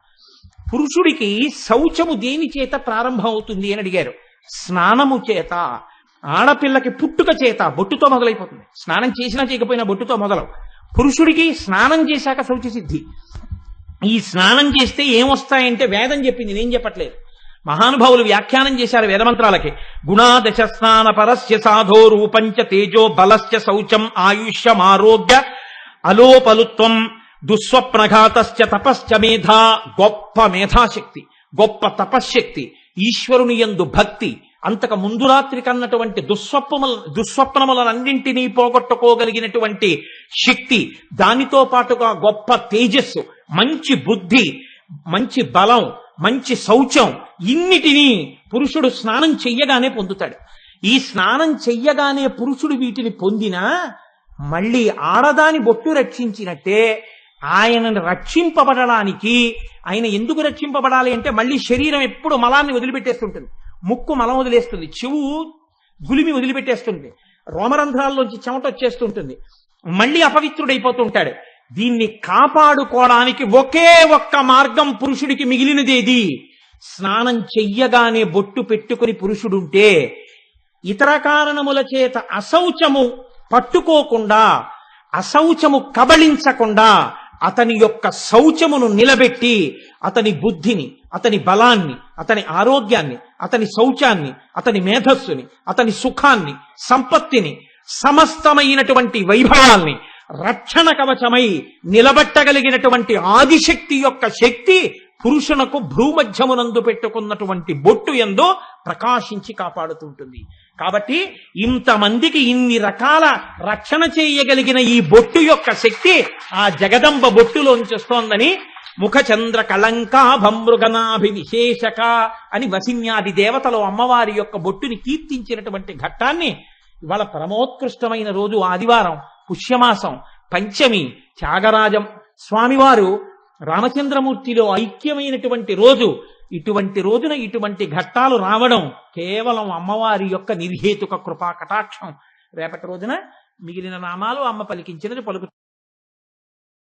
పురుషుడికి శౌచము దేని చేత ప్రారంభం అవుతుంది అని అడిగారు. స్నానము చేత. ఆడపిల్లకి పుట్టుక చేత బొట్టుతో మొదలైపోతుంది. స్నానం చేసినా చేయకపోయినా బొట్టుతో మొదలవు. పురుషుడికి స్నానం చేశాక శౌచ సిద్ధి. ఈ స్నానం చేస్తే ఏమొస్తాయంటే వేదం చెప్పింది, నేను చెప్పట్లేదు. మహానుభావులు వ్యాఖ్యానం చేశారు వేదమంత్రాలకి. గుణాదశ స్నాన పరస్య సాధో రూపంచ తేజో బలస్య శౌచం ఆయుష్యమారోగ్య అలోపలుత్వం దుస్వప్నఘాతశ్చ తపశ్చ మేధా. గొప్ప మేధాశక్తి, గొప్ప తపశ్శక్తి, ఈశ్వరుని యందు భక్తి, అంతకు ముందు రాత్రి కన్నటువంటి దుస్వప్నములన్నింటినీ పోగొట్టుకోగలిగినటువంటి శక్తి, దానితో పాటుగా గొప్ప తేజస్సు, మంచి బుద్ధి, మంచి బలం, మంచి శౌచం, ఇన్నిటినీ పురుషుడు స్నానం చెయ్యగానే పొందుతాడు. ఈ స్నానం చెయ్యగానే పురుషుడు వీటిని పొందినా మళ్ళీ ఆడదాని బొట్టు రక్షించినట్టే ఆయనను రక్షింపబడడానికి, ఆయన ఎందుకు రక్షింపబడాలి అంటే మళ్ళీ శరీరం ఎప్పుడు మలాన్ని వదిలిపెట్టేస్తుంటుంది. ముక్కు మలం వదిలేస్తుంది, చెవు గులిమి వదిలిపెట్టేస్తుంది, రోమరంధ్రాల్లోంచి చెమట వచ్చేస్తుంటుంది, మళ్ళీ అపవిత్రుడైపోతుంటాడు. దీన్ని కాపాడుకోవడానికి ఒకే ఒక్క మార్గం పురుషుడికి మిగిలినదేది? స్నానం చెయ్యగానే బొట్టు పెట్టుకుని పురుషుడుంటే ఇతర కారణముల చేత అశౌచము పట్టుకోకుండా, అశౌచము కబళించకుండా అతని యొక్క శౌచమును నిలబెట్టి అతని బుద్ధిని, అతని బలాన్ని, అతని ఆరోగ్యాన్ని, అతని శౌచాన్ని, అతని మేధస్సుని, అతని సుఖాన్ని, సంపత్తిని, సమస్తమైనటువంటి వైభవాల్ని రక్షణ కవచమై నిలబెట్టగలిగినటువంటి ఆదిశక్తి యొక్క శక్తి పురుషునకు భ్రూమధ్యమునందు పెట్టుకున్నటువంటి బొట్టు యందు ప్రకాశించి కాపాడుతుంటుంది. కాబట్టి ఇంతమందికి ఇన్ని రకాల రక్షణ చేయగలిగిన ఈ బొట్టు యొక్క శక్తి ఆ జగదంబ బొట్టులోంచి వస్తోందని ముఖచంద్ర కళంకాభమృగనాభి విశేషక అని వసిన్యాది దేవతలు అమ్మవారి యొక్క బొట్టుని కీర్తించినటువంటి ఘట్టాన్ని ఇవాళ పరమోత్కృష్టమైన రోజు ఆదివారం, పుష్యమాసం, పంచమి, త్యాగరాజం స్వామివారు రామచంద్రమూర్తిలో ఐక్యమైనటువంటి రోజు. ఇటువంటి రోజున ఇటువంటి ఘట్టాలు రావడం కేవలం అమ్మవారి యొక్క నిర్హేతుక కృపా కటాక్షం. రేపటి రోజున మిగిలిన నామాలు అమ్మ పలికించినది పలుకు.